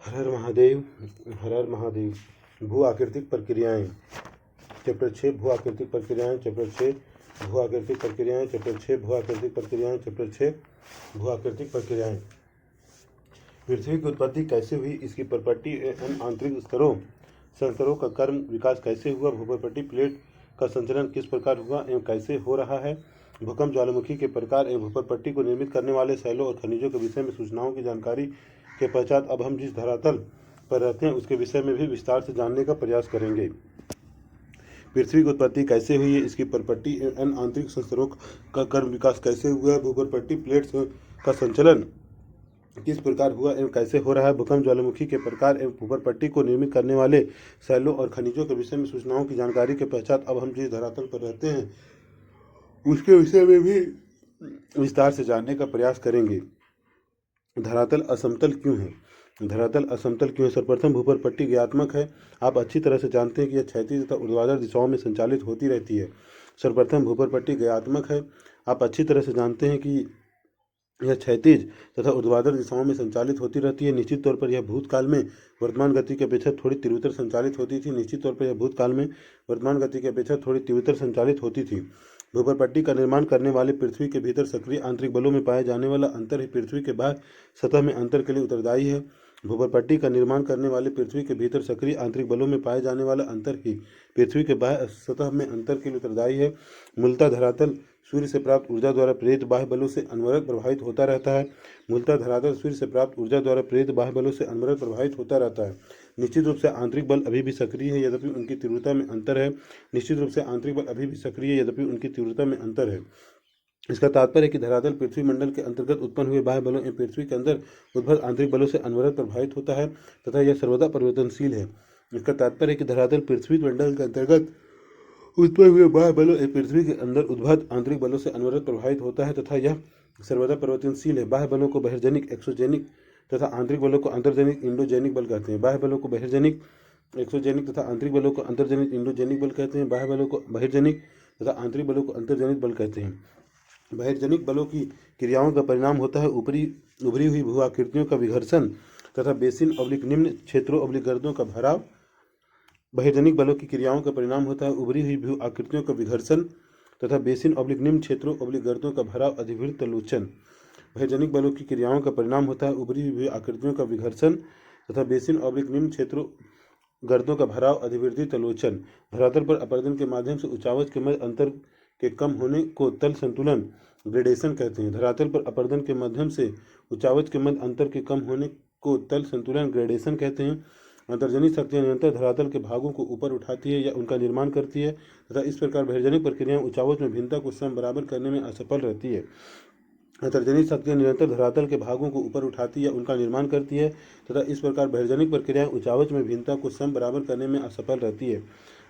हर हर महादेव। हर हर महादेव। भू आकृतिक प्रक्रियाएं। चैप्टर 6 भू आकृतिक प्रक्रियाएं। चैप्टर 6 भू आकृतिक प्रक्रियाएं। चैप्टर 6 भू आकृतिक प्रक्रियाएं। चैप्टर 6 भू आकृतिक प्रक्रियाएं। पृथ्वी की उत्पत्ति कैसे हुई, इसकी प्रॉपर्टी एवं आंतरिक संस्तरों का कर्म विकास कैसे हुआ, भूपर्पट्टी प्लेट का संचलन किस प्रकार हुआ एवं कैसे हो रहा है, भूकंप ज्वालामुखी के प्रकार एवं भूपर्पट्टी को निर्मित करने वाले शैलों और खनिजों के विषय में सूचनाओं की जानकारी के पश्चात अब हम जिस धरातल पर रहते हैं उसके विषय में भी विस्तार से जानने का प्रयास करेंगे। पृथ्वी की उत्पत्ति कैसे हुई है, इसकी प्रॉपर्टी एवं आंतरिक संस्तरों का कर्म विकास कैसे हुआ, भूपर्पट्टी प्लेट्स का संचलन किस प्रकार हुआ एवं कैसे हो रहा है, भूकंप ज्वालामुखी के प्रकार एवं भूपर्पट्टी को निर्मित करने वाले शैलों और खनिजों के विषय में सूचनाओं की जानकारी के पश्चात अब हम जिस धरातल पर रहते हैं उसके विषय में भी विस्तार से जानने का प्रयास करेंगे। धरातल असमतल क्यों है? धरातल असमतल क्यों है? सर्वप्रथम भूपर्पट्टी क्रियात्मक है। आप अच्छी तरह से जानते हैं कि यह क्षैतिज तथा ऊर्ध्वाधर दिशाओं में संचालित होती रहती है। सर्वप्रथम भूपर्पट्टी क्रियात्मक है। आप अच्छी तरह से जानते हैं कि यह क्षैतिज तथा ऊर्ध्वाधर दिशाओं में संचालित होती रहती है। निश्चित तौर पर यह भूतकाल में वर्तमान गति की अपेक्षा थोड़ी तीव्रतर संचालित होती थी। निश्चित तौर पर यह भूतकाल में वर्तमान गति की अपेक्षा थोड़ी तीव्रतर संचालित होती थी। भूपर्पट्टी का निर्माण करने वाले पृथ्वी के भीतर सक्रिय आंतरिक बलों में पाए जाने वाला अंतर ही पृथ्वी के बाह्य सतह में अंतर के लिए उत्तरदायी है। भूपर्पट्टी का निर्माण करने वाले पृथ्वी के भीतर सक्रिय आंतरिक बलों में पाए जाने वाला अंतर ही पृथ्वी के बाह्य सतह में अंतर के लिए उत्तरदायी है। मूलतः धरातल सूर्य से प्राप्त ऊर्जा द्वारा प्रेरित बाह्य बलों से अनवरत प्रभावित होता रहता है। मूलतः धरातल सूर्य से प्राप्त ऊर्जा द्वारा प्रेरित बाह्य बलों से अनवरत प्रभावित होता रहता है। निश्चित रूप से आंतरिक बल अभी भी सक्रिय है, यद्यपि उनकी तीव्रता में अंतर है। निश्चित रूप से आंतरिक बल अभी भी सक्रिय है, यद्यपि उनकी तीव्रता में अंतर है। इसका तात्पर्य है कि धरातल पृथ्वी मंडल के अंतर्गत उत्पन्न हुए बाह्य बलों एवं पृथ्वी के अंदर उद्भव आंतरिक बलों से अनवरत प्रभावित होता है तथा यह सर्वदा परिवर्तनशील है। इसका तात्पर्य है कि धरातल पृथ्वी मंडल के अंतर्गत उत्पन्न हुए बाह्य बलों एवं पृथ्वी के अंदर उद्भव आंतरिक बलों से अनवरत प्रभावित होता है तथा यह सर्वदा परिवर्तनशील है। बाह्य बलों को बहिर्जनिक एक्सोजेनिक तथा आंतरिक बलों को अंतर्जनिक इंडोजेनिक बल कहते हैं। बाह्य बलों को बहिर्जनिक एक्सोजेनिक तथा आंतरिक बलों को अंतर्जनित इंडोजेनिक बल कहते हैं। बाह्य बलों को बहिर्जनिक तथा आंतरिक बलों को अंतर्जनित बल कहते हैं। बहिर्जनिक बलों की क्रियाओं का परिणाम होता है उभरी हुई भू आकृतियों का विघर्षण तथा बेसिन ऑब्लिक निम्न क्षेत्रों ऑब्लिक गर्दों का भराव। बहिर्जनिक बलों की क्रियाओं का परिणाम होता है उभरी हुई भू आकृतियों का विघर्षण तथा बेसिन ऑब्लिक निम्न क्षेत्रों ऑब्लिक गर्दों का भराव अधिवृत्त लोचन। बहिर्जनिक बलों की क्रियाओं का परिणाम होता है उभरी हुई आकृतियों का विघर्षण तथा बेसिन ऑब्लिक निम्न क्षेत्रों गर्दों का भराव अधिवृद्धि तलोचन। धरातल पर अपर्दन के माध्यम से उचावच के मध्य अंतर के कम होने को तल संतुलन ग्रेडेशन कहते हैं। धरातल पर अपर्दन के माध्यम से उचावच के मध्य अंतर के कम होने को तल संतुलन ग्रेडेशन कहते हैं। अंतर्जनित शक्तियाँ निरंतर धरातल के भागों को ऊपर उठाती है या उनका निर्माण करती है तथा इस प्रकार बहिर्जनिक प्रक्रियाएं उचावच में भिन्नता को सम बराबर करने में असफल रहती है। अंतर्जनित शक्तियाँ निरंतर धरातल के भागों को ऊपर उठाती है या उनका निर्माण करती है तथा इस प्रकार बहिर्जनिक प्रक्रियाएं उचावच में भिन्नता को सम बराबर करने में असफल रहती है।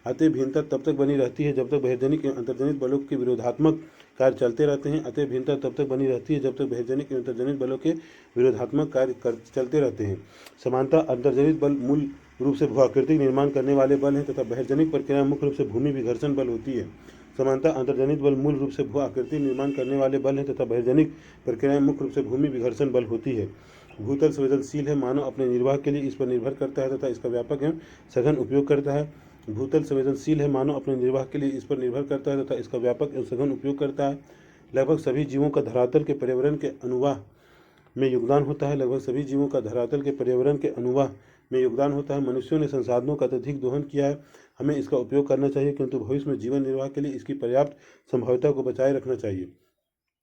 अतः भिन्नता तब तक बनी रहती है जब तक बहिर्जनिक एवं अंतर्जनित बलों के विरोधात्मक कार्य चलते रहते हैं। अतः भिन्नता तब तक बनी रहती है जब तक बहिर्जनिक एवं अंतर्जनित बलों के विरोधात्मक कार्य चलते रहते हैं। समानता अंतर्जनित बल मूल रूप से भूआकृतिक निर्माण करने वाले बल हैं तथा बहिर्जनिक प्रक्रिया मुख्य रूप से भूमि विघर्षण बल होती है। समानता अंतर्जनित बल मूल रूप से भू आकृति निर्माण करने वाले बल हैं तथा बहिर्जनिक प्रक्रियाएं मुख्य रूप से भूमि विघर्षण बल होती है। भूतल संवेदनशील है, मानव अपने निर्वाह के लिए इस पर निर्भर करता है तथा इसका व्यापक एवं सघन उपयोग करता है। भूतल संवेदनशील है, मानव अपने निर्वाह के लिए इस पर निर्भर करता है तथा इसका व्यापक एवं सघन उपयोग करता है। लगभग सभी जीवों का धरातल के पर्यावरण के अनुवाह में योगदान होता है। लगभग सभी जीवों का धरातल के पर्यावरण के अनुवाह में योगदान होता है। मनुष्यों ने संसाधनों का अत्यधिक दोहन किया है, हमें इसका उपयोग करना चाहिए किंतु भविष्य में जीवन निर्वाह के लिए इसकी पर्याप्त संभाव्यता को बचाए रखना चाहिए।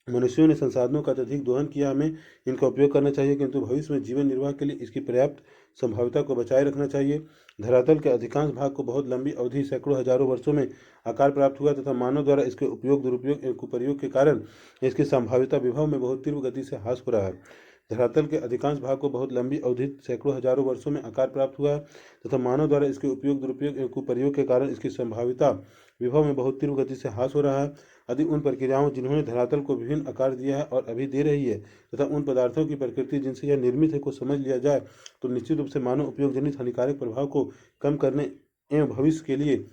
मनुष्यों ने संसाधनों का अत्यधिक दोहन किया, हमें इनका उपयोग करना चाहिए किंतु भविष्य में जीवन निर्वाह के लिए इसकी पर्याप्त संभाव्यता को बचाए रखना चाहिए। धरातल के अधिकांश भाग को बहुत लंबी अवधि सैकड़ों हजारों वर्षों में आकार प्राप्त हुआ तथा मानव द्वारा इसके उपयोग दुरुपयोग एवं कुप्रयोग के कारण इसकी संभाव्यता विभव में बहुत तीव्र गति से ह्रास हो रहा है। धरातल के अधिकांश भाग को बहुत लंबी अवधि सैकड़ों हजारों वर्षों में आकार प्राप्त हुआ है तथा मानव द्वारा इसके उपयोग दुरुपयोग एवं कुप्रयोग के कारण इसकी संभाव्यता विभव में बहुत तीव्र गति से ह्रास हो रहा है। यदि उन प्रक्रियाओं जिन्होंने धरातल को विभिन्न आकार दिया है और अभी दे रही है तथा उन पदार्थों की प्रकृति जिनसे यह निर्मित है को समझ लिया जाए तो निश्चित रूप से मानव उपयोग जनित हानिकारक प्रभाव को कम करने एवं भविष्य के लिए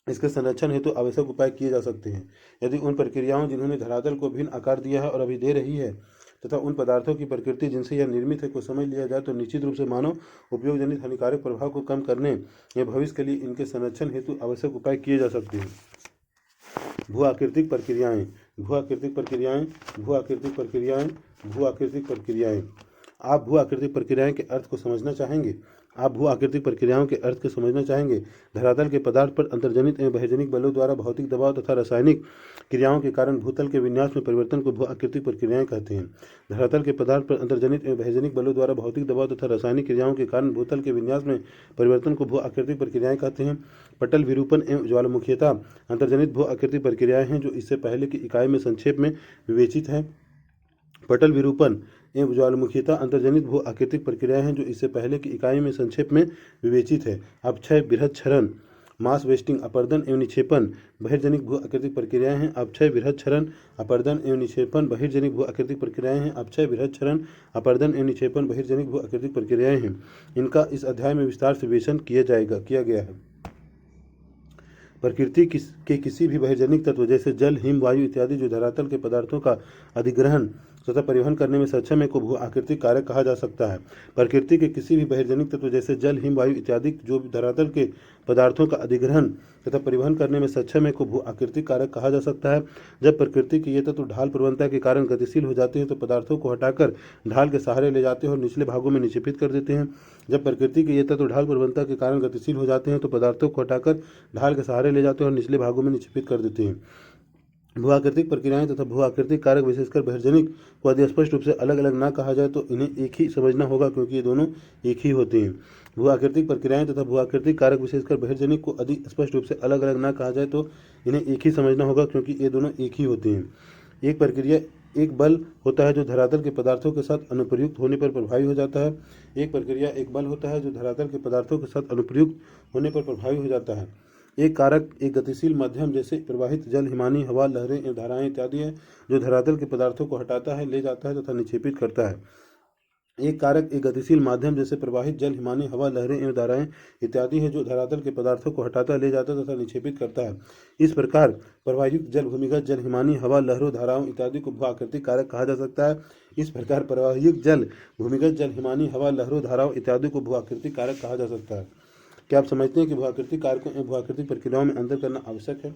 इसके संरक्षण हेतु आवश्यक उपाय किए जा सकते हैं। यदि उन प्रक्रियाओं जिन्होंने धरातल को भिन्न आकार दिया है और अभी दे रही है तथा उन पदार्थों की प्रकृति जिनसे यह निर्मित है को समझ लिया जाए तो निश्चित रूप से मानव उपयोग जनित हानिकारक प्रभाव को कम करने या भविष्य के लिए इनके संरक्षण हेतु आवश्यक उपाय किए जा सकते हैं। भू आकृतिक प्रक्रियाएं। भू आकृतिक प्रक्रियाएं। भू आकृतिक प्रक्रियाएं। भू आकृतिक प्रक्रियाएं। आप भू आकृतिक प्रक्रियाएं के अर्थ को समझना चाहेंगे। आप भू आकृतिक प्रक्रियाओं के अर्थ को समझना चाहेंगे। धरातल के पदार्थ पर अंतर्जनित एवं बहिर्जनित बलों द्वारा भौतिक दबाव तथा रासायनिक क्रियाओं के कारण भूतल के विन्यास में परिवर्तन को भू आकृतिक प्रक्रियाएं कहते हैं। धरातल के पदार्थ पर अंतर्जनित एवं बहिर्जनित बलों द्वारा भौतिक दबाव तथा रासायनिक क्रियाओं के कारण भूतल के विन्यास में परिवर्तन को भू आकृतिक प्रक्रियाएं कहते हैं। पटल विरूपण एवं ज्वालामुखीयता अंतर्जनित भू आकृतिक प्रक्रियाएं हैं जो इससे पहले की इकाई में संक्षेप में विवेचित है। पटल विरूपण एवं ज्वालामुखीयता अंतर्जनित भू आकृतिक प्रक्रियाएं हैं जो इससे पहले की इकाई में संक्षेप में विवेचित है। अपक्षय, बृहद क्षरण, मास वेस्टिंग, अपर्दन एवं निक्षेपण बहिर्जनिक भू आकृतिक प्रक्रियाएं हैं। अपक्षय, बृहद क्षरण, अपर्दन एवं निक्षेपण बहिर्जनिक भू आकृतिक प्रक्रियाएं हैं। अपक्षय, बृहद क्षरण, अपर्दन एवं निक्षेपण बहिर्जनिक भू आकृतिक प्रक्रियाएं हैं। इनका इस अध्याय में विस्तार से विवेचन किया गया है। प्रकृति के किसी भी बहिर्जनिक तत्व जैसे जल, हिम, वायु इत्यादि जो धरातल के पदार्थों का अधिग्रहण तथा परिवहन करने में सक्षम है को भू आकृतिक कारक कहा जा सकता है। प्रकृति के किसी भी बहिर्जनिक तत्व जैसे जल, हिम, वायु इत्यादि जो धरातल के पदार्थों का अधिग्रहण तथा परिवहन करने में सक्षम है को भू आकृतिक कारक कहा जा सकता है। जब प्रकृति के ये तत्व ढाल प्रवणता के कारण गतिशील हो जाते हैं तो पदार्थों को हटाकर ढाल के सहारे ले जाते हैं और निचले भागों में निक्षेपित कर देते हैं। जब प्रकृति के ये तत्व ढाल प्रवणता के कारण गतिशील हो जाते हैं तो पदार्थों को हटाकर ढाल के सहारे ले जाते हैं और निचले भागों में निक्षेपित कर देते हैं। भू आकृतिक प्रक्रियाएं तथा भू आकृतिक कारक विशेषकर बहिर्जनिक को यदि स्पष्ट रूप से अलग अलग ना कहा जाए तो इन्हें एक ही समझना होगा क्योंकि ये दोनों एक ही होते हैं। भू आकृतिक प्रक्रियाएं तथा भू आकृतिक कारक विशेषकर बहिर्जनिक को यदि स्पष्ट रूप से अलग अलग ना कहा जाए तो इन्हें एक ही समझना होगा क्योंकि ये दोनों एक ही होते हैं। एक प्रक्रिया एक बल होता है जो धरातल के पदार्थों के साथ अनुप्रयुक्त होने पर प्रभावी हो जाता है। एक प्रक्रिया एक बल होता है जो धरातल के पदार्थों के साथ अनुप्रयुक्त होने पर प्रभावी हो जाता है। एक कारक एक गतिशील माध्यम जैसे प्रवाहित जल, हिमानी हवा, लहरें एवं धाराएं इत्यादि है जो धरातल के पदार्थों को हटाता है, ले जाता है तथा निक्षेपित करता है। एक कारक एक गतिशील माध्यम जैसे प्रवाहित जल, हिमानी हवा, लहरें एवं धाराएं इत्यादि है जो धरातल के पदार्थों को हटाता, ले जाता तथा निक्षेपित करता है। इस प्रकार प्रवाहयुक्त जल, भूमिगत जल, हिमानी हवा, लहरों, धाराओं इत्यादि को भू आकृतिक कारक कहा जा सकता है। इस प्रकार प्रवाहयुक्त जल, भूमिगत जल, हिमानी हवा, लहरों, धाराओं इत्यादि को भू आकृतिक कारक कहा जा सकता है। क्या आप समझते हैं कि भू आकृतिक कारकों एवं भू आकृतिक प्रक्रियाओं में अंतर करना आवश्यक है?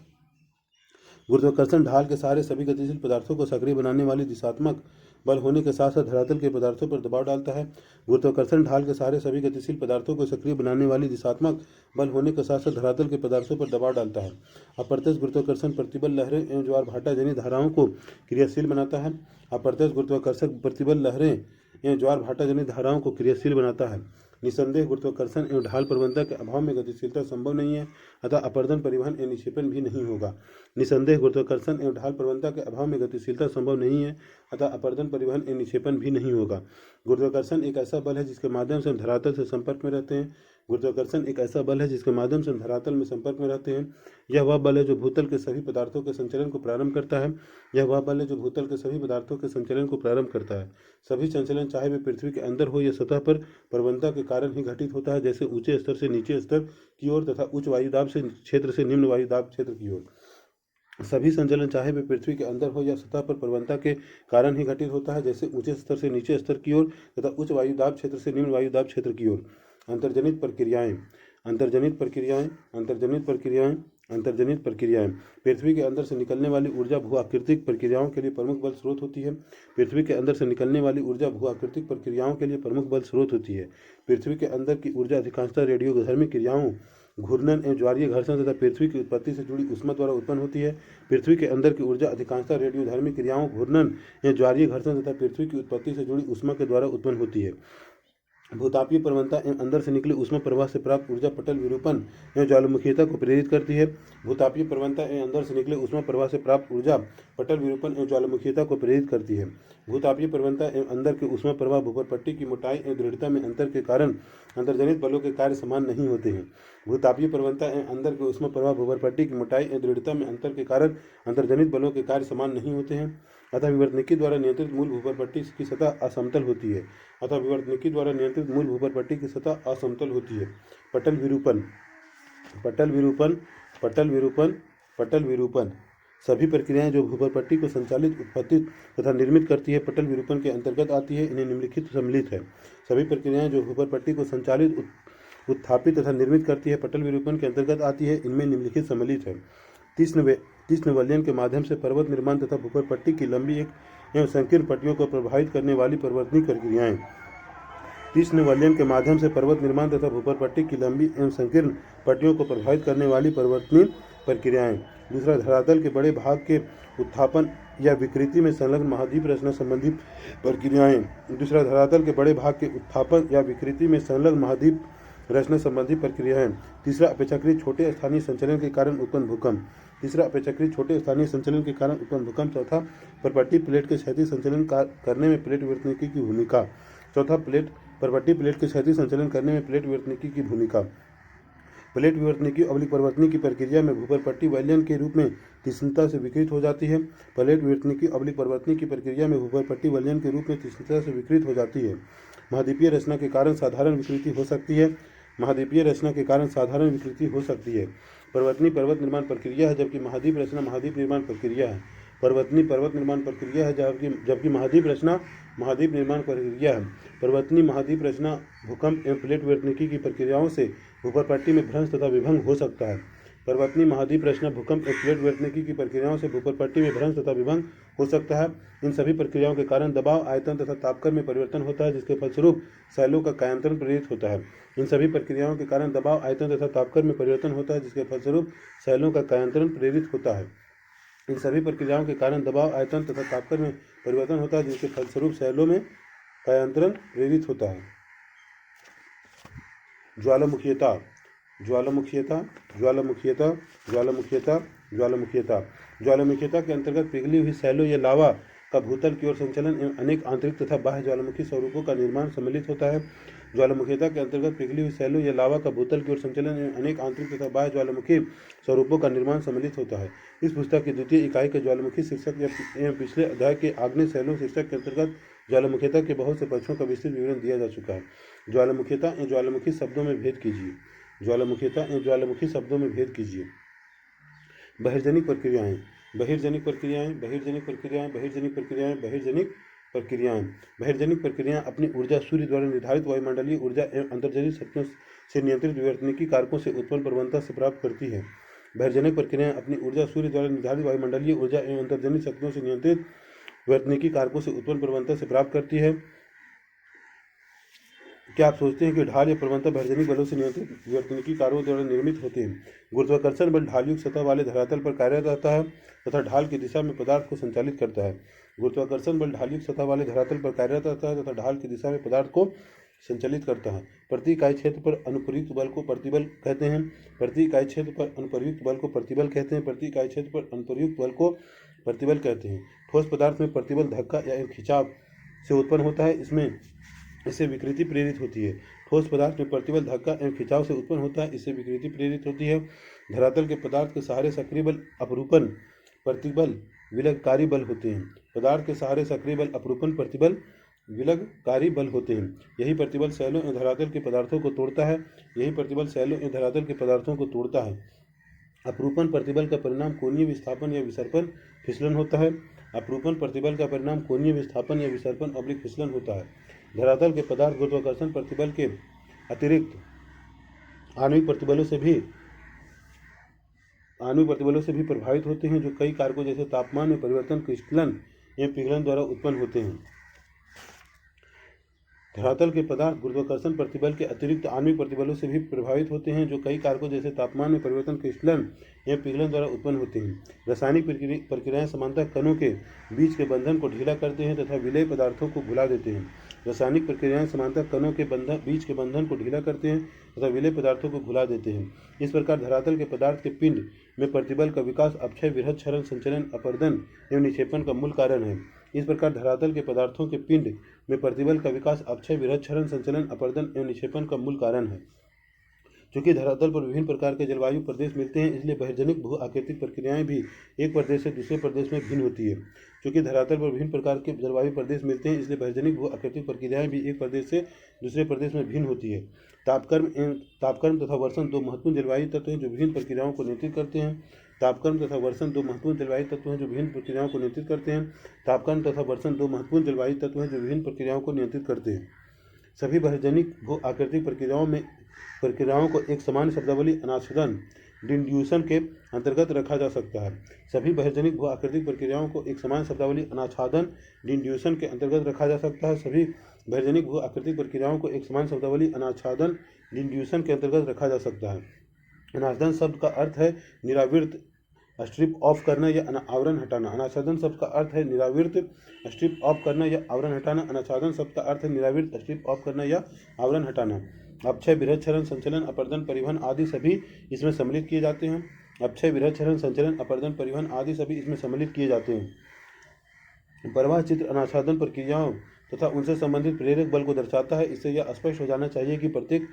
गुरुत्वाकर्षण ढाल के सहारे सभी गतिशील पदार्थों को सक्रिय बनाने वाली दिशात्मक बल होने के साथ साथ धरातल के पदार्थों पर दबाव डालता है। गुरुत्वाकर्षण ढाल के सहारे सभी गतिशील पदार्थों को सक्रिय बनाने वाली दिशात्मक बल होने के साथ साथ धरातल के पदार्थों पर दबाव डालता है। अप्रत्यक्ष गुरुत्वाकर्षण प्रतिबल लहरें एवं ज्वार भाटा जनित धाराओं को क्रियाशील बनाता है। अप्रत्यक्ष गुरुत्वाकर्षण प्रतिबल लहरें एवं ज्वार भाटा जनित धाराओं को क्रियाशील बनाता है। निसंदेह गुरुत्वाकर्षण एवं ढाल प्रवणता के अभाव में गतिशीलता संभव नहीं है, अतः अपर्दन, परिवहन एवं निक्षेपण भी नहीं होगा। निसंदेह गुरुत्वाकर्षण एवं ढाल प्रवणता के अभाव में गतिशीलता संभव नहीं है, अतः अपर्दन, परिवहन एवं निक्षेपण भी नहीं होगा। गुरुत्वाकर्षण एक ऐसा बल है जिसके माध्यम से हम धरातल से संपर्क में रहते हैं। गुरुत्वाकर्षण एक ऐसा बल है जिसके माध्यम से हम धरातल में संपर्क में रहते हैं। यह वह बल है जो भूतल के सभी पदार्थों के संचलन को प्रारंभ करता है। यह वह बल है जो भूतल के सभी पदार्थों के संचलन को प्रारंभ करता है। सभी संचलन चाहे वे पृथ्वी के अंदर हो या सतह पर प्रवणता के कारण ही घटित होता है, जैसे ऊंचे स्तर से नीचे स्तर की ओर तथा उच्च वायुदाब से क्षेत्र से निम्न वायुदाब क्षेत्र की ओर। सभी संचलन चाहे वे पृथ्वी के अंदर हो या सतह पर प्रवणता के कारण ही घटित होता है, जैसे ऊंचे स्तर से नीचे स्तर की ओर तथा उच्च वायुदाब क्षेत्र से निम्न वायुदाब क्षेत्र की ओर। अंतर्जनित प्रक्रियाएं। अंतर्जनित प्रक्रियाएं। अंतर्जनित प्रक्रियाएं। अंतर्जनित प्रक्रियाएं। पृथ्वी के अंदर से निकलने वाली ऊर्जा भू आकृतिक प्रक्रियाओं के लिए प्रमुख बल स्रोत होती है। पृथ्वी के अंदर से निकलने वाली ऊर्जा भू आकृतिक प्रक्रियाओं के लिए प्रमुख बल स्रोत होती है। पृथ्वी के अंदर की ऊर्जा अधिकांशतः रेडियोधर्मी क्रियाओं, घूर्णन एवं ज्वारीय घर्षण तथा पृथ्वी की उत्पत्ति से जुड़ी ऊष्मा द्वारा उत्पन्न होती है। पृथ्वी के अंदर की ऊर्जा अधिकांशतः रेडियोधर्मी क्रियाओं, घूर्णन एवं ज्वारीय घर्षण तथा पृथ्वी की उत्पत्ति से जुड़ी ऊष्मा के द्वारा उत्पन्न होती है। भूतापीय प्रवणता एवं अंदर से निकले ऊष्मा प्रवाह से प्राप्त ऊर्जा पटल विरूपण एवं ज्वालामुखीयता को प्रेरित करती है। भूतापीय प्रवणता एवं अंदर से निकले ऊष्मा प्रवाह से प्राप्त ऊर्जा पटल विरूपण एवं ज्वालामुखीयता को प्रेरित करती है। भूतापीय प्रवणता एवं अंदर के ऊष्मा प्रवाह भूपरपट्टी की मोटाई एवं दृढ़ता में अंतर के कारण अंतर्जनित बलों के कार्य समान नहीं होते हैं। भूतापीय प्रवणता एवं अंदर के ऊष्मा प्रवाह भूपरपट्टी की मोटाई एवं दृढ़ता में अंतर के कारण अंतर्जनित बलों के कार्य समान नहीं होते हैं। अतः विवर्तनिकी द्वारा नियंत्रित मूल भूपरपट्टी की सतह असमतल होती है। अतः विवर्तनिकी द्वारा नियंत्रित मूल भूपरपट्टी की सतह असमतल होती है। पटल विरूपण। पटल विरूपण। पटल विरूपण। पटल विरूपण। सभी प्रक्रियाएं जो भूपर को संचालित, उत्पादित तथा निर्मित करती है पटल विरूपण के अंतर्गत आती है। इन्हें निम्नलिखित सम्मिलित है। सभी प्रक्रियाएं जो भूपर को संचालित, उत्थापित तथा निर्मित करती है पटल विरूपण के अंतर्गत आती है। इनमें निम्नलिखित सम्मिलित है। तीक्ष्ण वलयन के माध्यम से पर्वत निर्माण तथा भूपर की लंबी एवं संकीर्ण पट्टियों को प्रभावित करने वाली परिवर्तनीय प्रक्रियाएं। तीक्ष्ण वलयन के माध्यम से पर्वत निर्माण तथा भूपर की लंबी एवं संकीर्ण पट्टियों को प्रभावित करने वाली परिवर्तनीय प्रक्रियाएं। दूसरा, धरातल के बड़े भाग के उत्थापन या विकृति में संलग्न महाद्वीप रचना संबंधी प्रक्रियाएं। दूसरा, धरातल के बड़े भाग के उत्थापन या विकृति में संलग्न महाद्वीप रचना संबंधी प्रक्रियाएं। तीसरा, अपेक्षाकृत छोटे स्थानीय संचलन के कारण उत्पन्न भूकंप। तीसरा, अपेक्षाकृत छोटे स्थानीय संचलन के कारण उत्पन्न भूकंप। चौथा, पर्वतीय प्लेट के क्षैतिज संचलन करने में प्लेट विवर्तनिकी की भूमिका। चौथा, पर्वतीय प्लेट के क्षैतिज संचलन करने में प्लेट विवर्तनिकी की भूमिका। प्लेट विवर्तनिकी अवलिक परिवर्तन की प्रक्रिया में भूपर वलयन के रूप में तीक्ष्णता से विकृत हो जाती है। प्लेट विवर्तनिकी अवलिक परिवर्तन की प्रक्रिया में भूपर वलयन के रूप में तीक्ष्णता से विकृत हो जाती है। महाद्वीपीय रचना के कारण साधारण विकृति हो सकती है। महाद्वीपीय रचना के कारण साधारण विकृति हो सकती है। पर्वतनी पर्वत निर्माण प्रक्रिया है, जबकि महाद्वीप रचना महाद्वीप निर्माण प्रक्रिया है। पर्वतनी पर्वत निर्माण प्रक्रिया है, जबकि महाद्वीप रचना महाद्वीप निर्माण प्रक्रिया है। पर्वतनी महाद्वीप रचना भूकंप एवं प्लेट विवर्तनिकी की प्रक्रियाओं से भूपर में भ्रंश तथा विभंग हो सकता है। पर्वतनी महाद्वीप रचना भूकंप एवं प्लेट विवर्तनिकी की प्रक्रियाओं से भूपर में भ्रंश तथा विभंग हो सकता है। इन सभी प्रक्रियाओं के कारण दबाव, आयतन तथा तापक्रम में परिवर्तन होता है, जिसके फलस्वरूप शैलों का कायांतरण प्रेरित होता है। इन सभी प्रक्रियाओं के कारण दबाव, आयतन तथा तापक्रम में परिवर्तन होता है, जिसके फलस्वरूप शैलों का कायांतरण प्रेरित होता है। इन सभी प्रक्रियाओं के कारण दबाव, आयतन तथा तापक्रम में परिवर्तन होता है, जिसके फलस्वरूप शैलों में कायांतरण प्रेरित होता है। ज्वालामुखीयता ज्वालामुखीयता ज्वालामुखीयता ज्वालामुखीयता ज्वालामुखीयता ज्वालामुखीयता के अंतर्गत पिघली हुई शैलों या लावा का भूतल की ओर संचलन एवं अनेक आंतरिक तथा बाह्य ज्वालामुखी स्वरूपों का निर्माण सम्मिलित होता है। ज्वालामुखीयता के अंतर्गत पिघली हुई शैलों या लावा का भूतल की ओर संचलन एवं अनेक आंतरिक तथा बाह्य ज्वालामुखी स्वरूपों का निर्माण सम्मिलित होता है। इस पुस्तक की द्वितीय इकाई के ज्वालामुखी शीर्षक एवं पिछले अध्याय के आग्नेय शैलों शीर्षक के अंतर्गत ज्वालामुखीयता के बहुत से पक्षों का विस्तृत विवरण दिया जा चुका है। ज्वालामुखीयता एवं ज्वालामुखी शब्दों में भेद कीजिए। ज्वालामुखीयता एवं ज्वालामुखी शब्दों में भेद कीजिए। बहिर्जनिक प्रक्रियाएं बहिर्जनिक प्रक्रियाएं बहिर्जनिक प्रक्रियाएं बहिर्जनिक प्रक्रियाएं बहिर्जनिक प्रक्रियाएं बहिर्जनिक प्रक्रियाएं अपनी ऊर्जा सूर्य द्वारा निर्धारित वायुमंडलीय ऊर्जा एवं अंतर्जनित शक्तियों से नियंत्रित विवर्तनिकी कारकों से उत्पन्न प्रवणता से प्राप्त करती है। बहिर्जनिक प्रक्रियाएं अपनी ऊर्जा सूर्य द्वारा निर्धारित वायुमंडलीय ऊर्जा एवं अंतर्जनित शक्तियों से नियंत्रित विवर्तनिकी कारकों से उत्पन्न प्रवणता से प्राप्त करती है। क्या आप सोचते हैं कि ढाल या प्रवणता बहिर्जनिक बलों से नियंत्रित विवर्तनिकी कारकों द्वारा निर्मित होते हैं? गुरुत्वाकर्षण बल ढालयुक्त सतह वाले धरातल पर कार्यरत रहता है तथा ढाल की दिशा में पदार्थ को संचालित करता है। गुरुत्वाकर्षण बल ढालयुक्त सतह वाले धरातल पर कार्यरत रहता है तथा ढाल की दिशा में पदार्थ को संचालित करता है। प्रति इकाई क्षेत्र पर अनुप्रयुक्त बल को प्रतिबल कहते हैं। प्रति इकाई क्षेत्र पर अनुप्रयुक्त बल को प्रतिबल कहते हैं। प्रति इकाई क्षेत्र पर अनुप्रयुक्त बल को प्रतिबल कहते हैं। ठोस पदार्थ में प्रतिबल धक्का या खिंचाव से उत्पन्न होता है, इससे विकृति प्रेरित होती है। ठोस पदार्थ में प्रतिबल धक्का एवं खिंचाव से उत्पन्न होता है, इससे विकृति प्रेरित होती है। धरातल के पदार्थ के सहारे सक्रिय बल, अपरूपण, प्रतिबल, विलगकारी बल होते हैं। पदार्थ के सहारे सक्रिय बल, अपरूपण, प्रतिबल, विलगकारी बल होते हैं। यही प्रतिबल शैलों एवं धरातल के पदार्थों को तोड़ता है। यही प्रतिबल शैलों एवं धरातल के पदार्थों को तोड़ता है। अपरूपण प्रतिबल का परिणाम कोणीय विस्थापन या विसर्पण, फिसलन होता है। अपरूपण प्रतिबल का परिणाम कोणीय विस्थापन या विसर्पण अब्लिक फिसलन होता है। धरातल के पदार्थ गुरुत्वाकर्षण प्रतिबल के अतिरिक्त आणविक प्रतिबलों से भी प्रभावित होते हैं, जो कई कारकों जैसे तापमान में परिवर्तन, क्रिस्टलन एवं पिघलन द्वारा उत्पन्न होते हैं। धरातल के पदार्थ गुरुत्वाकर्षण प्रतिबल के अतिरिक्त आणविक प्रतिबलों से भी प्रभावित होते हैं, जो कई कारकों जैसे तापमान में परिवर्तन, क्रिस्टलन एवं पिघलन द्वारा उत्पन्न होते हैं। रासायनिक प्रक्रियाएं समानतः कणों के बीच के बंधन को ढीला करते हैं तथा विलेय पदार्थों को घुला देते हैं। रासायनिक प्रक्रियाएं समानतः कणों के बीच के बंधन को ढीला करते हैं तथा विलेय पदार्थों को घुला देते हैं। इस प्रकार धरातल के पदार्थ के पिंड में प्रतिबल का विकास अपक्षय, विरहत, क्षरण, संचलन, अपर्दन एवं निक्षेपण का मूल कारण है। इस प्रकार धरातल के पदार्थों के पिंड में प्रतिबल का विकास अपक्षय, विरहत, क्षरण, संचलन, अपर्दन एवं निक्षेपण का मूल कारण है। चूँकि धरातल पर विभिन्न प्रकार के जलवायु प्रदेश मिलते हैं, इसलिए बहिर्जनिक भू आकृतिक प्रक्रियाएं भी एक प्रदेश से दूसरे प्रदेश में भिन्न होती है। चूँकि धरातल पर विभिन्न प्रकार के जलवायु प्रदेश मिलते हैं, इसलिए बहिर्जनिक भू आकृतिक प्रक्रियाएं भी एक प्रदेश से दूसरे प्रदेश में भिन्न होती है। तापक्रम तथा वर्षण दो महत्वपूर्ण जलवायु तत्व हैं जो विभिन्न प्रक्रियाओं को नियंत्रित करते हैं। तापक्रम तथा वर्षण दो महत्वपूर्ण जलवायु तत्व हैं जो विभिन्न प्रक्रियाओं को नियंत्रित करते हैं। तापक्रम तथा वर्षण दो महत्वपूर्ण जलवायु तत्व हैं जो विभिन्न प्रक्रियाओं को नियंत्रित करते हैं। सभी बहिर्जनिक भू आकृतिक प्रक्रियाओं को एक समान शब्दावली अनाच्छादन डिंड्यूशन के अंतर्गत रखा जा सकता है। सभी बहिर्जनिक भू आकृतिक प्रक्रियाओं को एक समान शब्दावली अनाच्छादन डिंड्यूशन के अंतर्गत रखा जा सकता है। सभी बहिर्जनिक भू आकृतिक प्रक्रियाओं को एक समान शब्दावली अनाच्छादन डिंड्यूशन के अंतर्गत रखा जा सकता है। अनाच्छादन शब्द का अर्थ है निरावृत स्ट्रिप ऑफ करना या आवरण हटाना। अनाच्छादन शब्द का अर्थ है निरावृत स्ट्रिप ऑफ करना या आवरण हटाना। अनाच्छादन शब्द का अर्थ है निरावृत स्ट्रिप ऑफ करना या आवरण हटाना। अपक्षय, बृहद क्षरण, संचलन, अपर्दन, परिवहन आदि सभी इसमें सम्मिलित किए जाते हैं। अपक्षय, बृहद क्षरण, संचलन, अपर्दन, परिवहन आदि सभी इसमें सम्मिलित किए जाते हैं। प्रवाह चित्र अनाच्छादन प्रक्रियाओं तथा उनसे संबंधित प्रेरक बल को दर्शाता है। इससे यह स्पष्ट हो जाना चाहिए कि प्रत्येक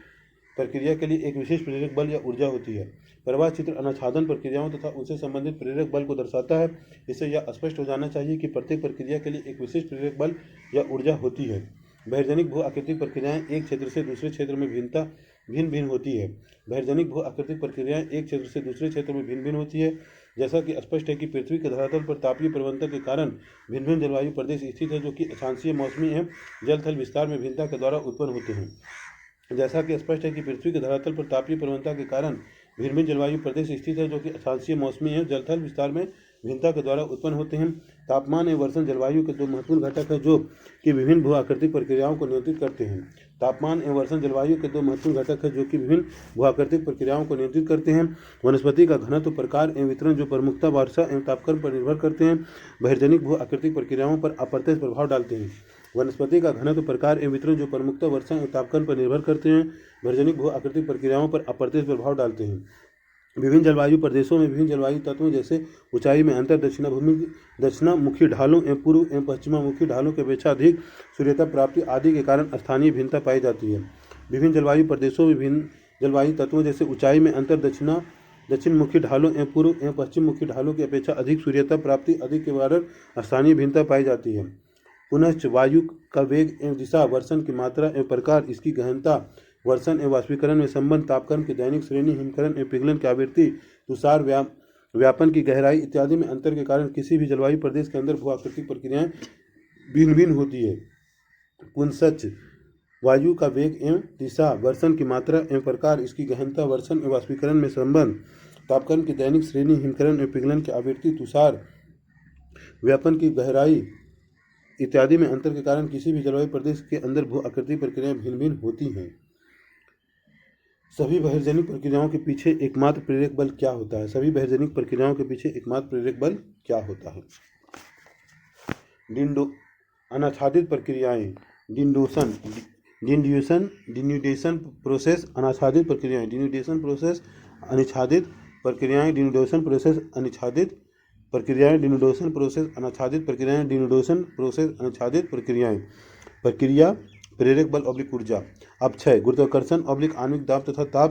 प्रक्रिया के लिए एक विशेष प्रेरक बल या ऊर्जा होती है। प्रवाह चित्र अनाच्छादन प्रक्रियाओं तथा उनसे संबंधित प्रेरक बल को दर्शाता है। इससे यह स्पष्ट हो जाना चाहिए कि प्रत्येक प्रक्रिया के लिए एक विशेष प्रेरक बल या ऊर्जा होती है। बहिर्जनिक भू आकृतिक प्रक्रियाएं एक क्षेत्र से दूसरे क्षेत्र में भिन्न भिन्न होती है। बहिर्जनिक भू आकृतिक प्रक्रियाएं एक क्षेत्र से दूसरे क्षेत्र में भिन्न भिन्न होती है। जैसा कि स्पष्ट है कि पृथ्वी के धरातल पर तापीय परिवर्तन के कारण भिन्न भिन्न जलवायु प्रदेश स्थित है जो कि अक्षांशीय, मौसमी एवं जल थल विस्तार में भिन्नता के द्वारा उत्पन्न होते हैं। जैसा कि स्पष्ट है कि पृथ्वी के धरातल पर तापीय परिवर्तन के कारण भिन्न भिन्न जलवायु प्रदेश स्थित है जो कि अक्षांशीय, मौसमी एवं जलथल विस्तार में भिन्नता के द्वारा उत्पन्न होते हैं। तापमान एवं वर्षण जलवायु के दो महत्वपूर्ण घटक हैं जो कि विभिन्न भू आकृतिक प्रक्रियाओं को नियंत्रित करते हैं। तापमान एवं वर्षण जलवायु के दो महत्वपूर्ण घटक हैं जो कि विभिन्न भू आकृतिक प्रक्रियाओं को नियंत्रित करते हैं। वनस्पति का घनत्व, प्रकार एवं वितरण जो प्रमुखता वर्षा एवं तापक्रम पर निर्भर करते हैं, बहिर्जनिक भू आकृतिक प्रक्रियाओं पर अप्रत्यक्ष प्रभाव डालते हैं। वनस्पति का घनत्व, प्रकार एवं वितरण जो प्रमुखता वर्षा एवं तापक्रम पर निर्भर करते हैं, बहिर्जनिक भू आकृतिक प्रक्रियाओं पर अप्रत्यक्ष प्रभाव डालते हैं। विभिन्न जलवायु प्रदेशों में विभिन्न जलवायु तत्वों जैसे ऊंचाई में अंतर, दक्षिणामुखी ढालों एवं पूर्व एवं पश्चिमामुखी ढालों की अपेक्षा अधिक सूर्यता प्राप्ति आदि के कारण स्थानीय भिन्नता पाई जाती है। विभिन्न जलवायु प्रदेशों में विभिन्न जलवायु तत्वों जैसे ऊंचाई में अंतर, दक्षिणमुखी ढालों एवं पूर्व एवं पश्चिममुखी ढालों की अपेक्षा अधिक सूर्यता प्राप्ति आदि के कारण स्थानीय भिन्नता पाई जाती है। पुनश्च वायु का वेग एवं दिशा, वर्षण की मात्रा एवं प्रकार, इसकी गहनता, वर्षण एवं वाष्पीकरण में संबंध, तापक्रम की दैनिक श्रेणी, हिमकरण एवं पिघलन की आवृत्ति, तुषार व्यापन की गहराई इत्यादि में अंतर के कारण किसी भी जलवायु प्रदेश के अंदर भू आकृतिक प्रक्रियाएं भिन्न भिन्न होती है। पुनश्च वायु का वेग एवं दिशा, वर्षण की मात्रा एवं प्रकार, इसकी गहनता, वर्षण एवं वाष्पीकरण में संबंध, तापक्रम की दैनिक श्रेणी, हिमकरण एवं पिघलन की आवृत्ति, तुषार व्यापन की गहराई इत्यादि में अंतर के कारण किसी भी जलवायु प्रदेश के अंदर भू आकृतिक प्रक्रियाएं भिन्न भिन्न होती हैं। सभी बहिर्जनिक प्रक्रियाओं के पीछे एकमात्र प्रेरक बल क्या होता है? सभी बहिर्जनिक प्रक्रियाओं के पीछे एकमात्र प्रेरक बल क्या होता है? अनाच्छादित प्रक्रियाएं, डिन्यूडेशन प्रोसेस, अनाच्छादित प्रक्रियाएं, डिन्यूडेशन प्रोसेस, अनिच्छादित प्रक्रियाएं, डिन्यूडेशन प्रोसेस, अनिच्छादित प्रक्रियाएं, डिन्यूडेशन प्रोसेस, अनाच्छादित प्रक्रियाएं, डिन्यूडेशन प्रोसेस, अनाच्छादित प्रक्रियाएं। प्रक्रिया, प्रेरक बल ऑब्लिक ऊर्जा। अपक्षय, गुरुत्वाकर्षण ऑब्लिक आणविक दाब तथा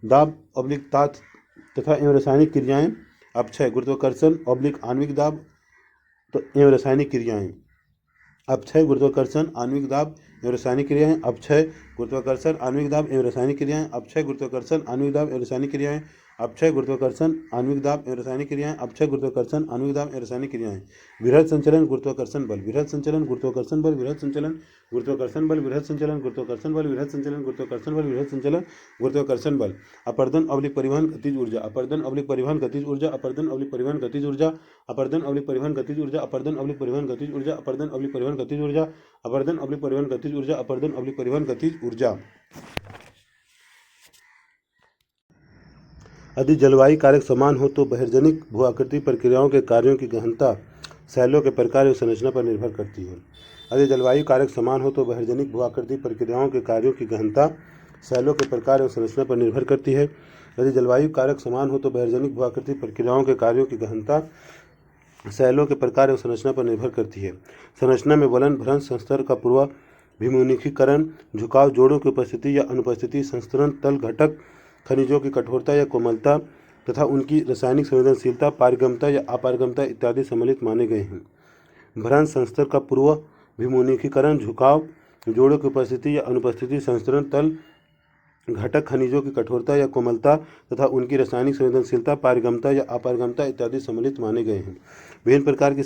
दाब ऑब्लिक ताप तथा एवं रासायनिक क्रियाएं। अपक्षय, गुरुत्वाकर्षण ऑब्लिक आणविक दाब एवं रासायनिक क्रियाएं। अपक्षय, गुरुत्वाकर्षण, आणविक दाब एवं रासायनिक क्रियाएं। अपक्षय, गुरुत्वाकर्षण, आणविक दाब एवं रासायनिक क्रियाएं। अपक्षय, गुरुत्वाकर्षण, आणविक दाब एवं रासायनिक क्रियाएं। अपक्षय, गुरुत्वाकर्षण, आणविक दाब एवं रासायनिक क्रियाएं। अपक्षय, गुरुत्वाकर्षण, आणविक दाब एवं रासायनिक क्रियाएं। बृहद संचलन, गुरुत्वाकर्षण बल, बृहद संचलन, गुरुत्वाकर्षण बल, बृहद संचलन, गुरुत्वाकर्षण बल, बृहद संचलन, गुरुत्वाकर्षण बल, बृहद संचलन, गुरुत्वाकर्षण बल, बृहद संचलन, गुरुत्वाकर्षण बल। अपर्दन ऑब्लिक परिवहन गतिज ऊर्जा, अपर्दन ऑब्लिक परिवहन गतिज ऊर्जा, अपर्दन ऑब्लिक परिवहन गतिज ऊर्जा, अपर्दन ऑब्लिक परिवहन गतिज ऊर्जा, अपर्दन ऑब्लिक परिवहन गतिज ऊर्जा, अपर्दन ऑब्लिक परिवहन गतिज ऊर्जा, अपर्दन ऑब्लिक परिवहन गतिज ऊर्जा, अपर्दन ऑब्लिक परिवहन गतिज ऊर्जा। यदि जलवायु कारक समान हो तो बहिर्जनिक भू आकृतिक प्रक्रियाओं के कार्यों की गहनता शैलों के प्रकार और संरचना पर निर्भर करती है। यदि जलवायु कारक समान हो तो बहिर्जनिक भू आकृतिक प्रक्रियाओं के कार्यों की गहनता शैलों के प्रकार और संरचना पर निर्भर करती है। यदि जलवायु कारक समान हो तो बहिर्जनिक भू आकृतिक प्रक्रियाओं के कार्यों की गहनता शैलों के प्रकार और संरचना पर निर्भर करती है। संरचना में वलन, भ्रंश, संस्तर का पूर्वाभिमुखीकरण, झुकाव, जोड़ों की उपस्थिति या अनुपस्थिति, संस्तरण, तल घटक, खनिजों की कठोरता या कोमलता तथा उनकी रासायनिक संवेदनशीलता, पारगम्यता या अपारगम्यता इत्यादि सम्मिलित माने गए हैं। भ्रंश, संस्तर का पूर्वाभिमुखीकरण, झुकाव, जोड़ों की उपस्थिति या अनुपस्थिति, संस्तरण, तल घटक खनिजों की कठोरता या कोमलता तथा उनकी रासायनिक संवेदनशीलता, पारगम्यता या अपारगम्यता इत्यादि सम्मिलित माने गए हैं। विभिन्न प्रकार की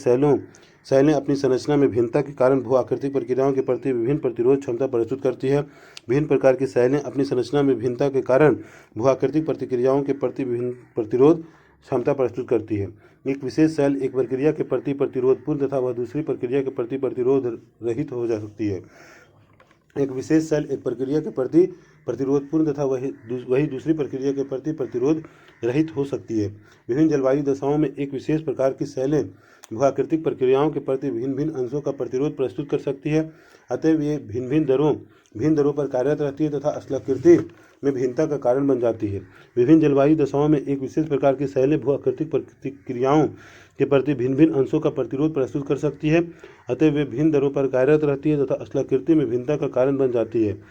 सेलें अपनी संरचना में भिन्नता के कारण भू आकृतिक प्रक्रियाओं के प्रति विभिन्न प्रतिरोध क्षमता प्रस्तुत करती है। विभिन्न प्रकार की सेलें अपनी संरचना में भिन्नता के कारण भू आकृतिक प्रतिक्रियाओं के प्रति विभिन्न प्रतिरोध क्षमता प्रस्तुत करती है। एक विशेष सेल एक प्रक्रिया के प्रति प्रतिरोधपूर्ण तथा वह दूसरी प्रक्रिया के प्रति प्रतिरोध रहित हो जा सकती है। एक विशेष सेल एक प्रक्रिया के प्रति प्रतिरोधपूर्ण तथा वही दूसरी प्रक्रिया के प्रति प्रतिरोध रहित हो सकती है। विभिन्न जलवायु दशाओं में एक विशेष प्रकार की सेलें भू-आकृतिक प्रक्रियाओं के प्रति भिन्न भिन्न अंशों का प्रतिरोध प्रस्तुत कर सकती है। अतएव ये भिन्न दरों पर कार्यरत रहती है तथा स्थलाकृति में भिन्नता का कारण बन जाती है। विभिन्न जलवायु दशाओं में एक विशेष प्रकार की सेलें भू-आकृतिक प्रतिक्रियाओं के प्रति भिन्न भिन्न अंशों का प्रतिरोध प्रस्तुत कर सकती है। अतएव वे भिन्न दरों पर कार्यरत रहती है तथा स्थलाकृति में भिन्नता का कारण बन जाती है।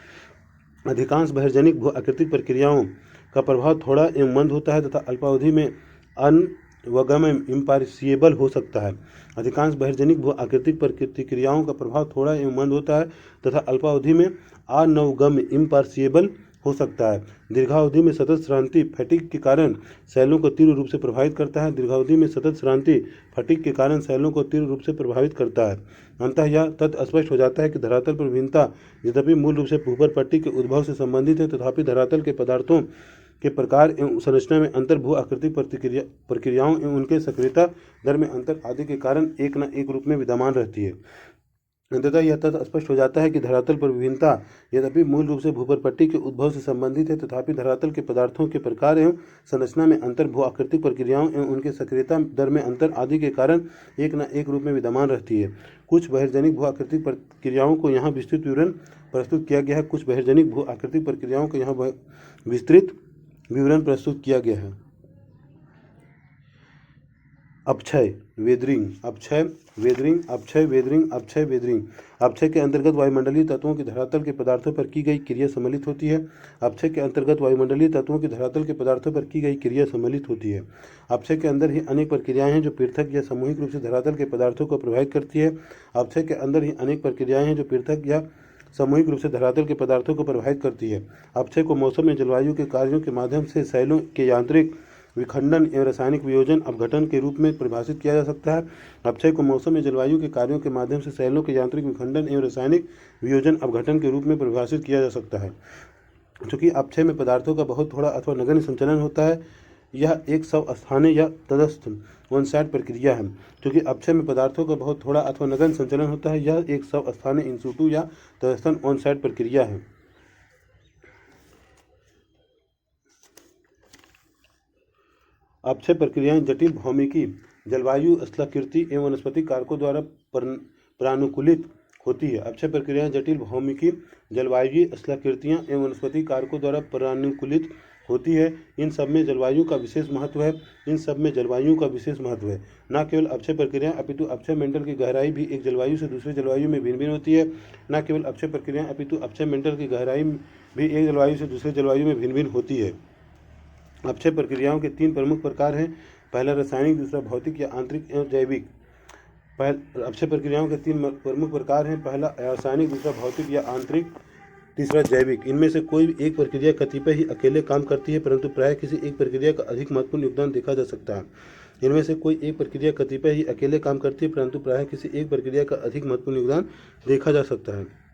अधिकांश बहिर्जनिक भू-आकृतिक प्रक्रियाओं का प्रभाव थोड़ा एवं मंद होता है तथा अल्पावधि में अनवगम इम्पार्सिएबल हो सकता है। अधिकांश बहिर्जनिक भू-आकृतिक प्रतिक्रियाओं का प्रभाव थोड़ा एवं मंद होता है तथा अल्पावधि में अनवगम इम्पार्सिएबल हो सकता है। दीर्घावधि में सतत श्रांति फटीग के कारण सेलों को तीव्र रूप से प्रभावित करता है। दीर्घावधि में सतत श्रांति फटीग के कारण सेलों को तीव्र रूप से प्रभावित करता है। अंततः यह तथ्य स्पष्ट हो जाता है कि धरातल पर भिन्नता यद्यपि मूल रूप से भूपर पट्टी के उद्भव से संबंधित है, तथापि धरातल के पदार्थों के प्रकार एवं संरचना में अंतर, भू आकृतिक प्रक्रियाओं एवं उनके सक्रियता दर में अंतर आदि के कारण एक न एक रूप में विद्यमान रहती है। अंततः यह तथ्य स्पष्ट हो जाता है कि धरातल पर विभिन्नता यद्यपि मूल रूप से भूपरपट्टी के उद्भव से संबंधित है, तथापि धरातल के पदार्थों के प्रकार एवं संरचना में अंतर, भू आकृतिक प्रक्रियाओं एवं उनके सक्रियता दर में अंतर आदि के कारण एक न एक रूप में विद्यमान रहती है। कुछ बहिर्जनिक भू आकृतिक प्रक्रियाओं को यहाँ विस्तृत विवरण प्रस्तुत किया गया है। कुछ बहिर्जनिक भू आकृतिक प्रक्रियाओं को यहाँ विस्तृत विवरण प्रस्तुत किया गया है। अपक्षय वेदरिंग, अपक्षय वेदरिंग, अपक्षय वेदरिंग, अपक्षय वेदरिंग। अपक्षय के अंतर्गत वायुमंडलीय तत्वों की धरातल के पदार्थों पर की गई क्रिया सम्मिलित होती है। अपक्षय के अंतर्गत वायुमंडलीय तत्वों की धरातल के पदार्थों पर की गई क्रिया सम्मिलित होती है। अपक्षय के अंदर ही अनेक प्रक्रियाएं हैं जो पृथक या सामूहिक रूप से धरातल के पदार्थों को प्रभावित करती है। अपक्षय के अंदर ही अनेक प्रक्रियाएं हैं जो पृथक या सामूहिक रूप से धरातल के पदार्थों को प्रभावित करती है। अपक्षय को मौसम में जलवायु के कार्यों के माध्यम से सेलों के यांत्रिक विखंडन एवं रासायनिक वियोजन अपघटन के रूप में परिभाषित किया जा सकता है। अपक्षय को मौसम में जलवायु के कार्यों के माध्यम से सेलों के यांत्रिक विखंडन एवं रासायनिक वियोजन अपघटन के रूप में परिभाषित किया जा सकता है। चूँकि अपक्षय में पदार्थों का बहुत थोड़ा अथवा नगण्य संचलन होता है, यह एक स्वस्थानीय या तटस्थ वन साइड प्रक्रिया है। क्योंकि अपक्षय में पदार्थों का बहुत थोड़ा अथवा नगण्य संचलन होता है, यह एक स्वस्थानीय इन सिटू या तटस्थन वन साइड प्रक्रिया है। अपक्षय प्रक्रियाएं जटिल भौमिकी, जलवायु, स्थलाकृति एवं वनस्पति कारकों द्वारा प्रानुकूलित होती है। अपक्षय प्रक्रियाएं जटिल भौमिकी, जलवायु, स्थलाकृतियां एवं वनस्पति कारकों द्वारा प्रानुकूलित होती है। इन सब में जलवायु का विशेष महत्व है। न केवल अपक्षय प्रक्रियाएं अपितु अपक्षय मंडल की गहराई भी एक जलवायु से दूसरे जलवायु में भिन्न भिन्न होती है। न केवल अपक्षय प्रक्रियाएं अपितु अपक्षय मंडल की गहराई भी एक जलवायु से दूसरे जलवायु में भिन्न भिन्न होती है। अपक्षय प्रक्रियाओं के 3 प्रमुख प्रकार हैं। पहला रासायनिक, दूसरा भौतिक या आंतरिक एवं जैविक। अपक्षय प्रक्रियाओं के 3 प्रमुख प्रकार हैं। पहला रासायनिक, दूसरा भौतिक या आंतरिक, तीसरा जैविक। इनमें से कोई एक प्रक्रिया कतिपय ही अकेले काम करती है, परंतु प्रायः किसी एक प्रक्रिया का अधिक महत्वपूर्ण योगदान देखा जा सकता है। इनमें से कोई एक प्रक्रिया कतिपय ही अकेले काम करती है, परंतु प्रायः किसी एक प्रक्रिया का अधिक महत्वपूर्ण योगदान देखा जा सकता है।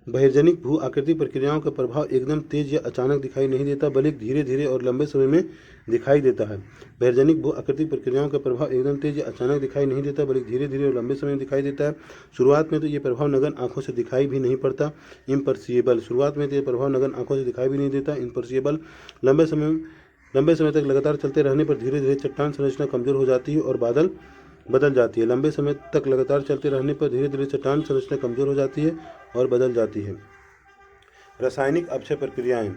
बहिर्जनिक भू आकृतिक प्रक्रियाओं का प्रभाव एकदम तेज या अचानक दिखाई नहीं देता, बल्कि धीरे धीरे और लंबे समय में दिखाई देता है। बहिर्जनिक भू आकृतिक प्रक्रियाओं का प्रभाव एकदम तेज या अचानक दिखाई नहीं देता, बल्कि धीरे धीरे और लंबे समय में दिखाई देता है। शुरुआत में तो ये प्रभाव नग्न आंखों से दिखाई भी नहीं पड़ता, इम्पर्सिएबल। शुरुआत में तो ये प्रभाव नग्न आंखों से दिखाई भी नहीं देता, इम्पर्सिएबल। लंबे समय तक लगातार चलते रहने पर धीरे धीरे चट्टान संरचना कमजोर हो जाती है और बदल जाती है। लंबे समय तक लगातार चलते रहने पर धीरे धीरे चट्टान संरचना कमजोर हो जाती है और बदल जाती है। रासायनिक अपक्षय प्रक्रियाएं,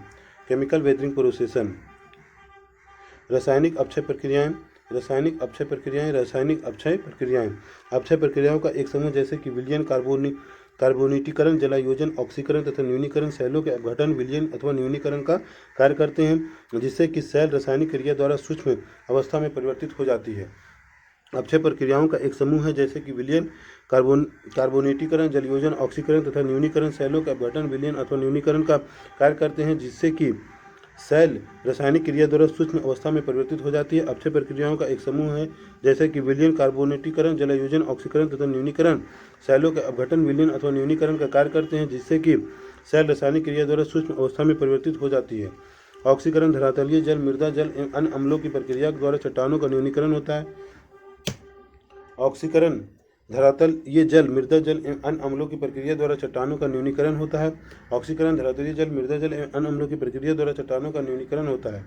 केमिकल वेदरिंग प्रोसेसन। रासायनिक अपक्षय प्रक्रियाएं, अपक्षय प्रक्रियाओं का एक समूह जैसे कि विलयन, कार्बोनिटीकरण, जलायोजन, ऑक्सीकरण तथा न्यूनीकरण सेलों के अपघटन, विलयन अथवा न्यूनीकरण का कार्य करते हैं, जिससे कि सेल रासायनिक क्रिया द्वारा सूक्ष्म अवस्था में परिवर्तित हो जाती है। अपक्षय प्रक्रियाओं का एक समूह है जैसे कि विलयन, कार्बोनेटीकरण, जलयोजन, ऑक्सीकरण तथा न्यूनीकरण सेलों का अपघटन, विलयन अथवा न्यूनीकरण का कार्य करते हैं, जिससे कि सेल रासायनिक क्रिया द्वारा सूक्ष्म अवस्था में परिवर्तित हो जाती है। अपक्षय प्रक्रियाओं का एक समूह है जैसे कि विलयन, कार्बोनेटीकरण, जलयोजन, ऑक्सीकरण तथा न्यूनीकरण सेलों के अपघटन, विलयन अथवा न्यूनीकरण का कार्य करते हैं, जिससे कि सेल रासायनिक क्रिया द्वारा सूक्ष्म अवस्था में परिवर्तित हो जाती है। ऑक्सीकरण धरातलीय जल, मृदा जल एवं अन्य अम्लों की प्रक्रिया द्वारा चट्टानों का न्यूनीकरण होता है। ऑक्सीकरण धरातलीय जल, मृदा जल एवं अन्य अम्लों की प्रक्रिया द्वारा चट्टानों का न्यूनीकरण होता है। ऑक्सीकरण धरातलीय जल, मृदा जल एवं अन्य अम्लों की प्रक्रिया द्वारा चट्टानों का न्यूनीकरण होता है।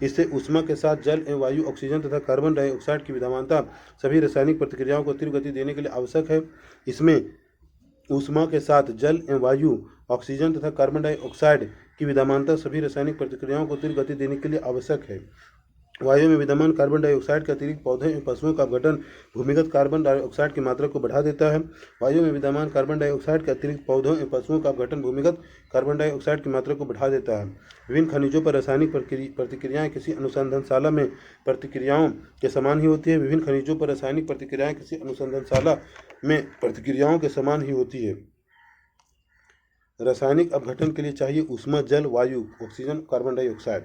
इससे ऊष्मा के साथ जल एवं वायु, ऑक्सीजन तथा कार्बन डाइऑक्साइड की विद्यमानता सभी रासायनिक प्रतिक्रियाओं को तीव्र गति देने के लिए आवश्यक है। इसमें ऊष्मा के साथ जल एवं वायु, ऑक्सीजन तथा कार्बन डाइऑक्साइड की विद्यमानता सभी रासायनिक प्रतिक्रियाओं को तीव्र गति देने के लिए आवश्यक है। वायु में विद्यमान कार्बन डाइऑक्साइड के अतिरिक्त पौधों एवं पशुओं का अपघटन भूमिगत कार्बन डाइऑक्साइड की मात्रा को बढ़ा देता है। वायु में विद्यमान कार्बन डाइऑक्साइड के अतिरिक्त पौधों एवं पशुओं का अपघटन भूमिगत कार्बन डाइऑक्साइड की मात्रा को बढ़ा देता है। विभिन्न खनिजों पर रासायनिक प्रतिक्रियाएं किसी अनुसंधानशाला में प्रतिक्रियाओं के समान ही होती है। विभिन्न खनिजों पर रासायनिक प्रतिक्रियाएं किसी अनुसंधानशाला में प्रतिक्रियाओं के समान ही होती है। रासायनिक अपघटन के लिए चाहिए ऊष्मा, जल, वायु, ऑक्सीजन, कार्बन डाइऑक्साइड।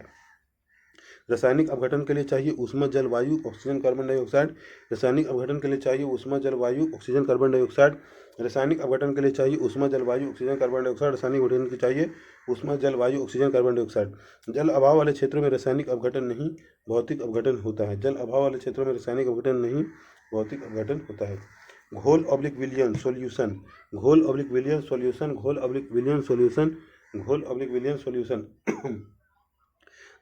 रासायनिक अपघटन के लिए चाहिए ऊष्मा, जल, वायु, ऑक्सीजन, कार्बन डाइऑक्साइड। रासायनिक अपघटन के लिए चाहिए ऊष्मा, जल, वायु, ऑक्सीजन, कार्बन डाइऑक्साइड। रासायनिक अपघटन के लिए चाहिए ऊष्मा, जल, वायु, ऑक्सीजन, कार्बन डाइऑक्साइड। रासायनिक अपघटन के लिए चाहिए ऊष्मा, जल, वायु, ऑक्सीजन, कार्बन डाइऑक्साइड। जल अभाव वाले क्षेत्रों में रासायनिक अपघटन नहीं, भौतिक अपघटन होता है। जल अभाव वाले क्षेत्रों में रासायनिक अपघटन नहीं, भौतिक अपघटन होता है। घोल ऑब्लिक विलयन सॉल्यूशन, घोल ऑब्लिक विलयन सॉल्यूशन, घोल ऑब्लिक विलयन सॉल्यूशन, घोल ऑब्लिक विलयन सॉल्यूशन।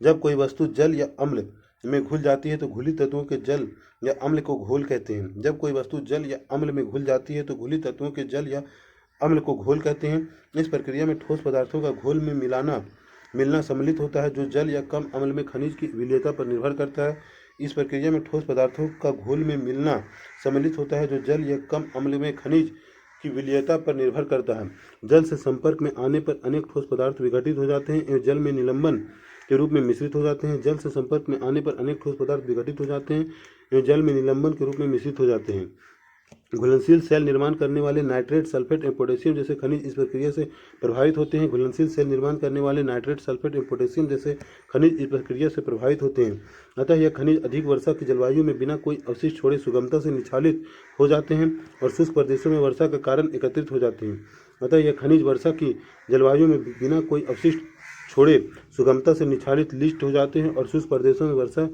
जब कोई वस्तु जल या अम्ल में घुल जाती है तो घुली तत्वों के जल या अम्ल को घोल कहते हैं। जब कोई वस्तु जल या अम्ल में घुल जाती है तो घुली तत्वों के जल या अम्ल को घोल कहते हैं। इस प्रक्रिया में ठोस पदार्थों का घोल में मिलना सम्मिलित होता है, जो जल या कम अम्ल में खनिज की विलेयता पर निर्भर करता है। इस प्रक्रिया में ठोस पदार्थों का घोल में मिलना सम्मिलित होता है, जो जल या कम अम्ल में खनिज की विलेयता पर निर्भर करता है। जल से संपर्क में आने पर अनेक ठोस पदार्थ विघटित हो जाते हैं एवं जल में निलंबन के रूप में मिश्रित हो जाते हैं। जल से संपर्क में आने पर अनेक ठोस पदार्थ विघटित हो जाते हैं एवं जल में निलंबन के रूप में मिश्रित हो जाते हैं। घुलनशील सेल निर्माण करने वाले नाइट्रेट, सल्फेट एवं पोटेशियम जैसे खनिज इस प्रक्रिया से प्रभावित होते हैं। घुलनशील सेल निर्माण करने वाले नाइट्रेट, सल्फेट एवं पोटेशियम जैसे खनिज इस प्रक्रिया से प्रभावित होते हैं। अतः यह खनिज अधिक वर्षा की जलवायु में बिना कोई अवशिष्ट छोड़े सुगमता से निक्षालित हो जाते हैं और शुष्क प्रदेशों में वर्षा के कारण एकत्रित हो जाते हैं। अतः यह खनिज वर्षा की जलवायु में बिना कोई अवशिष्ट छोड़े सुगमता से निक्षालित लिस्ट हो जाते हैं और शुष्क प्रदेशों में वर्षा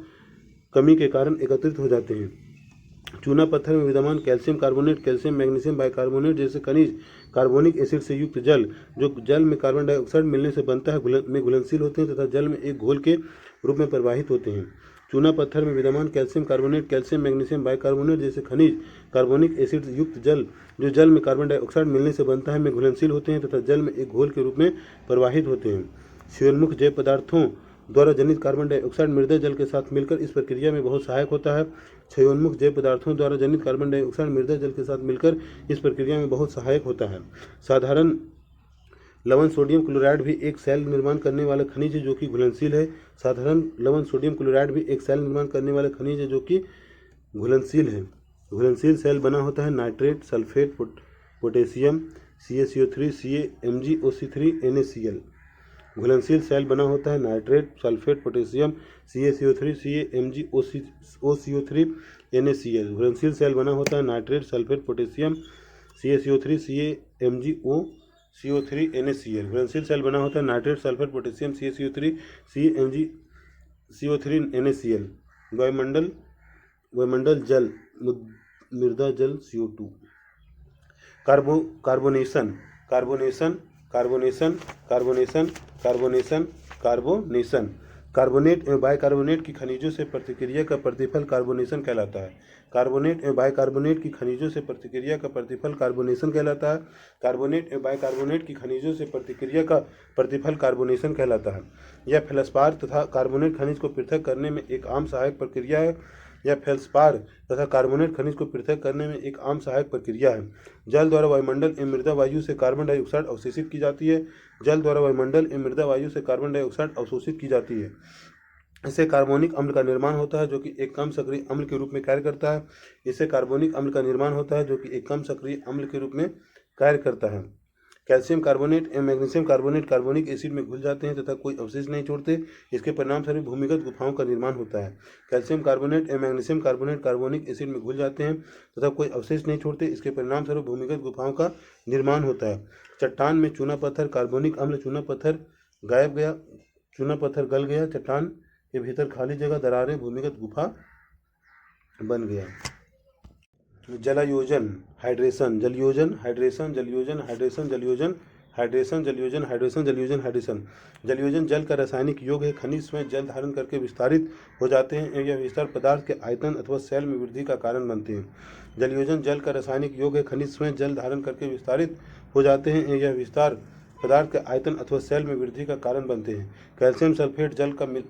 कमी के कारण एकत्रित हो जाते हैं। चूना पत्थर में विद्यमान calcium carbonate, calcium magnesium bicarbonate जैसे खनिज कार्बोनिक एसिड से युक्त जल, जो जल में कार्बन डाइऑक्साइड मिलने से बनता है, में घुलनशील होते हैं तथा जल में एक घोल के रूप में प्रवाहित होते हैं। चूना पत्थर में विद्यमान calcium carbonate, calcium magnesium bicarbonate जैसे खनिज कार्बोनिक एसिड से युक्त जल, जो जल में कार्बन डाइऑक्साइड मिलने से बनता है, में घुलनशील होते हैं तथा जल में एक घोल के रूप में प्रवाहित होते हैं। क्षयोन्मुख जैव पदार्थों द्वारा जनित कार्बन डाइऑक्साइड मृदा जल के साथ मिलकर इस प्रक्रिया में बहुत सहायक होता है। क्षयोन्मुख जैव पदार्थों द्वारा जनित कार्बन डाइऑक्साइड मृदा जल के साथ मिलकर इस प्रक्रिया में बहुत सहायक होता है। साधारण लवण सोडियम क्लोराइड भी एक सेल निर्माण करने वाला खनिज है जो कि घुलनशील है। साधारण लवण सोडियम क्लोराइड भी एक सेल निर्माण करने वाला खनिज है जो कि घुलनशील है। घुलनशील सेल बना होता है nitrate, sulphate, potassium, CaCO3, CaMgOC3, NaCl। घुलनशील सेल बना होता है nitrate, sulphate, potassium, CaCO3, CaMgOCO3, NaCl। घुलनशील सेल बना होता है nitrate, sulphate, potassium, CaCO3, CaMgOCO3, NaCl। घुलनशील सेल बना होता है nitrate, sulphate, potassium, CaCO3, CaMgCO3, NaCl। वायुमंडल जल, मृदा जल, CO2। Carbonation, carbonation, carbonation, carbonation, carbonation, carbonation. Carbonate एवं बाइकार्बोनेट की खनिजों से प्रतिक्रिया का प्रतिफल कार्बोनेशन कहलाता है। कार्बोनेट एवं बाइकार्बोनेट की खनिजों से प्रतिक्रिया का प्रतिफल कार्बोनेशन कहलाता है। कार्बोनेट एवं बाइकार्बोनेट की खनिजों से प्रतिक्रिया का प्रतिफल कार्बोनेशन कहलाता है। यह फेल्सपार तथा कार्बोनेट खनिज को पृथक करने में एक आम सहायक प्रक्रिया है। यह फेल्सपार तथा कार्बोनेट खनिज को पृथक करने में एक आम सहायक प्रक्रिया है। जल द्वारा वायुमंडल एवं मृदा वायु से कार्बन डाइऑक्साइड अवशोषित की जाती है। जल द्वारा वायुमंडल एवं मृदा वायु से कार्बन डाइऑक्साइड अवशोषित की जाती है। इससे कार्बोनिक अम्ल का निर्माण होता है जो कि एक कम सक्रिय अम्ल के रूप में कार्य करता है। इससे कार्बोनिक अम्ल का निर्माण होता है जो कि एक कम सक्रिय अम्ल के रूप में कार्य करता है। कैल्शियम कार्बोनेट एवं मैग्नीशियम कार्बोनेट कार्बोनिक एसिड में घुल जाते हैं तथा कोई अवशेष नहीं छोड़ते। इसके परिणामस्वरूप भूमिगत गुफाओं का निर्माण होता है। कैल्शियम कार्बोनेट एवं मैग्नीशियम कार्बोनेट कार्बोनिक एसिड में घुल जाते हैं तथा कोई अवशेष नहीं छोड़ते। इसके परिणामस्वरूप भूमिगत गुफाओं का निर्माण होता है। चट्टान में चूना पत्थर कार्बोनिक अम्ल चूना पत्थर गायब गया, चूना पत्थर गल गया, चट्टान के भीतर खाली जगह दरारें, भूमिगत गुफा बन गया। जलायोजन हाइड्रेशन, जलयोजन हाइड्रेशन, जलयोजन हाइड्रेशन, जलयोजन हाइड्रेशन, जलयोजन हाइड्रेशन, जलयोजन हाइड्रेशन। जलयोजन जल का रासायनिक योग है। खनिज स्वयं जल धारण करके विस्तारित हो जाते हैं। यह विस्तार पदार्थ के आयतन अथवा सेल में वृद्धि का कारण बनते हैं। जलयोजन जल का रासायनिक योग है। खनिज स्वयं जल धारण करके विस्तारित हो जाते हैं। यह विस्तार पदार्थ के आयतन अथवा सेल में वृद्धि का कारण बनते हैं। कैल्शियम सल्फेट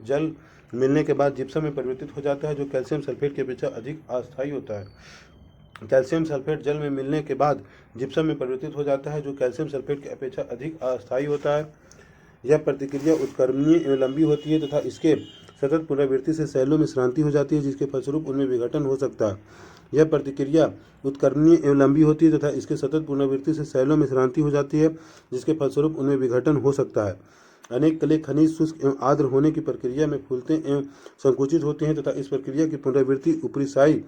जल मिलने के बाद जिप्सम में परिवर्तित हो जाता है जो कैल्शियम सल्फेट की अपेक्षा अधिक अस्थायी होता है। कैल्शियम सल्फेट जल में मिलने के बाद जिप्सम में परिवर्तित हो जाता है जो कैल्शियम सल्फेट की अपेक्षा अधिक अस्थायी होता है। यह प्रतिक्रिया उत्क्रमणीय एवं लंबी होती है तथा इसके सतत पुनरावृत्ति से सेलों में श्रांति हो जाती है जिसके फलस्वरूप उनमें विघटन हो सकता है। यह प्रतिक्रिया उत्क्रमणीय एवं लंबी होती है तथा इसके सतत पुनरावृत्ति से सेलों में श्रांति हो जाती है जिसके फलस्वरूप उनमें विघटन हो सकता है। अनेक कले खनिज शुष्क एवं आर्द्र होने की प्रक्रिया में फूलते एवं संकुचित होते हैं तथा इस प्रक्रिया की पुनरावृत्ति ऊपरी साई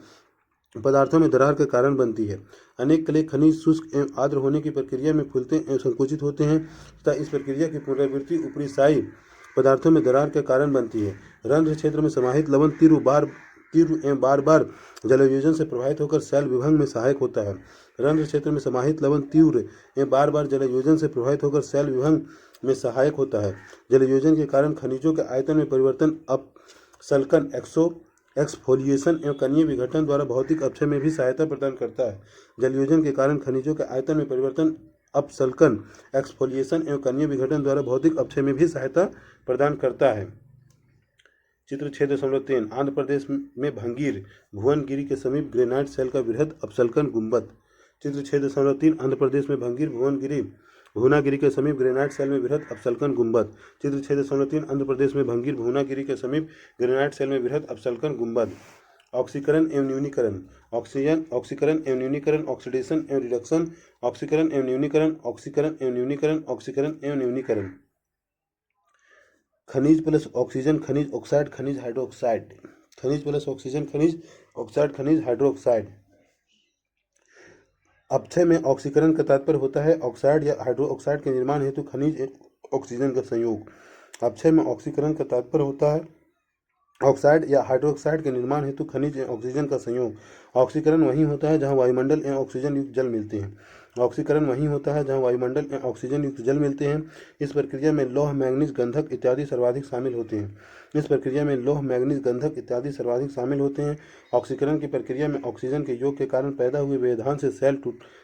पदार्थों में दरार का कारण बनती है। अनेक कले खनिज शुष्क एवं आर्द्र होने की प्रक्रिया में फूलते एवं संकुचित होते हैं तथा इस प्रक्रिया की पुनरावृत्ति ऊपरी साई पदार्थों में दरार का कारण बनती है। रंध्र क्षेत्र में समाहित लवण तीव्र एवं बार बार जलयोजन से प्रभावित होकर सेल विभंग में सहायक होता है। रंध्र क्षेत्र में समाहित लवण तीव्र एवं बार बार जलयोजन से प्रभावित होकर सेल विभंग में सहायक होता है। जलयोजन के कारण खनिजों के आयतन में परिवर्तन अपसल्कन एक्सफोलिएशन एवं कणीय विघटन द्वारा भौतिक अपक्षय में भी सहायता प्रदान करता है। जलयोजन के कारण खनिजों के आयतन में परिवर्तन अपसल्कन एक्सफोलिएशन एवं कणीय विघटन द्वारा भौतिक अपक्षय में भी सहायता प्रदान करता है। चित्र 6.3 आंध्र प्रदेश में भंगीर भुवनगिरी के समीप ग्रेनाइट सेल का वृहद अपसल्कन गुंबद। चित्र 6.3 आंध्र प्रदेश में भंगीर भुवनागिरी के समीप ग्रेनाइट सेल में वृहद अपसल्कन गुंबद। चित्र 6.3 आंध्र प्रदेश में भंगीर भुवनागिरी के समीप ग्रेनाइट सेल में वृहद अपसल्कन गुंबद। ऑक्सीकरण एवं न्यूनीकरण, ऑक्सीकरण एवं न्यूनीकरण, ऑक्सीडेशन एवं रिडक्शन, ऑक्सीकरण एवं न्यूनीकरण, ऑक्सीकरण एवं न्यूनीकरण, ऑक्सीकरण एवं न्यूनीकरण। खनिज प्लस ऑक्सीजन खनिज ऑक्साइड खनिज हाइड्रोक्साइड, खनिज प्लस ऑक्सीजन खनिज ऑक्साइड खनिज हाइड्रोक्साइड। अपक्षय में ऑक्सीकरण का तात्पर्य होता है ऑक्साइड या हाइड्रोक्साइड के निर्माण हेतु खनिज ऑक्सीजन का संयोग। अपक्षय में ऑक्सीकरण का तात्पर्य होता है ऑक्साइड या हाइड्रोक्साइड के निर्माण हेतु खनिज ऑक्सीजन का संयोग। ऑक्सीकरण वहीं होता है जहां वायुमंडल एवं ऑक्सीजन युक्त जल मिलते हैं। ऑक्सीकरण वहीं होता है जहां वायुमंडल एवं ऑक्सीजन युक्त जल मिलते हैं। इस प्रक्रिया में लौह मैंगनीज गंधक इत्यादि सर्वाधिक शामिल होते हैं। इस प्रक्रिया में लौह मैंगनीज गंधक इत्यादि सर्वाधिक शामिल होते हैं। ऑक्सीकरण की प्रक्रिया में ऑक्सीजन के योग के कारण पैदा हुए व्यवधान से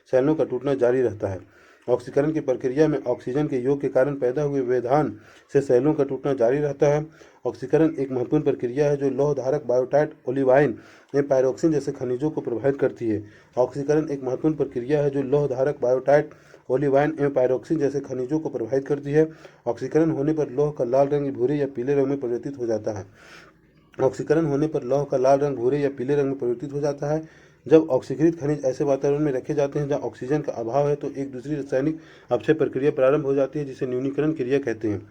सेलों का टूटना जारी रहता है। ऑक्सीकरण की प्रक्रिया में ऑक्सीजन के योग के कारण पैदा हुए व्यवधान से सेलों का टूटना जारी रहता है। ऑक्सीकरण एक महत्वपूर्ण प्रक्रिया है जो लौह धारक बायोटाइट ओलिवाइन एवं पायरोक्सिन जैसे खनिजों को प्रभावित करती है। ऑक्सीकरण एक महत्वपूर्ण प्रक्रिया है जो लौह धारक बायोटाइट ओलिवाइन एवं पायरोक्सिन जैसे खनिजों को प्रभावित करती है। ऑक्सीकरण होने पर लौह का लाल रंग भूरे या पीले रंग में परिवर्तित हो जाता है। ऑक्सीकरण होने पर लौह का लाल रंग भूरे या पीले रंग में परिवर्तित हो जाता है। जब ऑक्सीकृत खनिज ऐसे वातावरण में रखे जाते हैं जहां ऑक्सीजन का अभाव है तो एक दूसरी रासायनिक अपक्षय प्रक्रिया प्रारंभ हो जाती है जिसे न्यूनीकरण क्रिया कहते हैं।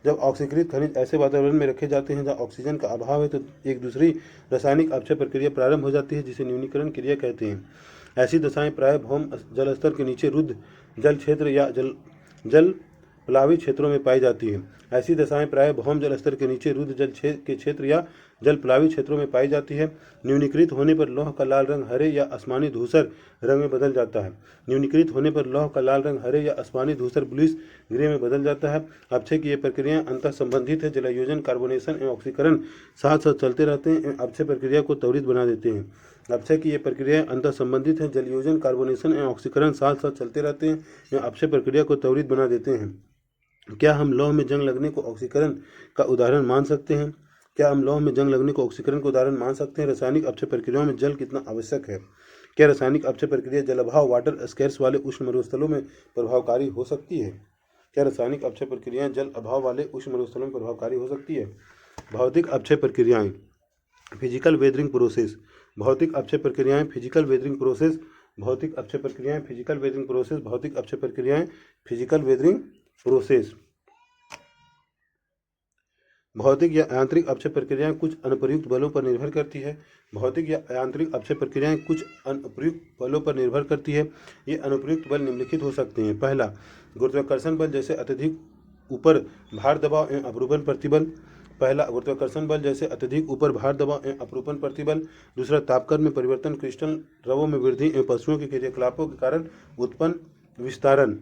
जब ऑक्सीकृत खनिज ऐसे वातावरण में रखे जाते हैं जहां ऑक्सीजन का अभाव है तो एक दूसरी रासायनिक अपक्षय प्रक्रिया प्रारंभ हो जाती है जिसे न्यूनीकरण क्रिया कहते हैं। ऐसी दशाएं प्राय भौम जल स्तर के नीचे रुद्ध जल क्षेत्र या जल प्लावी क्षेत्रों में पाई जाती है। ऐसी दशाएं प्राय भौम जल स्तर के नीचे रुद्ध जल के क्षेत्र या जल प्लावी क्षेत्रों में पाई जाती है। न्यूनीकृत होने पर लौह का लाल रंग हरे या आसमानी धूसर रंग में बदल जाता है। न्यूनीकृत होने पर लौह का लाल रंग हरे या आसमानी धूसर ब्लूइश ग्रे में बदल जाता है। अपक्षय की ये प्रक्रियाएं अंतः संबंधित है। जलयोजन कार्बोनेशन एवं ऑक्सीकरण साथ साथ चलते रहते हैं एवं अपक्षय प्रक्रिया को त्वरित बना देते हैं। अपक्षय की ये प्रक्रियाएं अंतः संबंधित हैं। जलयोजन कार्बोनेशन एवं ऑक्सीकरण साथ साथ चलते रहते हैं एवं अपक्षय प्रक्रिया को त्वरित बना देते हैं। क्या हम लौह में जंग लगने को ऑक्सीकरण का उदाहरण मान सकते हैं? क्या हम लौह में जंग लगने को ऑक्सीकरण का उदाहरण मान सकते हैं? रासायनिक अपक्षय प्रक्रियाओं में जल कितना आवश्यक है? क्या रासायनिक अपक्षय प्रक्रिया जल अभाव वाटर स्कैर्स वाले उष्ण मरुस्थलों में प्रभावकारी हो सकती है? क्या रासायनिक अपक्षय प्रक्रियाएं जल अभाव वाले उष्ण मरुस्थलों में प्रभावकारी हो सकती है? भौतिक अपक्षय प्रक्रियाएं, फिजिकल वेदरिंग प्रोसेस। भौतिक अपक्षय प्रक्रियाएं, फिजिकल वेदरिंग प्रोसेस। भौतिक अपक्षय प्रक्रियाएं, फिजिकल वेदरिंग प्रोसेस। भौतिक अपक्षय प्रक्रियाएं, फिजिकल वेदरिंग प्रोसेस। भौतिक या यांत्रिक अपक्षय प्रक्रियाएं कुछ अनुप्रयुक्त बलों पर निर्भर करती है। भौतिक या यांत्रिक अपक्षय प्रक्रियाएं कुछ अनुप्रयुक्त बलों पर निर्भर करती है। ये अनुप्रयुक्त बल निम्नलिखित हो सकते हैं। पहला, गुरुत्वाकर्षण बल जैसे अत्यधिक ऊपर भार दबाव एवं अपरूपण प्रतिबल। पहला, गुरुत्वाकर्षण बल जैसे अत्यधिक ऊपर भार दबाव एवं अपरूपण प्रतिबल। दूसरा, तापक्रम में परिवर्तन, क्रिस्टल द्रवों में वृद्धि एवं पशुओं के क्रियाकलापों के कारण उत्पन्न विस्तारण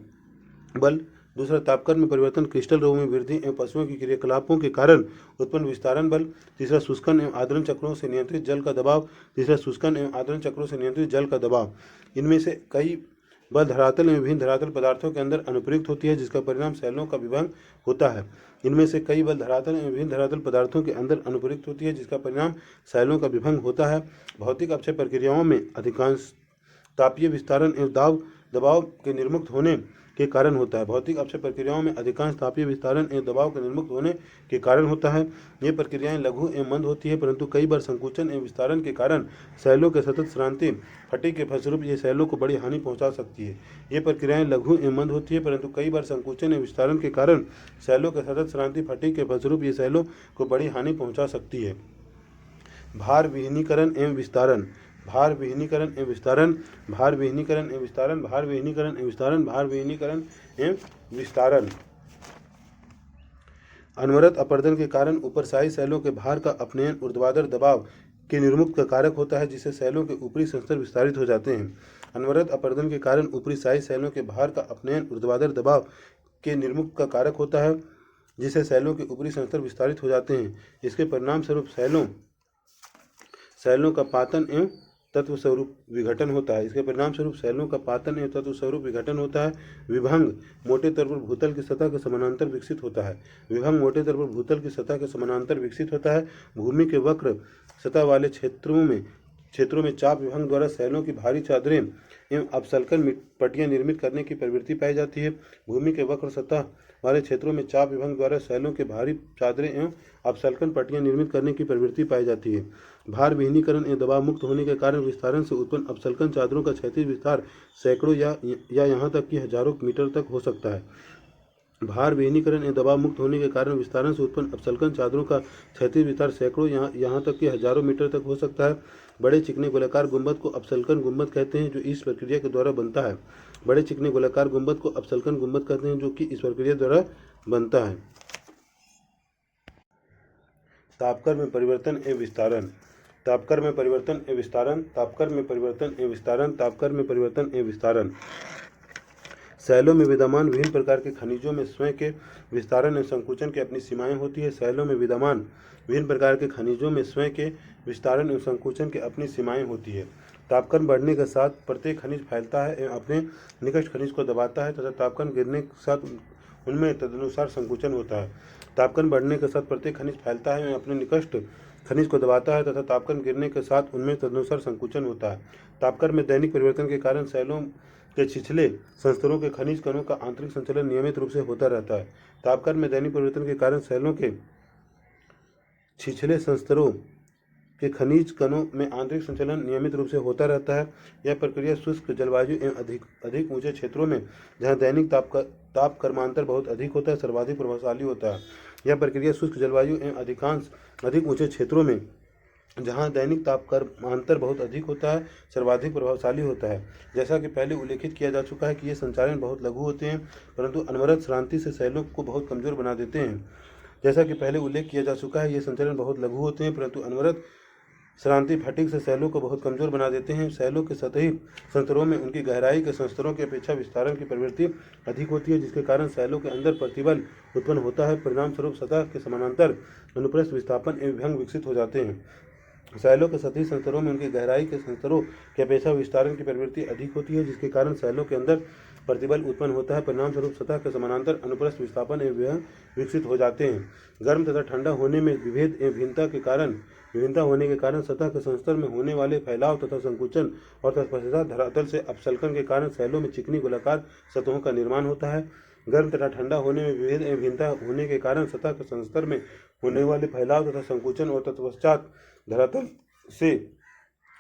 बल। दूसरा, तापक्रम में परिवर्तन, क्रिस्टल द्रवों में वृद्धि एवं पशुओं के क्रियाकलापों के कारण उत्पन्न विस्तारण बल। तीसरा, शुष्कन एवं आर्द्रन चक्रों से नियंत्रित जल का दबाव। तीसरा, शुष्कन एवं आर्द्रन चक्रों से नियंत्रित जल का दबाव। इनमें से कई बल धरातल एवं विभिन्न धरातल पदार्थों के अंदर अनुप्रयुक्त होती है, जिसका परिणाम सैलों का विभंग होता है। इनमें से कई बल धरातल एवं विभिन्न धरातल पदार्थों के अंदर अनुप्रयुक्त होती है, जिसका परिणाम सैलों का विभंग होता है। भौतिक अपक्षय प्रक्रियाओं में अधिकांश तापीय विस्तारण एवं दबाव के निर्मुक्त होने के कारण होता है। भौतिक अपक्षय प्रक्रियाओं में अधिकांश तापीय विस्तारण एवं दबाव के निर्मुक्त होने के कारण होता है। ये प्रक्रियाएं लघु एवं मंद होती है, परंतु कई बार संकुचन एवं विस्तारण के कारण सैलों के सतत श्रांति फटीग के फलस्वरूप ये सैलों को बड़ी हानि पहुंचा सकती है। ये प्रक्रियाएं लघु एवं मंद होती है, परंतु कई बार संकुचन एवं विस्तारण के कारण सैलों के सतत श्रांति फटीग के फलस्वरूप ये सैलों को बड़ी हानि पहुंचा सकती है। भार विहीनीकरण एवं विस्तारण। भार विहीनीकरण एवं विस्तारण। भार विहीनीकरण एवं विस्तारण। भार विहीनीकरण एवं विस्तारण। भार विहीनीकरण एवं विस्तारण। अनवरत अपरदन के कारण ऊपरशाही सैलों के भार का अपनयन ऊर्ध्वाधर दबाव के निर्मुक्त का कारक होता है, जिससे सैलों के ऊपरी संस्तर विस्तारित हो जाते हैं। अनवरत अपरदन के कारण ऊपरी शाही सैलों के भार का अपनयन ऊर्ध्वाधर दबाव के निर्मुक्त का कारक होता है, जिससे सैलों के ऊपरी संस्तर विस्तारित हो जाते हैं। इसके परिणाम स्वरूप सैलों का पातन एवं तत्व स्वरूप विघटन होता है। इसके परिणाम स्वरूप सैलों का पातन एवं तत्व स्वरूप विघटन होता है। विभंग मोटे तौर पर भूतल की सतह के समानांतर विकसित होता है। विभंग मोटे तौर पर भूतल की सतह के समानांतर विकसित होता है। भूमि के वक्र सतह वाले क्षेत्रों में चाप विभंग द्वारा सैलों की भारी चादरें एवं अपसल्कन पट्टियां निर्मित करने की प्रवृत्ति पाई जाती है। भूमि के वक्र सतह वाले क्षेत्रों में चाप विभंग द्वारा सैलों के भारी चादरें एवं अपसल्कन पट्टियां निर्मित करने की प्रवृत्ति पाई जाती है। भार विहीनीकरण एवं दबाव मुक्त होने के कारण विस्तारण से उत्पन्न अपसल्कन चादरों का क्षैतिज विस्तार सैकड़ों या यहाँ तक कि हजारों मीटर तक हो सकता है। भार विहीनीकरण एवं दबाव मुक्त होने के कारण विस्तारण से उत्पन्न अपसल्कन चादरों का क्षैतिज विस्तार सैकड़ों यहाँ तक कि हजारों मीटर तक हो सकता है। बड़े चिकने गोलाकार गुंबद को अपसल्कन गुंबद कहते हैं, जो इस प्रक्रिया के द्वारा बनता है। बड़े चिकने गोलाकार गुंबद को अपसल्कन गुंबद कहते हैं, जो कि इस प्रक्रिया द्वारा बनता है। तापक्रम में परिवर्तन एवं विस्तारण। तापक्रम में परिवर्तन एवं विस्तारण। तापक्रम में परिवर्तन एवं विस्तारण। तापक्रम में परिवर्तन एवं विस्तारण। सैलों में विद्यमान विभिन्न प्रकार के खनिजों में स्वयं के विस्तारण एवं संकुचन की अपनी सीमाएं होती है। सैलों में विद्यमान विभिन्न प्रकार के खनिजों में स्वयं के विस्तारण एवं संकुचन की अपनी सीमाएं होती है। तापक्रम बढ़ने के साथ प्रत्येक खनिज फैलता है एवं अपने निकट खनिज को दबाता है तथा तापक्रम गिरने के साथ उनमें तदनुसार संकुचन होता है। तापक्रम बढ़ने के साथ प्रत्येक खनिज फैलता है एवं अपने निकट खनिज को दबाता है तथा तापक्रम गिरने के साथ उनमें तदनुसार संकुचन होता है। तापक्रम में दैनिक परिवर्तन के कारण सैलों के छिछले संस्तरों के खनिज कणों का आंतरिक संचलन नियमित रूप से होता रहता है। तापक्रम में दैनिक परिवर्तन के कारण सैलों के छिछले संस्तरों के खनिज कणों में आंतरिक संचलन नियमित रूप से होता रहता है। यह प्रक्रिया शुष्क जलवायु एवं अधिक ऊंचे क्षेत्रों में, जहां दैनिक तापक्रमांतर बहुत अधिक होता है, सर्वाधिक प्रभावशाली होता है। यह प्रक्रिया शुष्क जलवायु एवं अधिक ऊंचे क्षेत्रों में, जहां दैनिक तापक्रमांतर बहुत अधिक होता है, सर्वाधिक प्रभावशाली होता है। जैसा कि पहले उल्लेखित किया जा चुका है कि ये संचालन बहुत लघु होते हैं, परंतु अनवरत श्रांति से सैलों को बहुत कमजोर बना देते हैं। जैसा कि पहले उल्लेख किया जा चुका है, ये संचालन बहुत लघु होते हैं, परंतु अनवरत श्रांति फटीग से सैलों को बहुत कमजोर बना देते हैं। सैलों के सतही संस्तरों में उनकी गहराई के संस्तरों की अपेक्षा विस्तारण की प्रवृत्ति अधिक होती है, जिसके कारण सैलों के अंदर प्रतिबल उत्पन्न होता है। परिणाम स्वरूप सतह के समानांतर अनुप्रस्थ विस्थापन एवं विभंग विकसित हो जाते हैं। सैलों के सतही संस्तरों में उनकी गहराई के संस्तरों की अपेक्षा विस्तारण की प्रवृत्ति अधिक होती है, जिसके कारण सैलों के अंदर प्रतिबल उत्पन्न होता है। परिणाम स्वरूप सतह के समानांतर अनुप्रस्थ विस्थापन एवं विभंग विकसित हो जाते हैं। गर्म तथा ठंडा होने में विभेद एवं भिन्नता होने के कारण सतह के संस्तर में होने वाले फैलाव तथा संकुचन और तत्पश्चात धरातल से अपसल्कन के कारण सैलों में चिकनी गोलाकार सतहों का निर्माण होता है। गर्म तथा ठंडा होने में विभेद एवं भिन्नता होने के कारण सतह के संस्तर में होने वाले फैलाव तथा संकुचन और तत्पश्चात धरातल से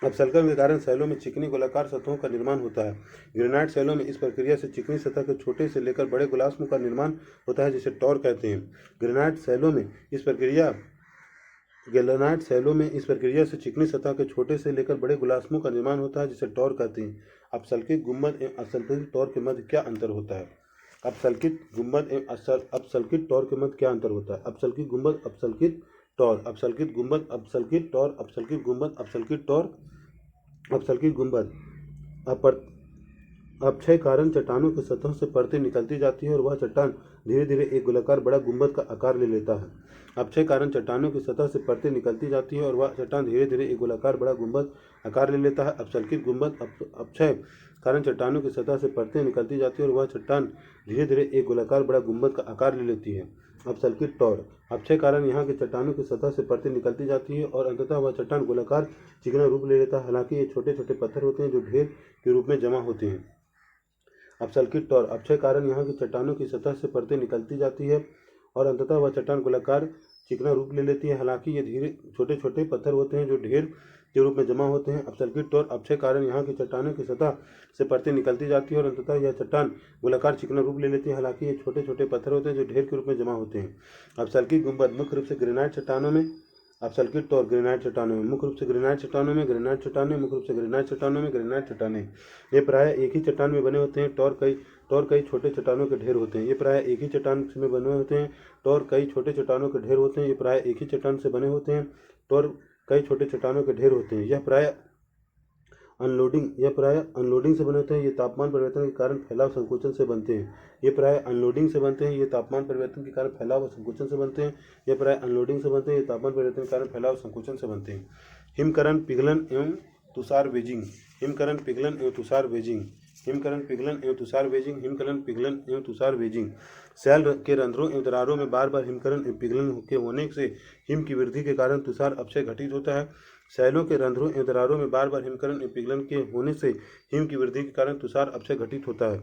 अपसल्कन के कारण शैलों में चिकनी गोलाकार सतहों का निर्माण होता है। ग्रेनाइट शैलों में इस प्रक्रिया से चिकनी सतह के छोटे से लेकर बड़े गुलास्म का निर्माण होता है, जिसे टॉर कहते हैं। ग्रेनाइट शैलों में इस प्रक्रिया से चिकनी सतह के छोटे से लेकर बड़े गुलास्मों का निर्माण होता है, जिसे टॉर कहते हैं। अपसल्कित गुंबद एवं असल्कित टॉर के मध्य क्या अंतर होता है? अपसल्कित गुंबद एवं अपसल्कित टॉर के मध्य क्या अंतर होता है? अपसल्कित गुंबद, अपसल्कित टॉर, अपसल्कित गुंबद, अपसल्कित टॉर, अपसल्कित गुंबद, अपसल्कित टॉर, अपसल्कित गुंबद। अपक्षय कारण चट्टानों की सतह से परतें निकलती जाती है और वह चट्टान धीरे धीरे एक गोलाकार बड़ा गुंबद का आकार ले लेता है। अपक्षय कारण चट्टानों की सतह से परतें निकलती जाती है और वह चट्टान धीरे धीरे एक गोलाकार बड़ा गुंबद आकार ले लेता है। अपसल्कित गुंबद। अपक्षय कारण चट्टानों की सतह से परतें निकलती जाती है और वह चट्टान धीरे धीरे एक गोलाकार बड़ा गुंबद का आकार ले लेती है। अपसल्कित टॉर। अपक्षय कारण यहाँ की चट्टानों की सतह से परतें निकलती जाती है और अंततः वह चट्टान गोलाकार चिकना रूप ले लेता है। हालांकि ये छोटे छोटे पत्थर होते हैं जो ढेर के रूप में जमा होते हैं। अपसल्कित टॉर। अपक्षय कारण यहाँ की चट्टानों की सतह से परतें निकलती जाती है और अंततः वह चट्टान गोलाकार चिकना रूप ले लेती है। हालांकि ये धीरे छोटे छोटे पत्थर होते हैं जो ढेर के रूप में जमा होते हैं। अपसल्कित टॉर। अपक्षय कारण यहाँ की चट्टानों की सतह से परतें निकलती जाती है और अंततः यह चट्टान गोलाकार चिकना रूप ले लेती है। हालांकि ये छोटे छोटे पत्थर होते हैं जो ढेर के रूप में जमा होते हैं। अपसल्कित गुंबद। मुख्य रूप से ग्रेनाइट चट्टानों में। अपसल्कित टॉर। ग्रेनाइट चट्टानों में मुख्य रूप से ग्रेनाइट चट्टानों में ग्रेनाइट चट्टानें मुख्य रूप से ग्रेनाइट चट्टानों में ग्रेनाइट चट्टानें ये प्रायः एक ही चट्टान में बने होते हैं। टॉर कई छोटे चट्टानों के ढेर होते हैं। ये प्रायः एक ही चट्टान में बने होते हैं। टॉर कई छोटे चट्टानों के ढेर होते हैं। ये प्रायः एक ही चट्टान से बने होते हैं। टॉर कई छोटे चट्टानों के ढेर होते हैं। यह प्रायः अनलोडिंग से बने होते हैं। ये तापमान परिवर्तन के कारण फैलाव संकोचन से बनते हैं। ये प्रायः अनलोडिंग से बनते हैं। ये तापमान परिवर्तन के कारण फैलाव और संकोचन से बनते हैं। ये प्रायः अनलोडिंग से बनते हैं। ये तापमान परिवर्तन के कारण फैलाव संकोचन से बनते हैं। हिमकरण पिघलन एवं तुषार वेजिंग। हिमकरण पिघलन एवं तुषार वेजिंग। हिमकरण पिघलन एवं तुषार वेजिंग। हिमकरण पिघलन एवं तुषार वेजिंग। शैल के रंध्रों एवं दरारों में बार बार हिमकरण एवं पिघलन के होने से हिम की वृद्धि के कारण तुषार अपक्षय घटित होता है। शैलों के रंध्रों एवं दरारों में बार बार हिमकरण एवं पिघलन के होने से हिम की वृद्धि के कारण तुषार अपक्षय घटित होता है।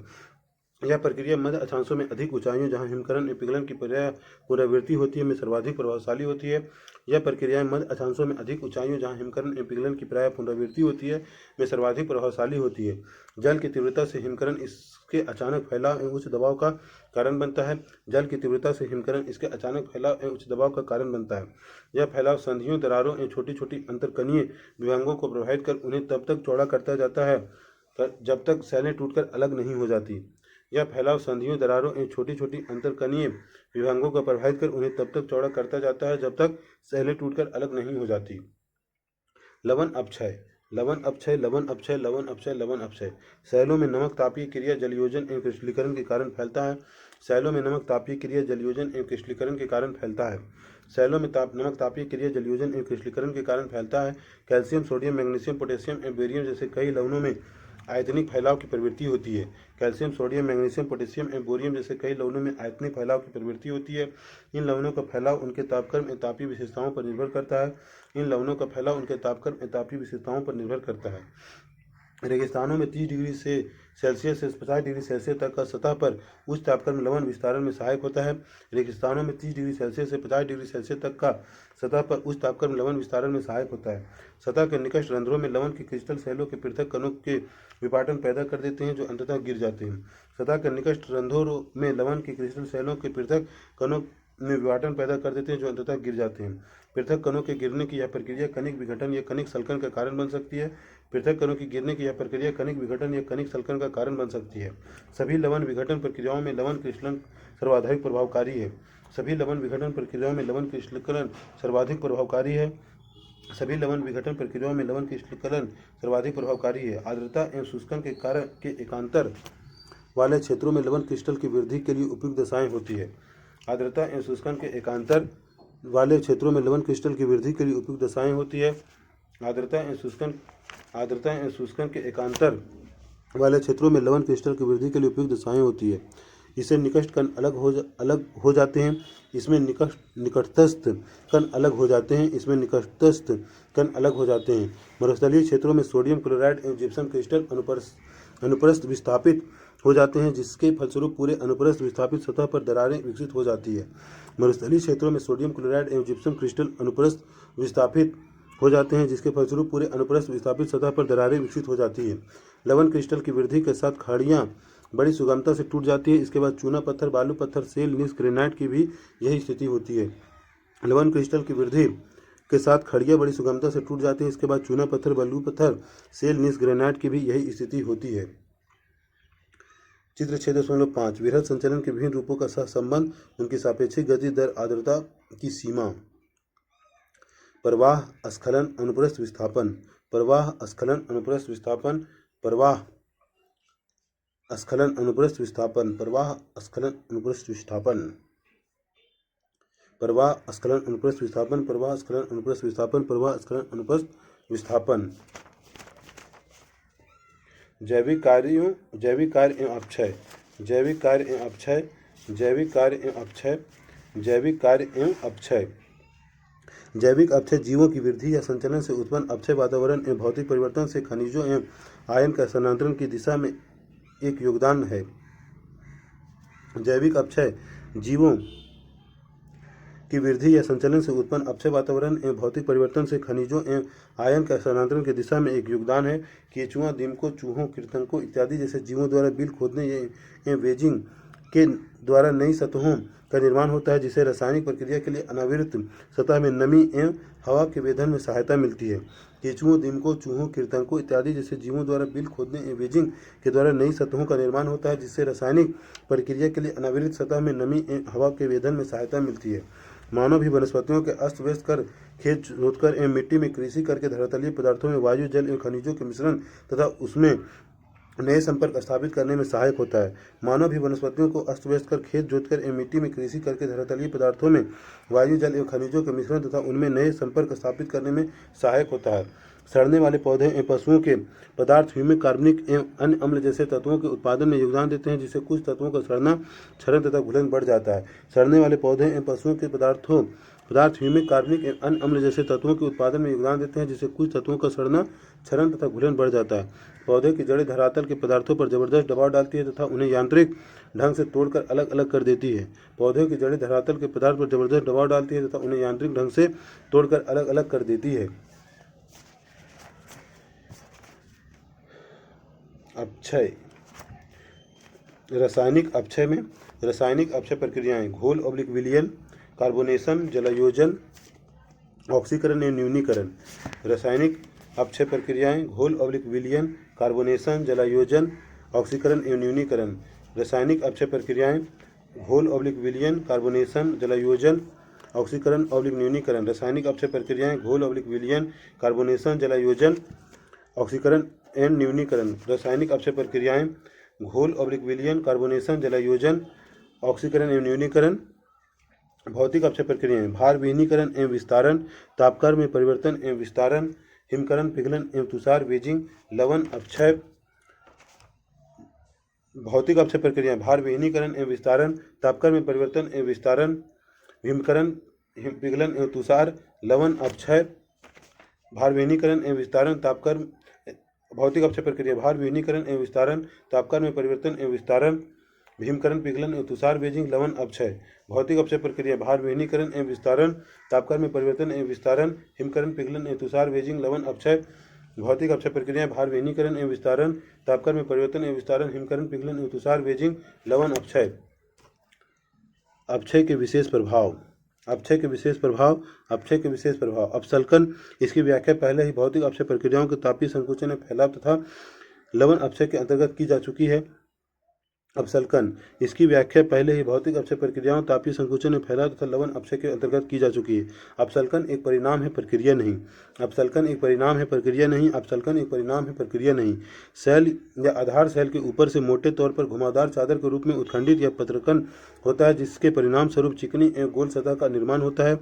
यह प्रक्रिया मध्य अक्षांशों में अधिक ऊंचाइयों जहां हिमकरण एवं पिघलन की पुनरावृत्ति होती है में सर्वाधिक प्रभावशाली होती है। यह प्रक्रिया मध्य अक्षांशों में अधिक ऊंचाइयों जहां हिमकरण एवं पिघलन की प्रायः पुनरावृत्ति होती है में सर्वाधिक प्रभावशाली होती है। जल की तीव्रता से हिमकरण इसके अचानक फैलाव एवं उच्च दबाव का कारण बनता है। जल की तीव्रता से हिमकरण इसके अचानक फैलाव एवं उच्च दबाव का कारण बनता है। यह फैलाव संधियों, दरारों एवं छोटी छोटी अंतरकणीय विभागों को प्रभावित कर उन्हें तब तक चौड़ा करता जाता है जब तक शैलें टूटकर अलग नहीं हो जाती। यह फैलाव संधियों, दरारों एवं छोटी छोटी अंतरकणीय विभागों को प्रभावित कर उन्हें तब तक चौड़ा करता जाता है जब तक शैलें टूटकर अलग नहीं हो जाती। लवण अपक्षय। लवण अपक्षय, लवण अपक्षय, लवण अपक्षय, लवण अपक्षय। शैलों में नमक तापीय क्रिया जलयोजन एवं क्रिस्टलीकरण के कारण फैलता है। शैलों में नमक तापीय क्रिया जलयोजन एवं क्रिस्टलीकरण के कारण फैलता है। शैलों में नमक तापीय क्रिया जलयोजन एवं क्रिस्टलीकरण के कारण फैलता है। कैल्शियम, सोडियम, मैग्नीशियम, पोटेशियम एवं बेरियम जैसे कई लवणों में आयतनिक फैलाव की प्रवृत्ति होती है। कैल्शियम, सोडियम, मैग्नीशियम, पोटेशियम एवं बोरियम जैसे कई लवणों में आयतनिक फैलाव की प्रवृत्ति होती है। इन लवणों का फैलाव उनके तापक्रम एवं तापीय विशेषताओं पर निर्भर करता है। इन लवणों का फैलाव उनके तापक्रम एवं तापीय विशेषताओं पर निर्भर करता है। रेगिस्तानों में 30 डिग्री सेल्सियस से 50 डिग्री सेल्सियस तक का सतह पर उच्च तापक्रम लवण विस्तारण में सहायक होता है। रेगिस्तानों में 30 डिग्री सेल्सियस से 50 डिग्री सेल्सियस तक का सतह पर उच्च तापक्रम लवण विस्तारण में सहायक होता है। सतह के निकट रंध्रों में लवण के क्रिस्टल शैलों के पृथक कणों के विपाटन पैदा कर देते हैं जो अंततः गिर जाते हैं। सतह के निकट रंध्रों में लवण के क्रिस्टल शैलों के पृथक कणों में विपाटन पैदा कर देते हैं जो अंततः गिर जाते हैं। पृथक कणों के गिरने की यह प्रक्रिया कणिक विघटन या कणिक सल्कन का कारण बन सकती है। पृथक कणों की गिरने की यह प्रक्रिया कणिक विघटन या कणिक सल्कन का कारण बन सकती है। सभी लवण विघटन प्रक्रियाओं में लवण क्रिस्टलन सर्वाधिक प्रभावकारी है। सभी लवण विघटन प्रक्रियाओं में लवण क्रिस्टलन सर्वाधिक प्रभावकारी है। सभी लवण विघटन प्रक्रियाओं में लवण क्रिस्टलन सर्वाधिक प्रभावकारी है। आर्द्रता एवं शुष्कन के कारण के एकांतर वाले क्षेत्रों में लवण क्रिस्टल की वृद्धि के लिए उपयुक्त दशाएं होती है। आर्द्रता एवं शुष्कन के एकांतर वाले क्षेत्रों में लवण क्रिस्टल की वृद्धि के लिए उपयुक्त दशाएं होती है। आर्द्रता एवं शुष्कन के एकांतर वाले क्षेत्रों में लवण क्रिस्टल की वृद्धि के लिए उपयुक्त दशाएं होती है। इससे निकटस्थ कण अलग हो जाते हैं। इसमें निकटस्थ कण अलग हो जाते हैं। इसमें निकटस्थ कण अलग हो जाते हैं। मरुस्थलीय क्षेत्रों में सोडियम क्लोराइड एवं जिप्सम क्रिस्टल अनुप्रस्थ विस्थापित हो जाते हैं, जिसके फलस्वरूप पूरे अनुप्रस्थ विस्थापित सतह पर दरारें विकसित हो जाती है। मरुस्थलीय क्षेत्रों में सोडियम क्लोराइड एवं जिप्सम क्रिस्टल अनुप्रस्थ विस्थापित हो जाते हैं, जिसके फलस्वरूप पूरे अनुप्रस्थ विस्थापित सतह पर दरारें विकसित हो जाती है। लवण क्रिस्टल की वृद्धि के साथ खाड़ियाँ बड़ी सुगमता से टूट जाती है। इसके बाद चूना पत्थर, बालू पत्थर, सेल, नीस, ग्रेनाइट की भी यही स्थिति होती है। लवण क्रिस्टल की वृद्धि के साथ खड़ियाँ बड़ी सुगमता से टूट जाती है। इसके बाद चूना पत्थर, बालू पत्थर, सेल, नीस, ग्रेनाइट की भी यही स्थिति होती है। चित्र 6.5 वृहद संचलन के विभिन्न रूपों का सहसंबंध, उनकी सापेक्षिक गति, दर, आर्द्रता की सीमा। प्रवाह, स्खलन, अनुप्रस्थ विस्थापन। प्रवाह, स्खलन, अनुप्रस्थ विस्थापन। प्रवाह, स्खलन, अनुप्रस्थ विस्थापन। प्रवाह, स्खलन, अनुप्रस्थ विस्थापन। प्रवाह, स्खलन, अनुप्रस्थ विस्थापन। प्रवाह, स्खलन, अनुप्रस्थ विस्थापन। प्रवाह, स्खलन, अनुप्रस्थ विस्थापन। जैविक कार्यों, जैविक कार्य एवं अपक्षय। जैविक कार्य एवं अपक्षय। जैविक कार्य एवं अपक्षय। जैविक कार्य एवं अपक्षय। जैविक अपक्षय जीवों की वृद्धि या संचलन से उत्पन्न अपक्षय, वातावरण एवं भौतिक परिवर्तन से खनिजों एवं आयन का स्थानांतरण की दिशा में एक योगदान है। जैविक अपक्षय जीवों की वृद्धि या संचलन से उत्पन्न अपक्षय, वातावरण एवं भौतिक परिवर्तन से खनिजों एवं आयन का स्थानांतरण की दिशा में एक योगदान है। केंचुआ, दीमकों, चूहों, कृंतकों इत्यादि जैसे जीवों द्वारा बिल खोदने एवं वेजिंग के द्वारा नई सतहों का निर्माण होता है, जिससे रासायनिक प्रक्रिया के लिए अनावृत सतह में नमी एवं हवा के वेधन में सहायता मिलती है। केंचुओं, दीमकों, चूहों, कृंतकों इत्यादि जैसे जीवों द्वारा बिल खोदने एवं वेजिंग के द्वारा नई सतहों का निर्माण होता है, जिससे रासायनिक प्रक्रिया के लिए अनावृत सतह में नमी एवं हवा के वेधन में सहायता मिलती है। मानव भी वनस्पतियों के अस्त व्यस्त कर, खेत जोतकर एवं मिट्टी में कृषि करके धरातलीय पदार्थों में वायु, जल एवं खनिजों के मिश्रण तथा उसमें नए संपर्क स्थापित करने में सहायक होता है। मानव भी वनस्पतियों को अस्त व्यस्त कर, खेत जोतकर एवं मिट्टी में कृषि करके धरातलीय पदार्थों में वायु, जल एवं खनिजों के मिश्रण तथा उनमें नए संपर्क स्थापित करने में सहायक होता है। सड़ने वाले पौधे एवं पशुओं के पदार्थ ह्यूमिक, कार्बनिक एवं अन्य अम्ल जैसे तत्वों के उत्पादन में योगदान देते हैं, जिससे कुछ तत्वों का सड़ना, क्षरण तथा घुलन बढ़ जाता है। सड़ने वाले पौधे एवं पशुओं के पदार्थ ह्यूमिक, कार्बनिक एवं अन्य अम्ल जैसे तत्वों के उत्पादन में योगदान देते हैं, जिससे कुछ तत्वों का सड़ना, क्षरण तथा घुलन बढ़ जाता है। पौधे की जड़ें धरातल के पदार्थों पर जबरदस्त दबाव डालती है तथा उन्हें यांत्रिक ढंग से तोड़कर अलग अलग कर देती है। पौधे की जड़ें धरातल के पदार्थ पर जबरदस्त दबाव डालती है तथा उन्हें यांत्रिक ढंग से तोड़कर अलग अलग कर देती है। अपक्षय। रासायनिक अपक्षय में रासायनिक अपक्षय प्रक्रियाएं: घोल ऑब्लिक विलयन, कार्बोनेशन, जलायोजन, ऑक्सीकरण एवं न्यूनीकरण। रासायनिक अपक्षय प्रक्रियाएं: घोल ऑब्लिक विलयन, कार्बोनेशन, जलायोजन, ऑक्सीकरण एवं न्यूनीकरण। रासायनिक अपक्षय प्रक्रियाएं: घोल ऑब्लिक विलयन, कार्बोनेशन, जलायोजन, ऑक्सीकरण ऑब्लिक न्यूनीकरण। रासायनिक अपक्षय प्रक्रियाएं: घोल ऑब्लिक विलयन, कार्बोनेशन, जलायोजन, ऑक्सीकरण एवं न्यूनीकरण। रासायनिक अपक्षय प्रक्रियाएं: घोल ऑब्लिक विलयन, कार्बोनेशन, जलायोजन, ऑक्सीकरण एवं न्यूनीकरण। भौतिक अपक्षय प्रक्रियाएं: भार विहीनीकरण एवं विस्तारण, तापक्रम में परिवर्तन एवं विस्तारण, हिमकरण, पिघलन एवं तुषार वेजिंग, लवण अपक्षय। भौतिक अपक्षय प्रक्रियाएं: भार विहीनीकरण एवं विस्तारण, तापक्रम में परिवर्तन एवं विस्तारण, हिमकरण, पिघलन एवं तुषार, लवण अपक्षय। भार विहीनीकरण एवं विस्तारण, तापक्रम। भौतिक अपक्षय प्रक्रिया: भार विहीनीकरण एवं विस्तारण, तापक्रम में परिवर्तन एवं विस्तारण, हिमकरण, पिघलन एवं तुषार वेजिंग, लवण अपक्षय। भौतिक अपक्षय प्रक्रिया: भार विहीनीकरण एवं विस्तारण, तापक्रम में परिवर्तन एवं विस्तारण, हिमकरण, पिघलन एवं तुषार वेजिंग, लवण अपक्षय। भौतिक अपक्षय प्रक्रिया: भार विहीनीकरण एवं विस्तारण, तापक्रम में परिवर्तन एवं विस्तारण, हिमकरण, पिघलन एवं तुषार वेजिंग, लवण अपक्षय। अपक्षय के विशेष प्रभाव। अपक्षय के विशेष प्रभाव। अपक्षय के विशेष प्रभाव। अपसल्कन। इसकी व्याख्या पहले ही भौतिक अपक्षय प्रक्रियाओं के तापीय संकुचन, फैलाव तथा लवण अपक्षय के अंतर्गत की जा चुकी है। अपसल्कन। इसकी व्याख्या पहले ही भौतिक अपक्षय प्रक्रियाओं, तापीय संकुचन में फैलाव तथा लवण अपक्षय के अंतर्गत की जा चुकी है। अपसल्कन एक परिणाम है, प्रक्रिया नहीं। अपसल्कन एक परिणाम है, प्रक्रिया नहीं। अपसल्कन एक परिणाम है, प्रक्रिया नहीं। सेल या आधार सेल के ऊपर से मोटे तौर पर घुमावदार चादर के रूप में उत्खंडित या पत्रकन होता है, जिसके परिणाम स्वरूप चिकनी एवं गोल सतह का निर्माण होता है।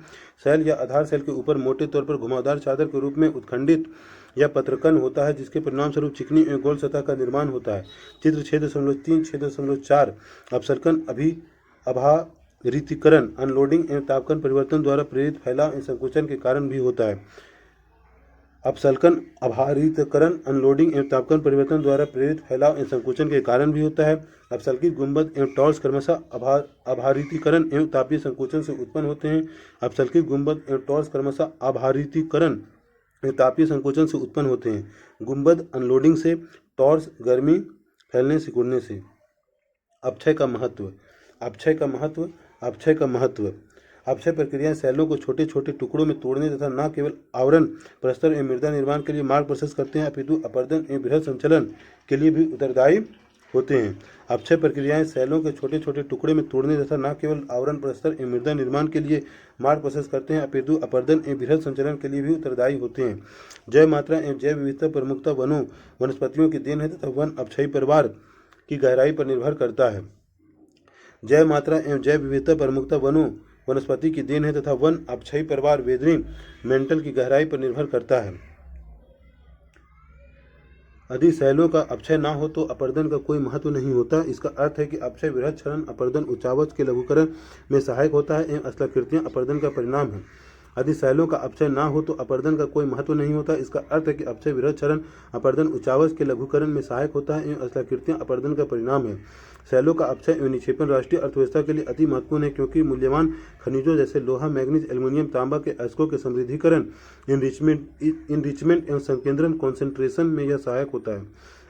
सेल या आधार सेल के ऊपर मोटे तौर पर घुमावदार चादर के रूप में उत्खंडित या पत्रकन होता है, जिसके परिणाम स्वरूप चिकनी एवं गोल सतह का निर्माण होता है। चित्र 6.3 6.4 अपसल्कन अभारितीकरण, अनलोडिंग एवं तापक्रम परिवर्तन द्वारा प्रेरित फैलाव एवं संकुचन के कारण भी होता है। अपसल्कन, अभारितकरण, अनलोडिंग एवं तापमान परिवर्तन द्वारा प्रेरित फैलाव एवं संकुचन के कारण भी होता है। अपसल्कित गुंबद एवं टॉर्च क्रमशः अभारितीकरण एवं तापीय संकुचन से उत्पन्न होते हैं। अपसल्कित गुंबद एवं टॉर्च क्रमशः अभारितीकरण एवं तापीय संकुचन से उत्पन्न होते हैं। गुंबद अनलोडिंग से, टॉर्च गर्मी फैलने सिकुड़ने से। अपक्षय का महत्व। अपक्षय का महत्व। अपक्षय का महत्व। अपक्षय प्रक्रिया सेलों को छोटे छोटे टुकड़ों में तोड़ने तथा न केवल आवरण, प्रस्तर एवं मृदा निर्माण के लिए मार्ग प्रशस्त करते हैं, अपितु अपर्दन एवं बृहद संचलन के लिए भी उत्तरदायी होते हैं। अपक्षय प्रक्रियाएं सेलों के छोटे छोटे टुकड़े में तोड़ने तथा न केवल आवरण, प्रस्तर एवं मृदा निर्माण के लिए मार्ग प्रशस्त करते हैं, अपितु अपर्दन एवं बृहद संचलन के लिए भी उत्तरदायी होते हैं। जैव मात्रा एवं जैव विविधता प्रमुखता वनों, वनस्पतियों की देन है तथा वन अपक्षयी परिवार की गहराई पर निर्भर करता है। जैव मात्रा एवं जैव विविधता प्रमुखता वनों, वनस्पति की देन है तथा वन अपक्षयी परिवार वेदरिंग मेंटल की गहराई पर निर्भर करता है। यदि सेलों का अपक्षय ना हो तो अपर्दन का कोई महत्व नहीं होता। इसका अर्थ है कि अपक्षय वृहद क्षरण, अपर्दन, उच्चावच के लघुकरण में सहायक होता है एवं स्थलाकृतियां अपर्दन का परिणाम है। यदि सेलों का अपक्षय ना हो तो अपर्दन का कोई महत्व नहीं होता। इसका अर्थ है कि अपक्षय वृहद क्षरण, अपर्दन, उच्चावच के लघुकरण में सहायक होता है एवं स्थलाकृतियां अपर्दन का परिणाम है। सेलों का अपक्षय एवं निक्षेपण राष्ट्रीय अर्थव्यवस्था के लिए अति महत्वपूर्ण है, क्योंकि मूल्यवान खनिजों जैसे लोहा, मैग्नीज, एल्युमिनियम, तांबा के अयस्कों के समृद्धिकरण, इनरिचमेंट एवं संकेंद्रण, कॉन्सेंट्रेशन में यह सहायक होता है।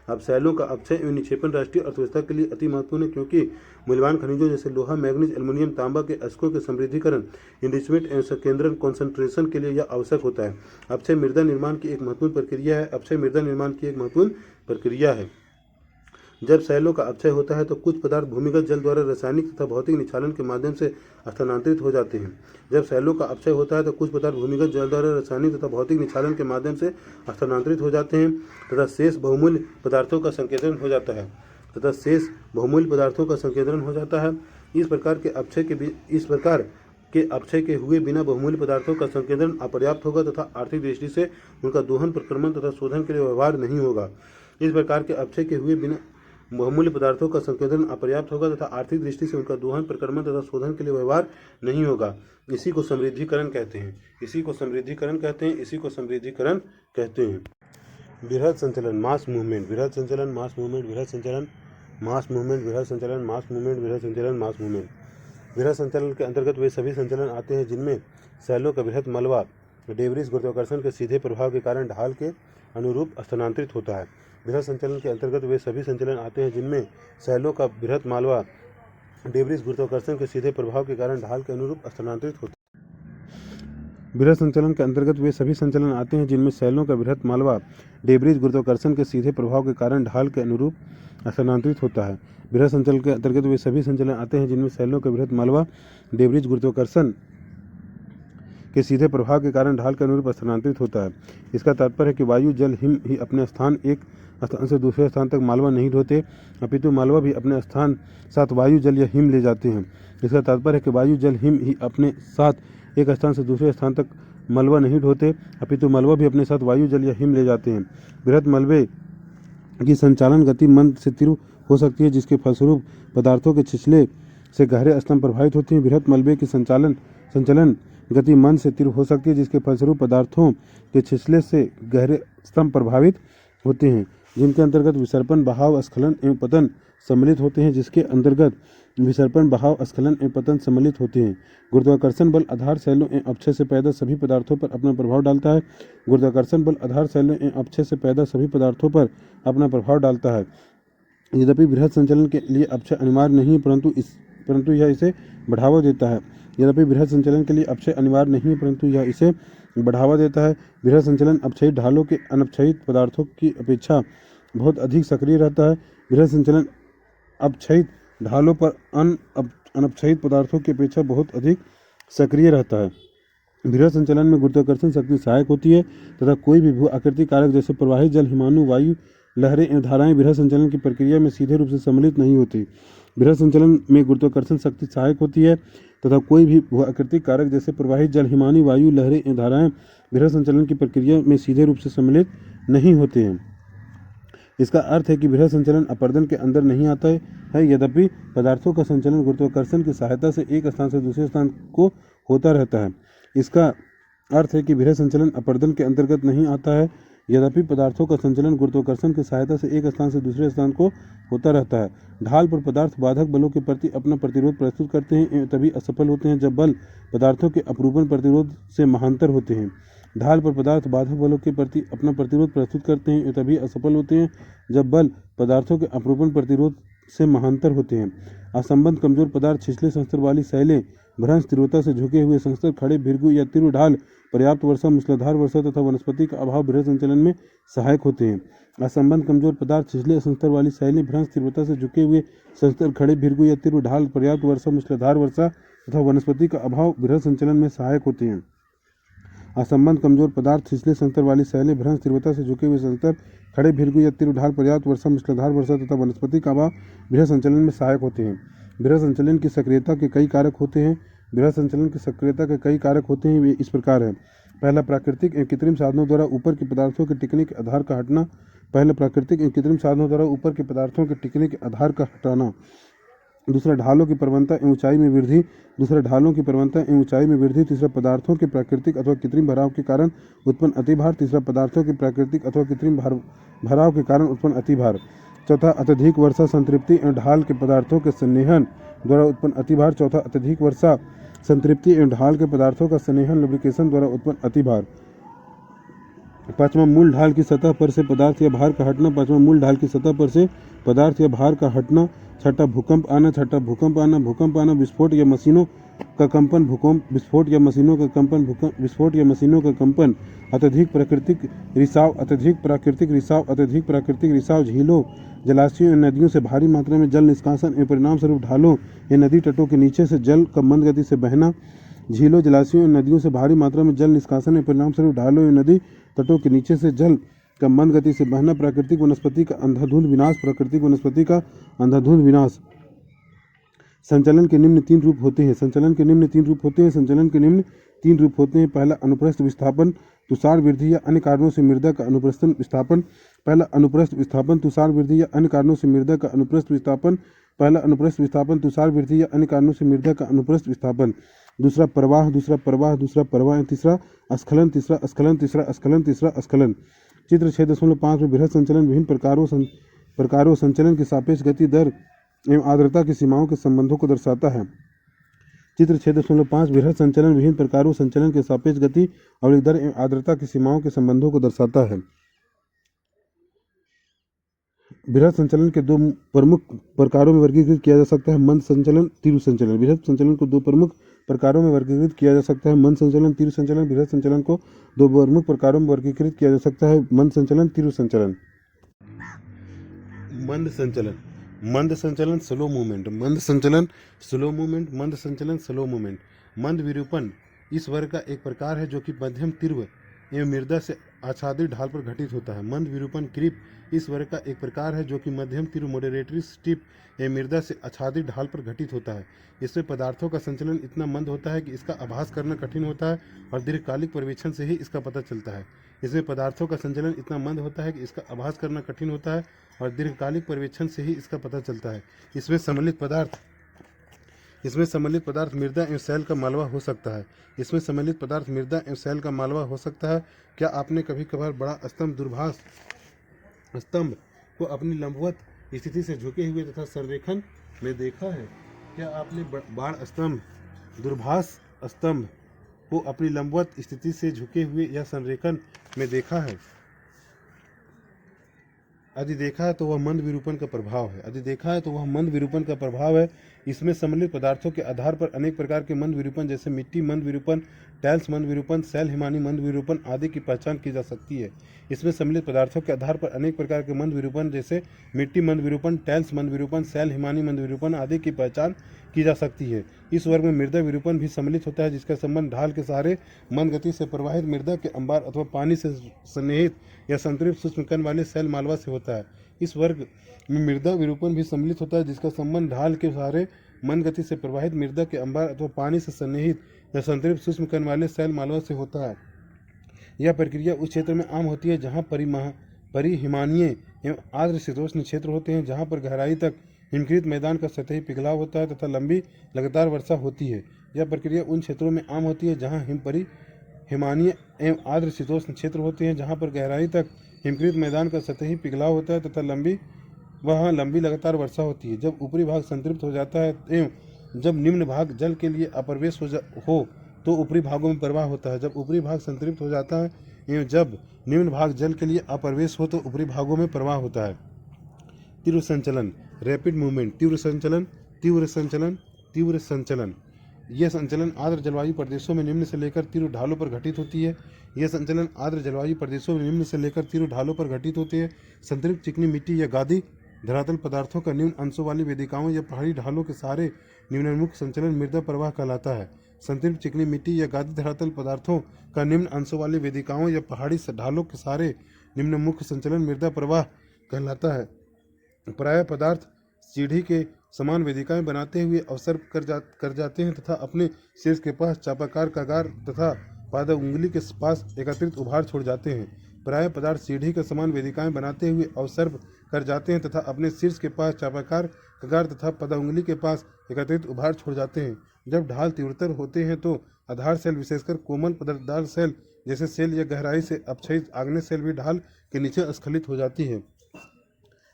अब सेलों का अपक्षय एवं निक्षेपण राष्ट्रीय अर्थव्यवस्था के लिए अति महत्वपूर्ण है, क्योंकि मूल्यवान खनिजों जैसे लोहा, मैग्नीज, एल्युमिनियम, तांबा के अयस्कों के समृद्धिकरण, इनरिचमेंट एवं संकेंद्रण, कॉन्सेंट्रेशन के लिए यह आवश्यक होता है। अपक्षय मृदा निर्माण की एक महत्वपूर्ण प्रक्रिया है। अपक्षय मृदा निर्माण की एक महत्वपूर्ण प्रक्रिया है। जब सेलों का अपक्षय होता है तो कुछ पदार्थ भूमिगत जल द्वारा रासायनिक तथा भौतिक निक्षालन के माध्यम से स्थानांतरित हो जाते हैं। जब सेलों का अपक्षय होता है तो कुछ पदार्थ भूमिगत जल द्वारा रासायनिक तथा भौतिक निक्षालन के माध्यम से स्थानांतरित हो जाते हैं तथा शेष बहुमूल्य पदार्थों का संकेंद्रण हो जाता है इस प्रकार के अपक्षय के हुए बिना बहुमूल्य पदार्थों का संकेंद्रण अपर्याप्त होगा तथा आर्थिक दृष्टि से उनका दोहन, प्रक्रमण तथा शोधन के लिए व्यवहार नहीं होगा। इस प्रकार के अपक्षय के हुए बिना बहुमूल्य पदार्थों का संकेंद्रण अपर्याप्त होगा तथा आर्थिक दृष्टि से उनका दोहन, प्रक्रमण तथा शोधन के लिए व्यवहार नहीं होगा। इसी को समृद्धिकरण कहते हैं। बृहद संचलन, मास मूवमेंट। बृहद संचलन, मास मूवमेंट। बृहद संचलन, मास मूवमेंट। बृहद संचलन, मास मूवमेंट। बृहद संचलन, मास मूवमेंट। बृहद संचलन के अंतर्गत वे सभी संचलन आते हैं जिनमें सेलों का बृहद मलबा डेब्रिस गुरुत्वाकर्षण के सीधे प्रभाव के कारण ढाल के अनुरूप स्थानांतरित होता है। बृहद संचलन के अंतर्गत वे सभी संचलन आते हैं जिनमें सेलों का बृहद मालवा डेब्रिस गुरुत्वाकर्षण के सीधे प्रभाव के कारण ढाल के अनुरूप स्थानांतरित होता है। बृहद संचलन के अंतर्गत वे सभी संचलन आते हैं जिनमें सेलों का बृहद मालवा डेब्रिस गुरुत्वाकर्षण के सीधे प्रभाव के कारण ढाल के अनुरूप स्थानांतरित होता है। बृहद संचलन के अंतर्गत वे सभी संचलन आते हैं जिनमें सेलों का बृहद मालवा डेब्रिस गुरुत्वाकर्षण के सीधे प्रभाव के कारण ढाल के अनुरूप स्थानांतरित होता है। इसका तात्पर्य है कि वायु, जल, हिम ही अपने एक स्थान से दूसरे स्थान तक मालवा नहीं ढोते, अपितु मालवा भी अपने स्थान साथ वायु, जल या हिम ले जाते हैं। इसका तात्पर्य है कि वायु, जल, हिम ही अपने साथ एक स्थान से दूसरे स्थान तक मलबा नहीं ढोते, अपितु मलबा भी अपने साथ वायु, जल या हिम ले जाते हैं। बृहद मलबे की संचालन गति मंद से तीव्र हो सकती है, जिसके फलस्वरूप पदार्थों के छिछले से गहरे स्तंभ प्रभावित होते हैं। बृहद मलबे की संचलन गति मंद से तीव्र हो सकती है, जिसके फलस्वरूप पदार्थों के छिछले से गहरे स्तंभ प्रभावित होते हैं, जिनके अंतर्गत विसर्पण, बहाव, स्खलन एवं पतन सम्मिलित होते हैं गुरुत्वाकर्षण बल आधार सेलों एवं अपक्षय से पैदा सभी पदार्थों पर अपना प्रभाव डालता है। गुरुत्वाकर्षण बल आधार सेलों एवं अपक्षय से पैदा सभी पदार्थों पर अपना प्रभाव डालता है। यद्यपि बृहद संचलन के लिए अपक्षय अनिवार्य नहीं है, परंतु यह इसे बढ़ावा देता है। बृहद संचलन अपक्षयी ढालों के अनपक्षयित पदार्थों की अपेक्षा बहुत अधिक सक्रिय रहता है। बृहद संचलन अपक्षयित ढालों पर अनपक्षयित पदार्थों की अपेक्षा बहुत अधिक सक्रिय रहता है। बृहद संचलन में गुरुत्वाकर्षण शक्ति सहायक होती है तथा कोई भी भू आकृति कारक जैसे प्रवाही जल, हिमाणु, वायु, लहरें एवं धाराएं बृहद संचलन की प्रक्रिया में सीधे रूप से सम्मिलित नहीं होती। बृहद संचलन में गुरुत्वाकर्षण शक्ति सहायक होती है तथा कोई भी भू आकृति कारक जैसे प्रवाही जल, हिमानी, वायु, लहरें एवं धाराएं बृहद संचलन की प्रक्रिया में सीधे रूप से सम्मिलित नहीं होते हैं। इसका अर्थ है कि बृहद संचलन अपर्दन के अंदर नहीं आता है। यद्यपि पदार्थों का संचलन गुरुत्वाकर्षण की सहायता से एक स्थान से दूसरे स्थान को होता रहता है। इसका अर्थ है कि विरह संचलन अपर्दन के अंतर्गत नहीं आता है। यद्यपि पदार्थों का संचलन गुरुत्वाकर्षण की सहायता से एक स्थान से दूसरे स्थान को होता रहता है। ढाल पर पदार्थ बाधक बलों के प्रति अपना प्रतिरोध प्रस्तुत करते हैं, तभी असफल होते हैं जब बल पदार्थों के अपरूपण प्रतिरोध से महांतर होते हैं। ढाल पर पदार्थ बाधक बलों के प्रति अपना प्रतिरोध प्रस्तुत करते हैं, तभी असफल होते हैं जब बल पदार्थों के अपरूपण प्रतिरोध से महांतर होते हैं। असंबद्ध कमजोर पदार्थ छिछले संस्तर वाली शैलें, भ्रंश तीव्रता से झुके हुए संस्तर, खड़े भृगु या तीव्र ढाल, पर्याप्त वर्षा, मूसलाधार वर्षा तथा वनस्पति का अभाव बृहद संचलन में सहायक होते हैं। असंबद्ध कमजोर पदार्थ छिछले संस्तर वाली शैलें, भ्रंश तीव्रता से झुके हुए संस्तर, खड़े भृगु या तीव्र ढाल, पर्याप्त वर्षा, मूसलाधार वर्षा तथा वनस्पति का अभाव बृहद संचलन में सहायक होते हैं। असंबद्ध कमजोर पदार्थ छिछले संस्तर वाली शैलें, भ्रंश तीव्रता से झुके हुए संस्तर, खड़े भृगु या तीव्र ढाल, पर्याप्त वर्षा, मूसलाधार वर्षा तथा वनस्पति का अभाव बृहद संचलन में सहायक होते हैं। बृहद संचलन की सक्रियता के कई कारक होते हैं। बृहद संचलन की सक्रियता के कई कारक होते हैं, वे इस प्रकार है। पहला, प्राकृतिक एवं कृत्रिम साधनों द्वारा ऊपर के पदार्थों के टिकने के आधार का हटना। पहला, प्राकृतिक एवं कृत्रिम साधनों द्वारा ऊपर के पदार्थों के टिकने के आधार का हटाना। दूसरा, ढालों की प्रवणता एवं ऊंचाई में वृद्धि। दूसरा, ढालों की प्रवणता एवं ऊंचाई में वृद्धि। तीसरा, पदार्थों के प्राकृतिक अथवा कृत्रिम भराव के कारण उत्पन्न अतिभार। तीसरा, पदार्थों के प्राकृतिक अथवा कृत्रिम भराव के कारण उत्पन्न अतिभार। चौथा, अत्यधिक वर्षा संतृप्ति एवं ढाल के पदार्थों के संनेहन द्वारा उत्पन्न अतिभार। चौथा, अत्यधिक वर्षा संतृप्ति एवं ढाल के पदार्थों का संनेहन लुब्रिकेशन द्वारा उत्पन्न अतिभार। पांचवा, मूल ढाल की सतह पर से पदार्थ या भार का हटना। पांचवा, मूल ढाल की सतह पर से पदार्थ या भार का हटना। छठा, भूकंप आना। छठा, भूकंप आना। भूकंप आना, विस्फोट या मशीनों का कंपन। भूकंप, विस्फोट या मशीनों का कंपन। भूकंप, विस्फोट या मशीनों का कंपन। अत्यधिक प्राकृतिक रिसाव। अत्यधिक प्राकृतिक रिसाव। अत्यधिक प्राकृतिक रिसाव, झीलों, जलाशयों एवं नदियों से भारी मात्रा में जल निष्कासन एवं परिणाम स्वरूप ढालों या नदी तटों के नीचे से जल का मंद गति से बहना। झीलों, जलाशयों एवं नदियों से भारी मात्रा में जल निष्कासन एवं परिणाम स्वरूप ढालों एवं नदी तटों के नीचे से जल का मंद गति से बहना। प्राकृतिक वनस्पति का अंधाधुंध विनाश। प्राकृतिक वनस्पति का अंधाधुंध विनाश। संचलन के निम्न तीन रूप होते हैं। संचलन के निम्न तीन रूप होते हैं। संचलन के निम्न तीन रूप होते हैं। पहला, अनुप्रस्थ विस्थापन, तुषार वृद्धि या अन्य कारणों से मृदा का अनुप्रस्थ विस्थापन। पहला, अनुप्रस्थ विस्थापन, तुषार वृद्धि या अन्य कारणों से मृदा का अनुप्रस्थ विस्थापन। पहला, अनुप्रस्थ विस्थापन, तुषार वृद्धि या अन्य कारणों से मृदा का अनुप्रस्थ विस्थापन। दूसरा, प्रवाह। दूसरा, प्रवाह। दूसरा, प्रवाह। तीसरा, स्खलन। तीसरा, स्खलन। तीसरा, स्खलन। तीसरा, स्खलन। चित्र 6.5 में बृहद संचलन विभिन्न प्रकारों संचलन की सापेक्ष गति, दर एवं आर्द्रता की सीमाओं के संबंधों को दर्शाता है। चित्र 6.5 बृहद संचलन विभिन्न प्रकारों संचलन के सापेक्ष गति और दर एवं आर्द्रता की सीमाओं के संबंधों को दर्शाता है। बृहद संचलन के दो प्रमुख प्रकारों में वर्गीकृत किया जा सकता है, मंद संचलन, तीव्र संचलन। बृहद संचलन को दो प्रमुख प्रकारों में वर्गीकृत किया जा सकता है, मंद संचलन, तीव्र संचलन। बृहद संचलन को दो प्रमुख प्रकारों में वर्गीकृत किया जा सकता है, मंद संचलन, तीव्र संचलन। मंद संचलन, मंद संचलन, स्लो मूवमेंट। मंद संचलन, स्लो मूवमेंट। मंद संचलन, स्लो मूवमेंट। मंद विरूपण इस वर्ग का एक प्रकार है जो कि मध्यम तीव्र एवं मृदा से आच्छादित ढाल पर घटित होता है। मंद विरूपण क्रीप इस वर्ग का एक प्रकार है जो कि मध्यम तीव्र मॉडरेटरी स्टीप एवं मृदा से आच्छादित ढाल पर घटित होता है। इसमें पदार्थों का संचलन इतना मंद होता है कि इसका आभास करना कठिन होता है और दीर्घकालिक पर्यवेक्षण से ही इसका पता चलता है। इसमें पदार्थों का संचलन इतना मंद होता है कि इसका आभास करना कठिन होता है और दीर्घकालिक पर्यवेक्षण से ही इसका पता चलता है। इसमें सम्मिलित पदार्थ मृदा एवं सैल का मालवा हो सकता है। इसमें सम्मिलित पदार्थ मृदा एवं सैल का मालवा हो सकता है। क्या आपने कभी कभार बड़ा स्तंभ दूरभाष स्तंभ को अपनी लंबवत स्थिति से झुके हुए तथा संरेखण में देखा है? क्या आपने बाढ़ स्तंभ दूरभाष स्तंभ को अपनी लंबवत स्थिति से झुके हुए या संरेखण में देखा है? यदि देखा है तो वह मंद विरूपण का प्रभाव है। यदि देखा है तो वह मंद विरूपण का प्रभाव है। इसमें सम्मिलित पदार्थों के आधार पर अनेक प्रकार के मंद विरूपण जैसे मिट्टी मंद विरूपण, टाइल्स मंद विरूपण, सैल हिमानी मंद विरूपण आदि की पहचान की जा सकती है। इसमें सम्मिलित पदार्थों के आधार पर अनेक प्रकार के मंद विरूपण जैसे मिट्टी मंद विरूपण, टाइल्स मंद विरूपण, सैल हिमानी मंद विरूपण आदि की पहचान की जा सकती है। इस वर्ग में मृदा विरूपण भी सम्मिलित होता है जिसका संबंध ढाल के सहारे मंद गति से प्रवाहित मृदा के अंबार अथवा पानी से सन्निहित या संतृप्त सूक्ष्म कण वाले सैल मालवा से होता है। इस वर्ग में मृदा विरूपण भी सम्मिलित होता है जिसका संबंध ढाल के सहारे मंद गति से प्रवाहित मृदा के अंबार अथवा पानी से सन्निहित या संतृप्त सूक्ष्म कण वाले सैल मालवा से होता है। यह प्रक्रिया उस क्षेत्र में आम होती है जहाँ परिहिमानीय एवं आर्द्र शीतोष्ण क्षेत्र होते हैं, जहाँ पर गहराई तक हिमकृत मैदान का सतही पिघलाव होता है तथा लंबी लगातार वर्षा होती है। यह प्रक्रिया उन क्षेत्रों में आम होती है जहाँ हिमानीय एवं आर्द्र शीतोष्ण क्षेत्र होते हैं, जहाँ पर गहराई तक हिमकृत मैदान का सतही पिघलाव होता है तथा वहाँ लंबी लगातार वर्षा होती है। जब ऊपरी भाग संतृप्त हो जाता है एवं जब निम्न भाग जल के लिए अप्रवेश हो तो ऊपरी भागों में प्रवाह होता है। जब ऊपरी भाग संतृप्त हो जाता है एवं जब निम्न भाग जल के लिए अप्रवेश हो तो ऊपरी भागों में प्रवाह होता है। तीव्र संचलन, रैपिड मूवमेंट, तीव्र संचलन, तीव्र संचलन, तीव्र संचलन। यह संचलन आर्द्र जलवायु प्रदेशों में निम्न से लेकर तीव्र ढालों पर घटित होती है। यह संचलन आर्द्र जलवायु प्रदेशों में निम्न से लेकर तीव्र ढालों पर घटित होते हैं। संतृप्त चिकनी मिट्टी या गादी धरातल पदार्थों का निम्न अंशों वाली वेदिकाओं या पहाड़ी ढालों के सहारे निम्नोन्मुख संचलन मृदा प्रवाह कहलाता है। संतृप्त चिकनी मिट्टी या गादी धरातल पदार्थों का निम्न अंशों वाली वेदिकाओं या पहाड़ी ढालों के सहारे निम्नोन्मुख संचलन मृदा प्रवाह कहलाता है। प्रायः पदार्थ सीढ़ी के समान वेदिकाएं बनाते हुए अवसर कर जाते हैं तथा अपने शीर्ष के पास चापाकार कगार तथा पाद उंगली के पास एकत्रित उभार छोड़ जाते हैं। प्रायः पदार्थ सीढ़ी के समान वेदिकाएं बनाते हुए अवसर कर जाते हैं तथा अपने शीर्ष के पास चापाकार कगार तथा पद उंगली के पास एकत्रित उभार छोड़ जाते हैं। जब ढाल तीव्रतर होते हैं तो आधार सेल विशेषकर कोमल पदार्थदार सेल जैसे सेल या गहराई से अपक्षयित आग्नेय सेल भी ढाल के नीचे स्खलित हो जाती है।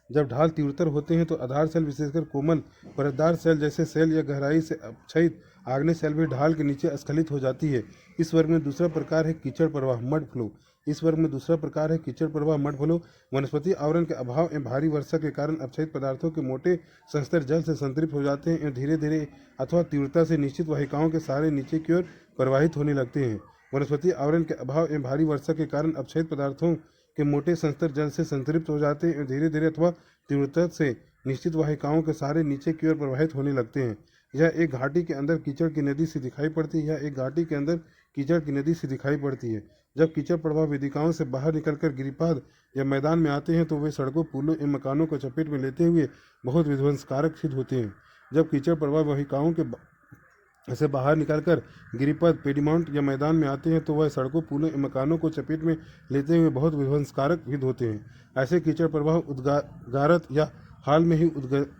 जब ढाल तीव्रतर होते हैं तो आधार सेल विशेषकर कोमल परतदार सेल जैसे सेल या गहराई से अपक्षयित आग्नेय सेल भी ढाल के नीचे स्खलित हो जाती है। इस वर्ग में दूसरा प्रकार है कीचड़ प्रवाह, मड फ्लो। इस वर्ग में दूसरा प्रकार है कीचड़ प्रवाह, मड फ्लो। वनस्पति आवरण के अभाव एवं भारी वर्षा के कारण अपक्षयित पदार्थों के मोटे संस्तर जल से संतृप्त हो जाते हैं एवं धीरे धीरे अथवा तीव्रता से निश्चित वाहिकाओं के सहारे नीचे की ओर प्रवाहित होने लगते हैं। वनस्पति आवरण के अभाव एवं भारी वर्षा के कारण अपक्षयित पदार्थों के मोटे संस्तर जल से संतृप्त हो जाते हैं, धीरे धीरे अथवा तीव्रता से निश्चित वाहिकाओं के सहारे नीचे की ओर प्रवाहित होने लगते हैं। यह एक घाटी के अंदर कीचड़ की नदी से दिखाई पड़ती है। यह एक घाटी के अंदर कीचड़ की नदी से दिखाई पड़ती है। जब कीचड़ प्रवाह वेदिकाओं से बाहर निकलकर गिरिपाद या मैदान में आते हैं तो वे सड़कों, पुलों एवं मकानों को चपेट में लेते हुए बहुत विध्वंसकारक सिद्ध होते हैं। जब कीचड़ प्रवाह वाहिकाओं के से बाहर निकलकर गिरिपथ, पेडीमाउंट या मैदान में आते हैं तो वह सड़कों, पुलों एवं मकानों को चपेट में लेते हुए बहुत विध्वंसकारक सिद्ध होते हैं। ऐसे कीचड़ प्रवाह उद्गारत या हाल में ही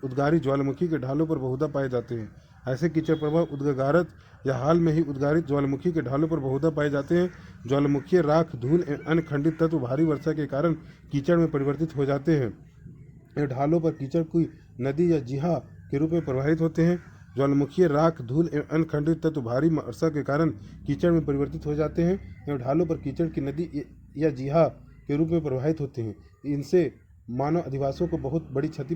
उद्गारी ज्वालामुखी के ढालों पर बहुधा पाए जाते हैं। ऐसे कीचड़ प्रवाह उद्गारत या हाल में ही उद्गारित ज्वालामुखी के ढालों पर बहुधा पाए जाते हैं। ज्वालामुखीय राख, धूल एवं अन्य खंडित तत्व भारी वर्षा के कारण कीचड़ में परिवर्तित हो जाते हैं। इन ढालों पर कीचड़ कोई नदी या जिहा के रूप में प्रवाहित होते हैं। ज्वालामुखीय राख, धूल एवं अन्य खंडित तत्व भारी वर्षा के कारण कीचड़ में परिवर्तित हो जाते हैं एवं ढालों पर कीचड़ की नदी या जिहा के रूप में प्रवाहित होते हैं। इनसे मानव अधिवासों को बहुत बड़ी क्षति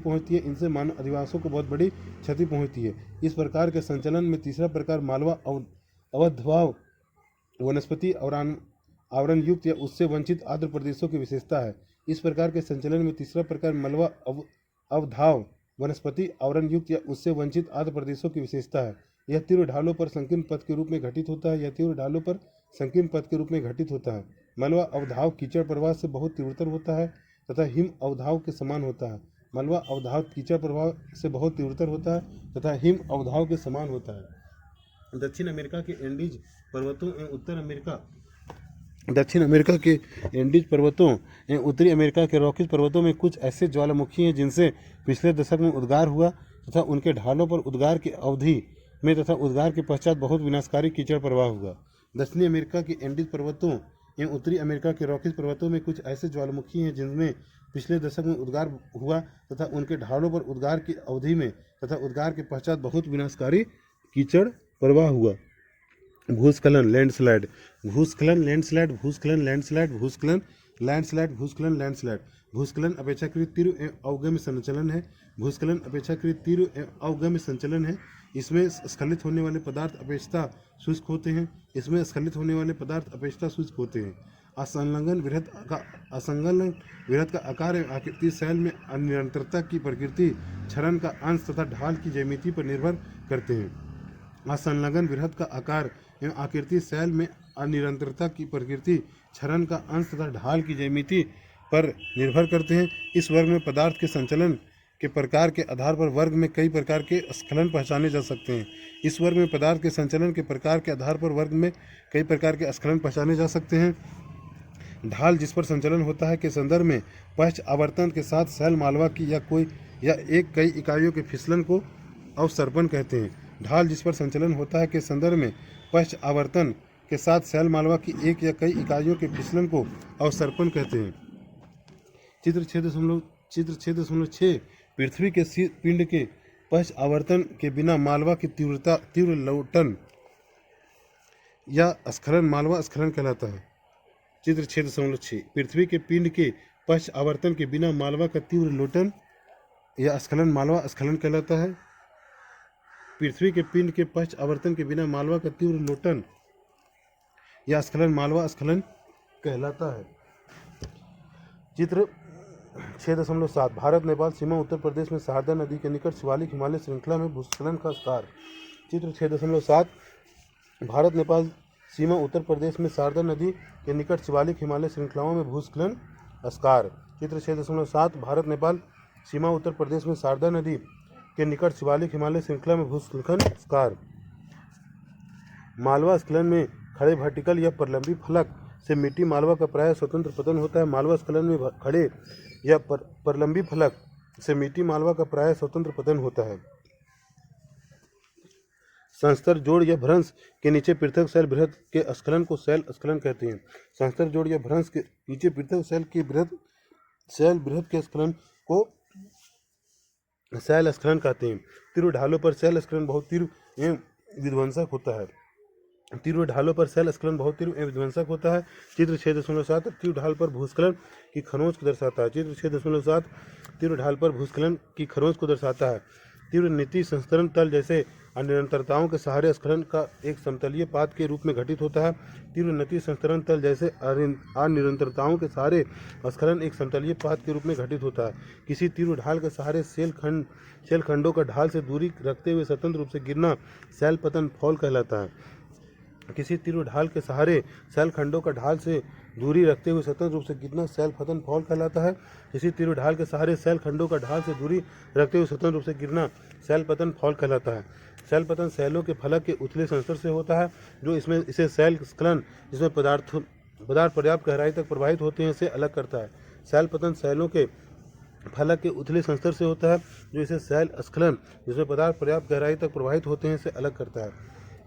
पहुंचती है। इस प्रकार के संचलन में तीसरा प्रकार मालवा अवधवाव वनस्पति आवरण युक्त या उससे वंचित आर्द्र प्रदेशों की विशेषता है। इस प्रकार के संचलन में तीसरा प्रकार मलवा अवधाव वनस्पति आवरण युक्त या उससे वंचित आर्द्र प्रदेशों की विशेषता है। यह तीव्र ढालों पर संकीर्ण पथ के रूप में घटित होता है। मलवा अवधाव कीचड़ प्रवाह से बहुत तीव्रतर होता है तथा हिम अवधाव के समान होता है। मलवा अवधाव कीचड़ प्रवाह से बहुत तीव्रतर होता है तथा हिम अवधाव के समान होता है। दक्षिण अमेरिका के एंडीज पर्वतों एवं उत्तरी अमेरिका के रॉकीज पर्वतों में कुछ ऐसे ज्वालामुखी हैं जिनसे पिछले दशक में उद्गार हुआ तथा उनके ढालों पर उद्गार की अवधि में तथा उद्गार के पश्चात बहुत विनाशकारी कीचड़ प्रवाह हुआ। दक्षिणी अमेरिका के एंडीज पर्वतों एवं उत्तरी अमेरिका के रॉकीज पर्वतों में कुछ ऐसे ज्वालामुखी हैं जिनमें पिछले दशक में उद्गार हुआ तथा उनके ढालों पर उद्गार की अवधि में तथा उद्गार के पश्चात बहुत विनाशकारी कीचड़ प्रवाह हुआ। भूस्खलन, लैंडस्लाइड, भूस्खलन, लैंडस्लाइड, भूस्खलन, लैंडस्लाइड, भूस्खलन, लैंडस्लाइड, भूस्खलन, लैंडस्लाइड। भूस्खलन अपेक्षाकृत तीव्र एवं अवगम्य संचलन है। भूस्खलन अपेक्षाकृत तीव्र एवं अवगम्य संचलन है। इसमें स्खलित होने वाले पदार्थ अपेक्षता शुष्क होते हैं। असंलग्न वृहत का आकार एवं आकृति शैल में अनिरंतरता की प्रकृति क्षरण का अंश तथा ढाल की ज्यामिति पर निर्भर करते हैं। असंलग्न वृहत का आकार एवं आकृति शैल में अनिरंतरता की प्रकृति क्षरण का अंश तथा ढाल की ज्यामिति पर निर्भर करते हैं। इस वर्ग में पदार्थ के संचलन के प्रकार के आधार पर वर्ग में कई प्रकार के स्खलन पहचाने जा सकते हैं। इस वर्ग में पदार्थ के संचलन के प्रकार के आधार पर वर्ग में कई प्रकार के स्खलन पहचाने जा सकते हैं। ढाल जिस पर संचलन होता है के संदर्भ में पश्च आवर्तन के साथ शैल मालवा की या कई इकाइयों के फिसलन को अवसर्पण कहते हैं। ढाल जिस पर संचलन होता है के संदर्भ में पश्च आवर्तन के साथ शैल मालवा की एक या कई इकाइयों के फिसलन को अवसर्पण कहते हैं। चित्र 6.6 पृथ्वी के पिंड के पश्च आवर्तन के बिना मालवा की तीव्र लौटन या स्खलन मालवा स्खलन कहलाता है। चित्र 6.6 पृथ्वी के पिंड के पश्च आवर्तन के बिना मालवा का तीव्र लौटन या स्खलन मालवा स्खलन कहलाता है। पृथ्वी के पिंड के पश्च आवर्तन के बिना मालवा का तीव्र लौटन या स्खलन मालवा स्खलन कहलाता है। चित्र 6.7 भारत नेपाल सीमा उत्तर प्रदेश में शारदा नदी के निकट शिवालिक हिमालय श्रृंखला में भूस्खलन का स्कार। चित्र 6.7 भारत नेपाल सीमा उत्तर प्रदेश में शारदा नदी के निकट शिवालिक हिमालय श्रृंखलाओं में भूस्खलन स्कार। चित्र 6.7 भारत नेपाल सीमा उत्तर प्रदेश में शारदा नदी के निकट शिवालिक हिमालय श्रृंखला में भूस्खलन स्कार। मालवा स्खलन में खड़े वर्टिकल या परलंबी फलक से मिट्टी मालवा का प्रायः स्वतंत्र पतन होता है। मालवा स्खलन में खड़े या परलंबी फलक से मिट्टी मालवा का प्रायः स्वतंत्र पतन होता है। संस्तर जोड़ या भ्रंश के नीचे पृथक शैल बृहद के स्खलन को शैल स्खलन कहते हैं। संस्तर जोड़ या भ्रंश के नीचे पृथक शैल बृहद के स्खलन को शैल स्खलन कहते हैं। तीव्र ढालों पर शैल स्खलन बहुत तीव्र एवं विध्वंसक होता है। तीव्र ढालों पर शैल स्खलन बहुत तीव्र एवं विध्वंसक होता है। चित्र 6.7 तीव्र ढाल पर भूस्खलन की खरोंच को दर्शाता है। चित्र 6.7 तीव्र ढाल पर भूस्खलन की खरोंच को दर्शाता है। तीव्र नीति संस्तरण तल जैसे अनिरंतरताओं के सहारे स्खलन का एक समतलीय पात के रूप में घटित होता है। तीव्र नीति संस्तरण तल जैसे अनिरंतरताओं के सहारे स्खलन एक समतलीय पात के रूप में घटित होता है। किसी तीव्र ढाल के सहारे शैल खंडों का ढाल से दूरी रखते हुए स्वतंत्र रूप से गिरना शैल पतन फॉल कहलाता है। किसी तीव्र ढाल के सहारे शैल खंडों का ढाल से दूरी रखते हुए स्वतंत्र रूप से गिरना शैल पतन फॉल कहलाता है। किसी तीव्र ढाल के सहारे शैल खंडों का ढाल से दूरी रखते हुए स्वतंत्र रूप से गिरना शैल पतन फॉल कहलाता है। शैल पतन शैलों के फलक के उथले संस्तर से होता है जो इसे शैल स्खलन जिसमें पदार्थ पर्याप्त गहराई तक प्रवाहित होते हैं से अलग करता है। शैल पतन शैलों के फलक के उथले संस्तर से होता है जो इसे शैल स्खलन जिसमें पदार्थ पर्याप्त गहराई तक प्रवाहित होते हैं से अलग करता है।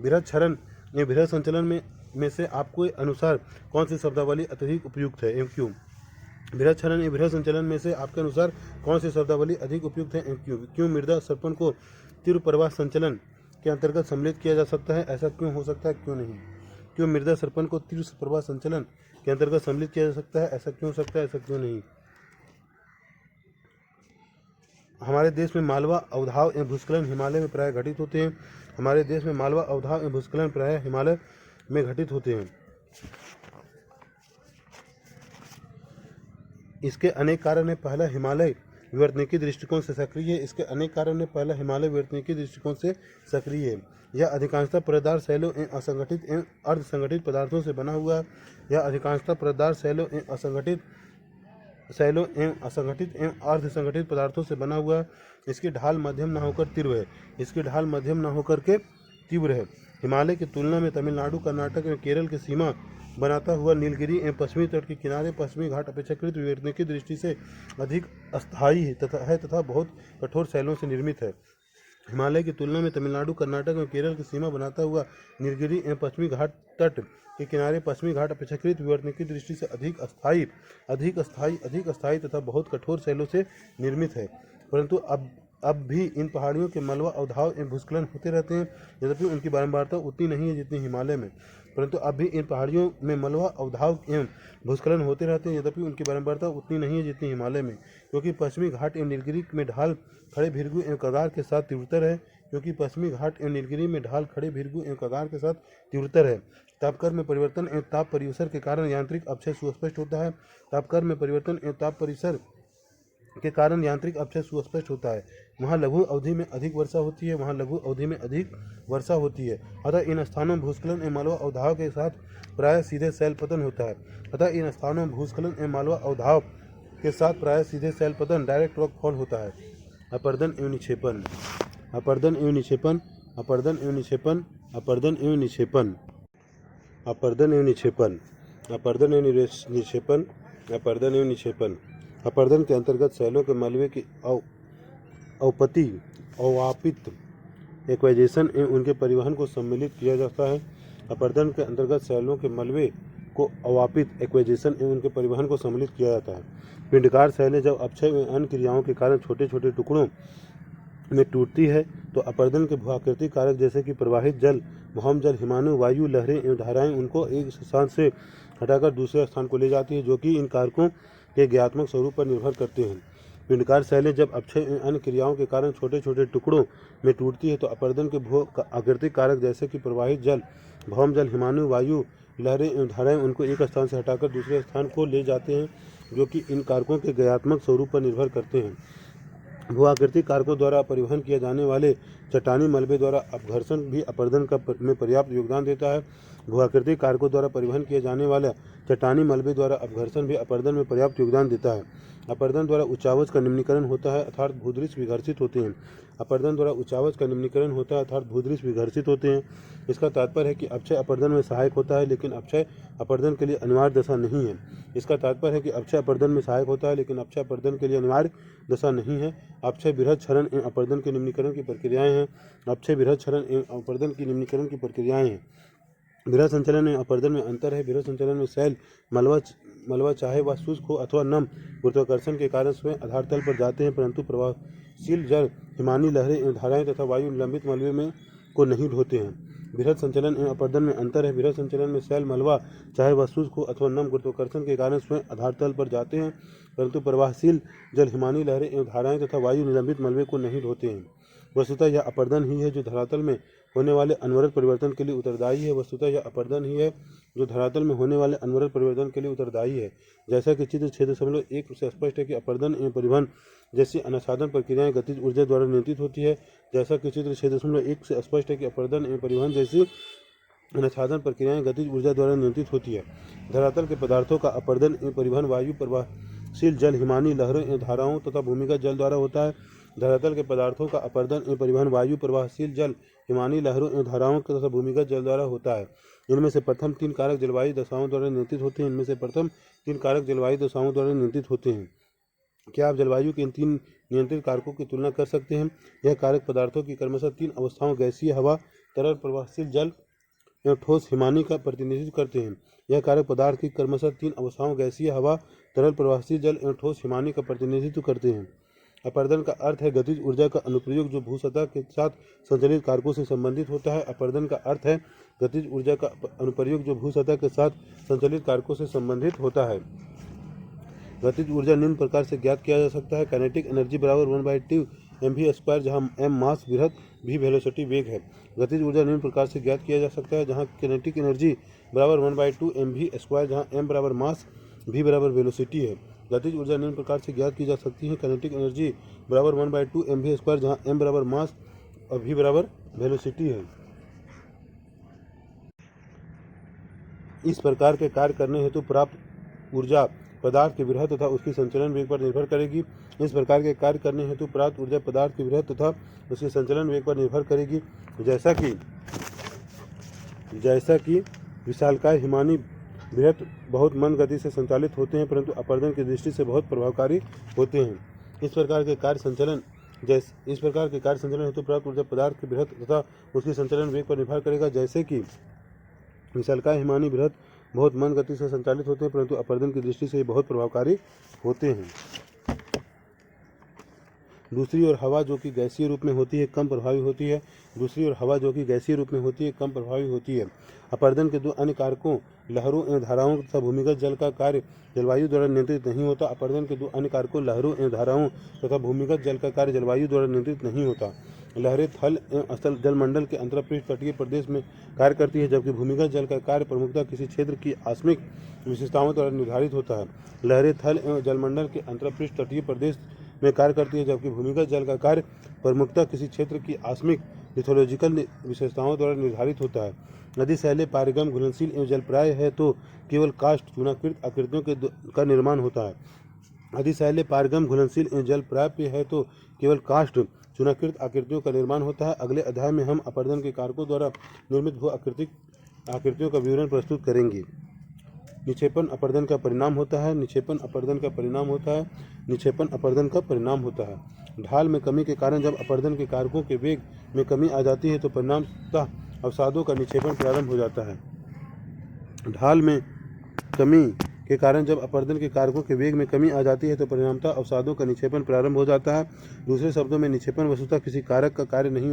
बृहद क्षरण या बृहद संचलन में से आपके अनुसार कौन सी शब्दावली अत्यधिक उपयुक्त है एवं क्यों? बृहद क्षरण या बृहद संचलन में से आपके अनुसार कौन सी शब्दावली अधिक उपयुक्त है एवं क्यों? क्यों मृदा सर्पण को तीव्र प्रवाह संचलन के अंतर्गत सम्मिलित किया जा सकता है, ऐसा क्यों हो सकता है, क्यों नहीं? क्यों मृदा सर्पण को तीव्र प्रवाह संचलन के अंतर्गत सम्मिलित किया जा सकता है, ऐसा क्यों हो सकता है, ऐसा क्यों नहीं? हमारे देश में मालवा अवधाव एवं भूस्खलन हिमालय में प्रायः घटित होते हैं। हमारे देश में मालवा अवधाव एवं भूस्खलन प्रायः हिमालय में घटित होते हैं। इसके अनेक कारण है। पहला, हिमालय विवर्तनिकी दृष्टिकोण से सक्रिय है। इसके अनेक कारण है। पहला, हिमालय विवर्तनिकी दृष्टिकोण से सक्रिय है। यह अधिकांशतः परतदार शैलों एवं असंगठित एवं अर्धसंगठित पदार्थों से बना हुआ है। यह अधिकांशतः परतदार शैलों एवं असंगठित एवं अर्धसंगठित पदार्थों से बना हुआ है। इसकी ढाल मध्यम न होकर तीव्र है। इसकी ढाल मध्यम न होकर के तीव्र है। हिमालय की तुलना में तमिलनाडु, कर्नाटक एवं केरल की सीमा बनाता हुआ नीलगिरी एवं पश्चिमी तट के किनारे पश्चिमी घाट अपेक्षाकृत विवर्तनिकी दृष्टि से अधिक अस्थायी तथा बहुत कठोर शैलों से निर्मित है। हिमालय की तुलना में तमिलनाडु, कर्नाटक एवं केरल की सीमा बनाता हुआ नीलगिरी एवं पश्चिमी घाट तट के किनारे पश्चिमी घाट अपेक्षाकृत विवर्तनिकी दृष्टि से अधिक अस्थायी तथा बहुत कठोर शैलों से निर्मित है। परंतु अब भी इन पहाड़ियों के मलबा अवधाव एवं भूस्खलन होते रहते हैं, यद्यपि उनकी बारंबारता उतनी नहीं है जितनी हिमालय में। परंतु अब भी इन पहाड़ियों में मलबा अवधाव एवं भूस्खलन होते रहते हैं, यद्यपि उनकी बारंबारता उतनी नहीं है जितनी हिमालय में, क्योंकि पश्चिमी घाट एवं नीलगिरी में ढाल खड़े भृगु एवं कगार के साथ तीव्रतर है। तापक्रम में परिवर्तन एवं ताप परिसर के कारण यांत्रिक अपक्षय सुस्पष्ट होता है। तापक्रम में परिवर्तन एवं ताप परिसर के कारण यांत्रिक अपक्षय सुस्पष्ट होता है। वहाँ लघु अवधि में अधिक वर्षा होती है। अतः इन स्थानों में भूस्खलन एवं मालवा अवधाव के साथ प्रायः सीधे शैल पतन होता है। डायरेक्ट रॉक फॉल होता है। अपर्दन एवं निक्षेपण। अपर्दन एवं निक्षेपण। अपर्दन के अंतर्गत शैलों के मलबे की अवापित एक्वाइजेशन एवं उनके परिवहन को सम्मिलित किया जाता है। अपर्दन के अंतर्गत सैलों के मलबे को अवापित एक्वेजेशन एवं उनके परिवहन को सम्मिलित किया जाता है। पिंडकार शैलें जब अपक्षय एवं अन्य क्रियाओं के कारण छोटे छोटे टुकड़ों में टूटती है तो अपर्दन के भूआकृतिक कारक जैसे कि प्रवाहित जल, भौम जल, हिमाणु, वायु, लहरें एवं धाराएं उनको एक स्थान से हटाकर दूसरे स्थान को ले जाती है, जो कि इन कारकों के ज्ञात्मक स्वरूप पर निर्भर करते हैं। पिंडकार शैलें जब अपक्षय एवं अन्य क्रियाओं के कारण छोटे छोटे टुकड़ों में टूटती है तो अपर्दन के भू आकृतिक कारक जैसे कि प्रवाहित जल, भौम जल, हिमाणु, वायु, लहरें एवं धाराएं उनको एक स्थान से हटाकर दूसरे स्थान को ले जाते हैं, जो कि इन कारकों के ज्ञात्मक स्वरूप पर निर्भर करते हैं। भूआकृतिक कारकों द्वारा परिवहन किए जाने वाले चट्टानी मलबे द्वारा अपघर्षण भी अपर्दन में पर्याप्त योगदान देता है। भूआकृतिक कारकों द्वारा परिवहन किए जाने वाला चट्टानी मलबे द्वारा अपघर्षण भी अपर्दन में पर्याप्त योगदान देता है। अपर्दन द्वारा उच्चावच का निम्नीकरण होता है अर्थात भूदृश्य विघर्षित होते हैं। अपर्दन द्वारा उच्चावच का निम्नीकरण होता है अर्थात भूदृश्य विघर्षित होते हैं। इसका तात्पर्य है कि अपक्षय अपर्दन में सहायक होता है लेकिन अपक्षय अपर्दन के लिए अनिवार्य दशा नहीं है। इसका तात्पर्य है कि अपक्षय अपर्दन में सहायक होता है लेकिन अपक्षय अपर्दन के लिए अनिवार्य दशा नहीं है। अपक्षय बृहद क्षरण एवं अपर्दन के निम्नीकरण की प्रक्रियाएं हैं। अपक्षय बृहद क्षरण एवं अपर्दन की निम्नीकरण की प्रक्रियाएं हैं। बृहद संचलन में अपर्दन में अंतर है। बृहद संचलन में सैल मलबा चाहे वह शुष्क हो अथवा नम गुरुत्वाकर्षण के कारण स्वयं आधार तल पर जाते हैं, परंतु प्रवाहशील जल, हिमानी लहरें एवं धाराएं तथा वायु निलंबित मलबे में को नहीं ढोते हैं। बृहद संचलन एवं अपर्दन में अंतर है। बृहद संचलन में सैल मलबा चाहे वह शुष्क हो अथवा नम गुरुत्वाकर्षण के कारण स्वयं आधार तल पर जाते हैं, परंतु प्रवाहशील जल, हिमानी लहरें एवं धाराएं तथा वायु निलंबित मलबे को नहीं ढोते हैं। वस्तुतः यह अपर्दन ही है जो धरातल में होने वाले अनवरत परिवर्तन के लिए उत्तरदायी है। वस्तुतः यह अपर्दन ही है जो धरातल में होने वाले अनवरत परिवर्तन के लिए उत्तरदायी है। जैसा कि चित्र 6.1 से स्पष्ट है कि अपर्दन एवं परिवहन जैसी अनाच्छादन प्रक्रियाएं गतिज ऊर्जा द्वारा नियंत्रित होती है। जैसा कि चित्र 6.1 से स्पष्ट है कि अपर्दन एवं परिवहन जैसी अनाच्छादन प्रक्रियाएं गतिज ऊर्जा द्वारा नियंत्रित होती है। धरातल के पदार्थों का अपर्दन एवं परिवहन वायु, प्रवाहशील जल, हिमानी लहरों एवं धाराओं तथा भूमिगत जल द्वारा होता है। धरातल के पदार्थों का अपर्दन एवं परिवहन वायु, प्रवाहशील जल, हिमानी लहरों एवं धाराओं तथा भूमिगत जल द्वारा होता है। इनमें से प्रथम 3 कारक जलवायु दशाओं द्वारा नियंत्रित होते हैं। इनमें से प्रथम 3 कारक जलवायु दशाओं द्वारा नियंत्रित होते हैं। क्या आप जलवायु के इन 3 नियंत्रित कारकों की तुलना कर सकते हैं? यह कारक पदार्थों की क्रमशः 3 अवस्थाओं गैसीय हवा, तरल प्रवाहशील जल एवं ठोस हिमानी का प्रतिनिधित्व करते हैं। यह कारक पदार्थ की क्रमशः 3 अवस्थाओं गैसीय हवा, तरल प्रवाहशील जल एवं ठोस हिमानी का प्रतिनिधित्व करते हैं। अपर्दन का अर्थ है गतिज ऊर्जा का अनुप्रयोग जो भू सतह के साथ संचालित कारकों से संबंधित होता है। अपर्दन का अर्थ है गतिज ऊर्जा का अनुप्रयोग जो भू सतह के साथ संचालित कारकों से संबंधित होता है। गतिज ऊर्जा निम्न प्रकार से ज्ञात किया जा सकता है। काइनेटिक एनर्जी बराबर 1/2 mv², जहाँ m मास बृहत v वेलोसिटी वेग है। गतिज ऊर्जा निम्न प्रकार से ज्ञात किया जा सकता है जहाँ काइनेटिक एनर्जी बराबर 1/2 mv², जहाँ m बराबर मास, v बराबर वेलोसिटी है। गतिज ऊर्जा निम्न प्रकार से ज्ञात की जा सकती है। काइनेटिक एनर्जी बराबर 1/2 mv², जहाँ m बराबर मास और v बराबर वेलोसिटी है। इस प्रकार के कार्य करने हेतु प्राप्त ऊर्जा पदार्थ के बृहत तथा उसकी संचलन वेग पर निर्भर करेगी। इस प्रकार के कार्य करने हेतु प्राप्त ऊर्जा पदार्थ के बृहत तथा उसके संचलन वेग पर निर्भर करेगी। जैसा कि विशालकाय हिमानी बृहत बहुत मंद गति से संचालित होते हैं, परंतु अपर्दन की दृष्टि से बहुत प्रभावकारी होते हैं। इस प्रकार के कार्य संचलन हेतु प्राप्त ऊर्जा पदार्थ के बृहत तथा उसकी संचलन वेग पर निर्भर करेगा। जैसे कि विशालकाय हिमानी बृहत बहुत मंद गति से संचालित होते हैं, परंतु अपर्दन की दृष्टि से बहुत प्रभावकारी होते हैं। दूसरी ओर हवा जो कि गैसीय रूप में होती है कम प्रभावी होती है। कम प्रभावी होती है। अपर्दन के 2 अन्य कारकों लहरों एवं धाराओं तथा भूमिगत जल का कार्य जलवायु द्वारा नियंत्रित नहीं होता। अपर्दन के 2 अन्य कारकों लहरों एवं धाराओं तथा भूमिगत जल का कार्य जलवायु द्वारा नियंत्रित नहीं होता। लहरें थल एवं स्थल जलमंडल के अंतरपृष्ठ तटीय प्रदेश में कार्य करती है, जबकि भूमिगत जल का कार्य प्रमुखतः किसी क्षेत्र की आकस्मिक विशेषताओं द्वारा निर्धारित होता है। लहरें थल एवं जलमंडल के अंतरपृष्ठ तटीय प्रदेश में कार्य करती है, जबकि भूमिगत जल का कार्य प्रमुखतः किसी क्षेत्र की आकस्मिक लिथोलॉजिकल विशेषताओं द्वारा निर्धारित होता है। नदी शैलें पारगम, घुलनशील एवं जलप्राय है तो केवल काष्ठ चूनाकृत आकृतियों का निर्माण होता है। नदी शैलें पारगम, घुलनशील एवं जलप्राय है तो केवल काष्ठ चूनाकृत आकृतियों का निर्माण होता है। अगले अध्याय में हम अपर्दन के कारकों द्वारा निर्मित भू आकृतियों का विवरण प्रस्तुत करेंगे। निक्षेपण अपर्दन का परिणाम होता है। ढाल में कमी के कारण जब अपर्दन के कारकों के वेग में कमी आ जाती है तो परिणामतः अवसादों का निक्षेपण प्रारंभ हो जाता है। ढाल में कमी के कारण जब अपर्दन के कारकों के वेग में कमी आ जाती है तो परिणामतः अवसादों का निक्षेपण प्रारंभ हो जाता है। दूसरे शब्दों में निक्षेपण वस्तुतः किसी कारक का कार्य नहीं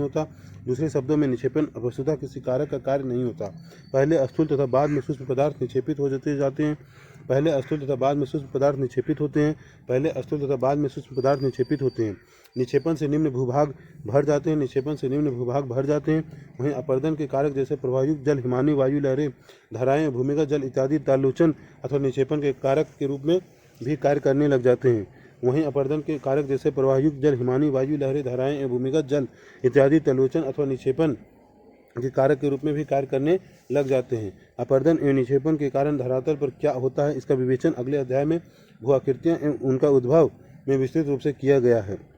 होता। पहले स्थूल तथा बाद में सूक्ष्म पदार्थ निक्षेपित हो जाते हैं। पहले स्थूल तथा बाद में सूक्ष्म पदार्थ निक्षेपित होते हैं। निक्षेपण से निम्न भूभाग भर जाते हैं। वहीं अपर्दन के कारक जैसे प्रवाहयुक्त जल, हिमानी वायु लहरें, धाराएं, भूमिगत जल इत्यादि तालोचन अथवा निक्षेपण के कारक के रूप में भी कार्य करने लग जाते हैं। वहीं अपर्दन के कारक जैसे प्रवाहयुक्त जल, हिमानी वायु लहरें, धाराएं एवं भूमिगत जल इत्यादि तालोचन अथवा निक्षेपण के कारक के रूप में भी कार्य करने लग जाते हैं। अपर्दन एवं निक्षेपण के कारण धरातल पर क्या होता है, इसका विवेचन अगले अध्याय में भू आकृतियां एवं उनका उद्भव में विस्तृत रूप से किया गया है।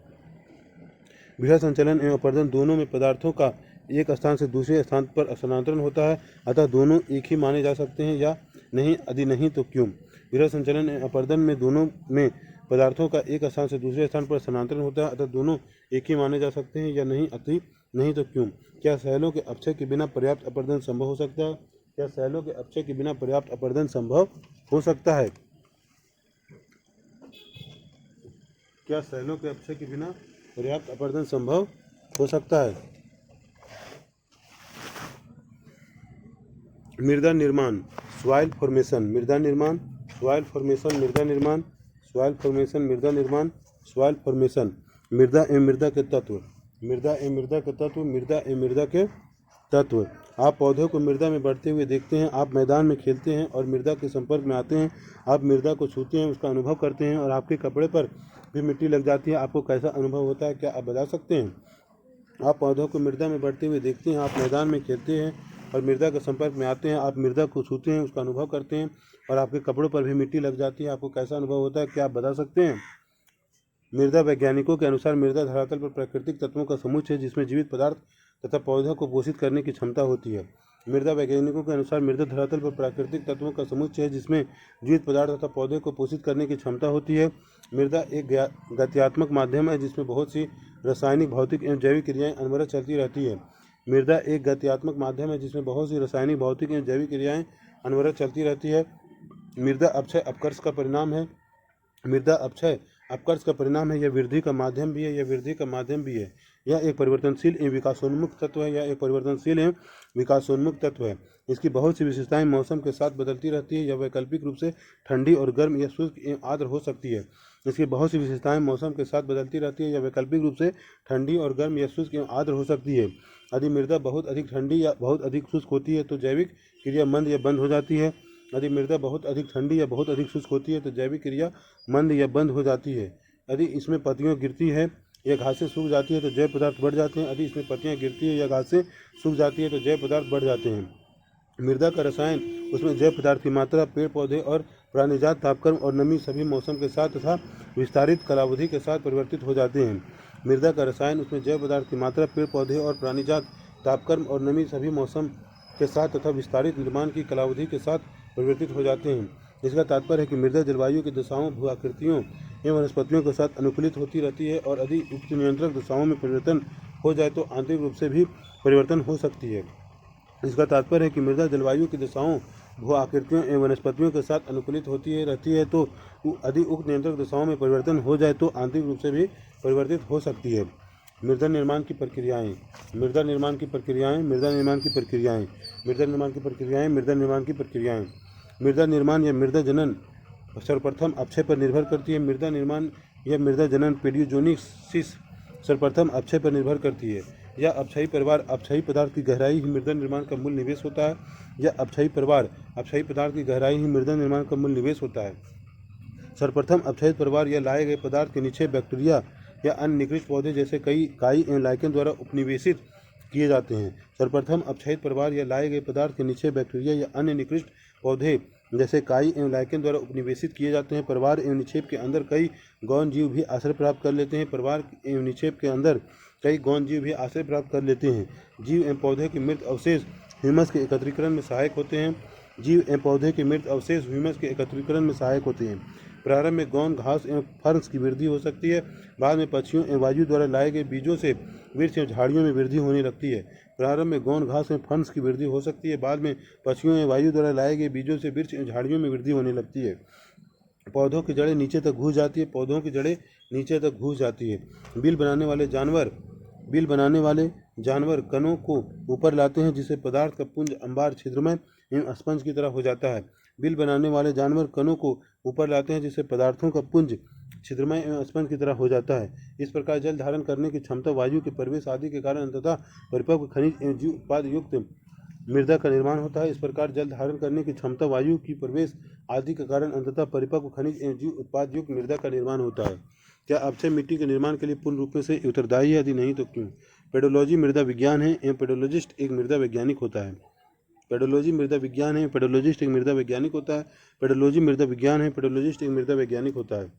बृहद संचलन एवं अपर्दन दोनों में पदार्थों का एक स्थान से दूसरे स्थान पर स्थानांतरण होता है, अतः दोनों एक ही माने जा सकते हैं या नहीं, यदि नहीं तो क्यों। बृहद संचलन एवं अपर्दन में दोनों में पदार्थों का एक स्थान से दूसरे स्थान पर स्थानांतरण होता है, अतः दोनों एक ही माने जा सकते हैं या नहीं, अति नहीं तो क्यों। क्या सैलों के अपक्षय के बिना पर्याप्त अपर्दन संभव हो सकता है? क्या सैलों के अपक्षय के बिना पर्याप्त अपर्दन संभव हो सकता है? क्या सैलों के अपक्षय के बिना पर्याप्त अपर्दन संभव हो सकता है? मृदा निर्माण, सॉइल फॉर्मेशन, मृदा निर्माण, सॉइल फॉर्मेशन, मृदा निर्माण, सॉइल फॉर्मेशन, मृदा निर्माण, सॉइल फॉर्मेशन। मृदा एवं मृदा के तत्व, मृदा एवं मृदा के तत्व, मृदा एवं मृदा के तत्व। आप पौधों को मृदा में बढ़ते हुए देखते हैं, आप मैदान में खेलते हैं और मृदा के संपर्क में आते हैं, आप मृदा को छूते हैं, उसका अनुभव करते हैं और आपके कपड़े पर भी मिट्टी लग जाती है। आपको कैसा अनुभव होता है, क्या आप बता सकते हैं? आप पौधों को मृदा में बढ़ते हुए देखते हैं, आप मैदान में खेलते हैं और मृदा के संपर्क में आते हैं, आप मृदा को छूते हैं, उसका अनुभव करते हैं और आपके कपड़ों पर भी मिट्टी लग जाती है। आपको कैसा अनुभव होता है, क्या आप बता सकते हैं? मृदा वैज्ञानिकों के अनुसार मृदा धरातल पर प्राकृतिक तत्वों का समुच्चय है जिसमें जीवित पदार्थ तथा पौधों को पोषित करने की क्षमता होती है। मृदा वैज्ञानिकों के अनुसार मृदा धरातल पर प्राकृतिक तत्वों का समुच्चय है जिसमें जीवित पदार्थ तथा पौधे को पोषित करने की क्षमता होती है। मृदा एक गत्यात्मक माध्यम है जिसमें बहुत सी रासायनिक, भौतिक एवं जैविक क्रियाएं अनवरत चलती रहती है। मृदा एक गत्यात्मक माध्यम है जिसमें बहुत सी रासायनिक, भौतिक एवं जैविक क्रियाएं अनवरत चलती रहती है। मृदा अपक्षय अपकर्ष का परिणाम है। मृदा अपक्षय अपकर्ष का परिणाम है। यह वृद्धि का माध्यम भी है, यह एक परिवर्तनशील एवं विकासोन्मुख तत्व है। इसकी बहुत सी विशेषताएं मौसम के साथ बदलती रहती है। यह वैकल्पिक रूप से ठंडी और गर्म या शुष्क एवं आर्द्र हो सकती है। इसकी बहुत सी विशेषताएं मौसम के साथ बदलती रहती है। यह वैकल्पिक रूप से ठंडी और गर्म या शुष्क एवं आर्द्र हो सकती है। यदि मृदा बहुत अधिक ठंडी या बहुत अधिक शुष्क होती है तो जैविक क्रिया मंद या बंद हो जाती है। यदि मृदा बहुत अधिक ठंडी या बहुत अधिक शुष्क होती है तो जैविक क्रिया मंद या बंद हो जाती है। यदि इसमें पत्तियां गिरती है या घासें सूख जाती है तो जैव पदार्थ बढ़ जाते हैं। यदि इसमें पत्तियां गिरती है या घासें सूख जाती है तो जैव पदार्थ बढ़ जाते हैं। मृदा का रसायन, उसमें जैव पदार्थ की मात्रा, पेड़ पौधे और प्राणीजात तापक्रम और नमी सभी मौसम के साथ तथा विस्तारित कालावधि के साथ परिवर्तित हो जाते हैं। मृदा का रसायन, उसमें जैव पदार्थ की मात्रा, पेड़ पौधे और प्राणीजात तापक्रम और नमी सभी मौसम के साथ तथा विस्तारित निर्माण की कालावधि के साथ परिवर्तित हो जाते हैं। इसका तात्पर्य है कि मृदा जलवायु की दशाओं, भू आकृतियों एवं वनस्पतियों के साथ अनुकूलित होती रहती है और यदि उक्त नियंत्रक दशाओं में परिवर्तन हो जाए तो आंतरिक रूप से भी परिवर्तन हो सकती है। इसका तात्पर्य है कि मृदा जलवायु की दशाओं, भू आकृतियों एवं वनस्पतियों के साथ अनुकूलित रहती है तो यदि उक्त नियंत्रक दशाओं में परिवर्तन हो जाए तो आंतरिक रूप से भी परिवर्तित हो सकती है। मृदा निर्माण की प्रक्रियाएं, मृदा निर्माण की प्रक्रियाएं, मृदा निर्माण की प्रक्रियाएं, मृदा निर्माण की प्रक्रियाएं, मृदा निर्माण की प्रक्रियाएं। मृदा निर्माण या मृदा जनन सर्वप्रथम अपक्षय पर निर्भर करती है। मृदा निर्माण या मृदा जनन पेडियोजेनेसिस सर्वप्रथम अपक्षय पर निर्भर करती है। यह अपक्षयी परिवार, अपक्षयी पदार्थ की गहराई ही मृदा निर्माण का मूल निवेश होता है। यह अपक्षयी परिवार, अपक्षयी पदार्थ की गहराई ही मृदा निर्माण का मूल निवेश होता है। सर्वप्रथम अपक्षयी परिवार या लाए गए पदार्थ के नीचे बैक्टीरिया या अन्य निकृष्ट पौधे जैसे काई एवं लाइकेन द्वारा उपनिवेशित किए जाते हैं। सर्वप्रथम अपक्षयित परिवार या लाए गए पदार्थ के नीचे बैक्टीरिया या अन्य निकृष्ट पौधे जैसे काई एवं लाइकेन द्वारा उपनिवेशित किए जाते हैं। परिवार एवं निक्षेप के अंदर कई गौण जीव भी आश्रय प्राप्त कर लेते हैं। परिवार एवं निक्षेप के अंदर कई गौण जीव भी आश्रय प्राप्त कर लेते हैं। जीव एवं पौधे के मृत अवशेष ह्यूमस के एकत्रीकरण में सहायक होते हैं। जीव एवं पौधे के मृत अवशेष ह्यूमस के एकत्रीकरण में सहायक होते हैं। प्रारंभ में गौण घास एवं फर्श की वृद्धि हो सकती है। बाद में पक्षियों एवं वायु द्वारा लाए गए बीजों से वृक्ष एवं झाड़ियों में वृद्धि होने लगती है। प्रारंभ में गौण घास एवं फर्श की वृद्धि हो सकती है। बाद में पक्षियों एवं वायु द्वारा लाए गए बीजों से वृक्ष एवं झाड़ियों में वृद्धि होने लगती है। पौधों की जड़ें नीचे तक घुस जाती है। पौधों की जड़ें नीचे तक घुस जाती है। बिल बनाने वाले जानवर कणों को ऊपर लाते हैं, जिससे पदार्थ का पुंज अंबार छिद्रमय एवं स्पंज की तरह हो जाता है। बिल बनाने वाले जानवर कणों को ऊपर लाते हैं, जिससे पदार्थों का पुंज छिद्रमय एवं स्पंज की तरह हो जाता है। इस प्रकार जल धारण करने की क्षमता, वायु के प्रवेश आदि के कारण अंततः परिपक्व खनिज एवं जीव उत्पाद युक्त मृदा का निर्माण होता है। इस प्रकार जल धारण करने की क्षमता, वायु की प्रवेश आदि के कारण अंततः परिपक्व खनिज एवं जीव उत्पाद युक्त मृदा का निर्माण होता है। क्या अपक्षय मिट्टी के निर्माण के लिए पूर्ण रूप से उत्तरदायी है? यदि नहीं तो क्यों? पेडोलॉजी मृदा विज्ञान है एवं पेडोलॉजिस्ट एक मृदा वैज्ञानिक होता है। पेडोलॉजी मृदा विज्ञान है, पेडोलॉजिस्ट एक मृदा वैज्ञानिक होता है। पेडोलॉजी मृदा विज्ञान है, पेडोलॉजिस्ट एक मृदा वैज्ञानिक होता है।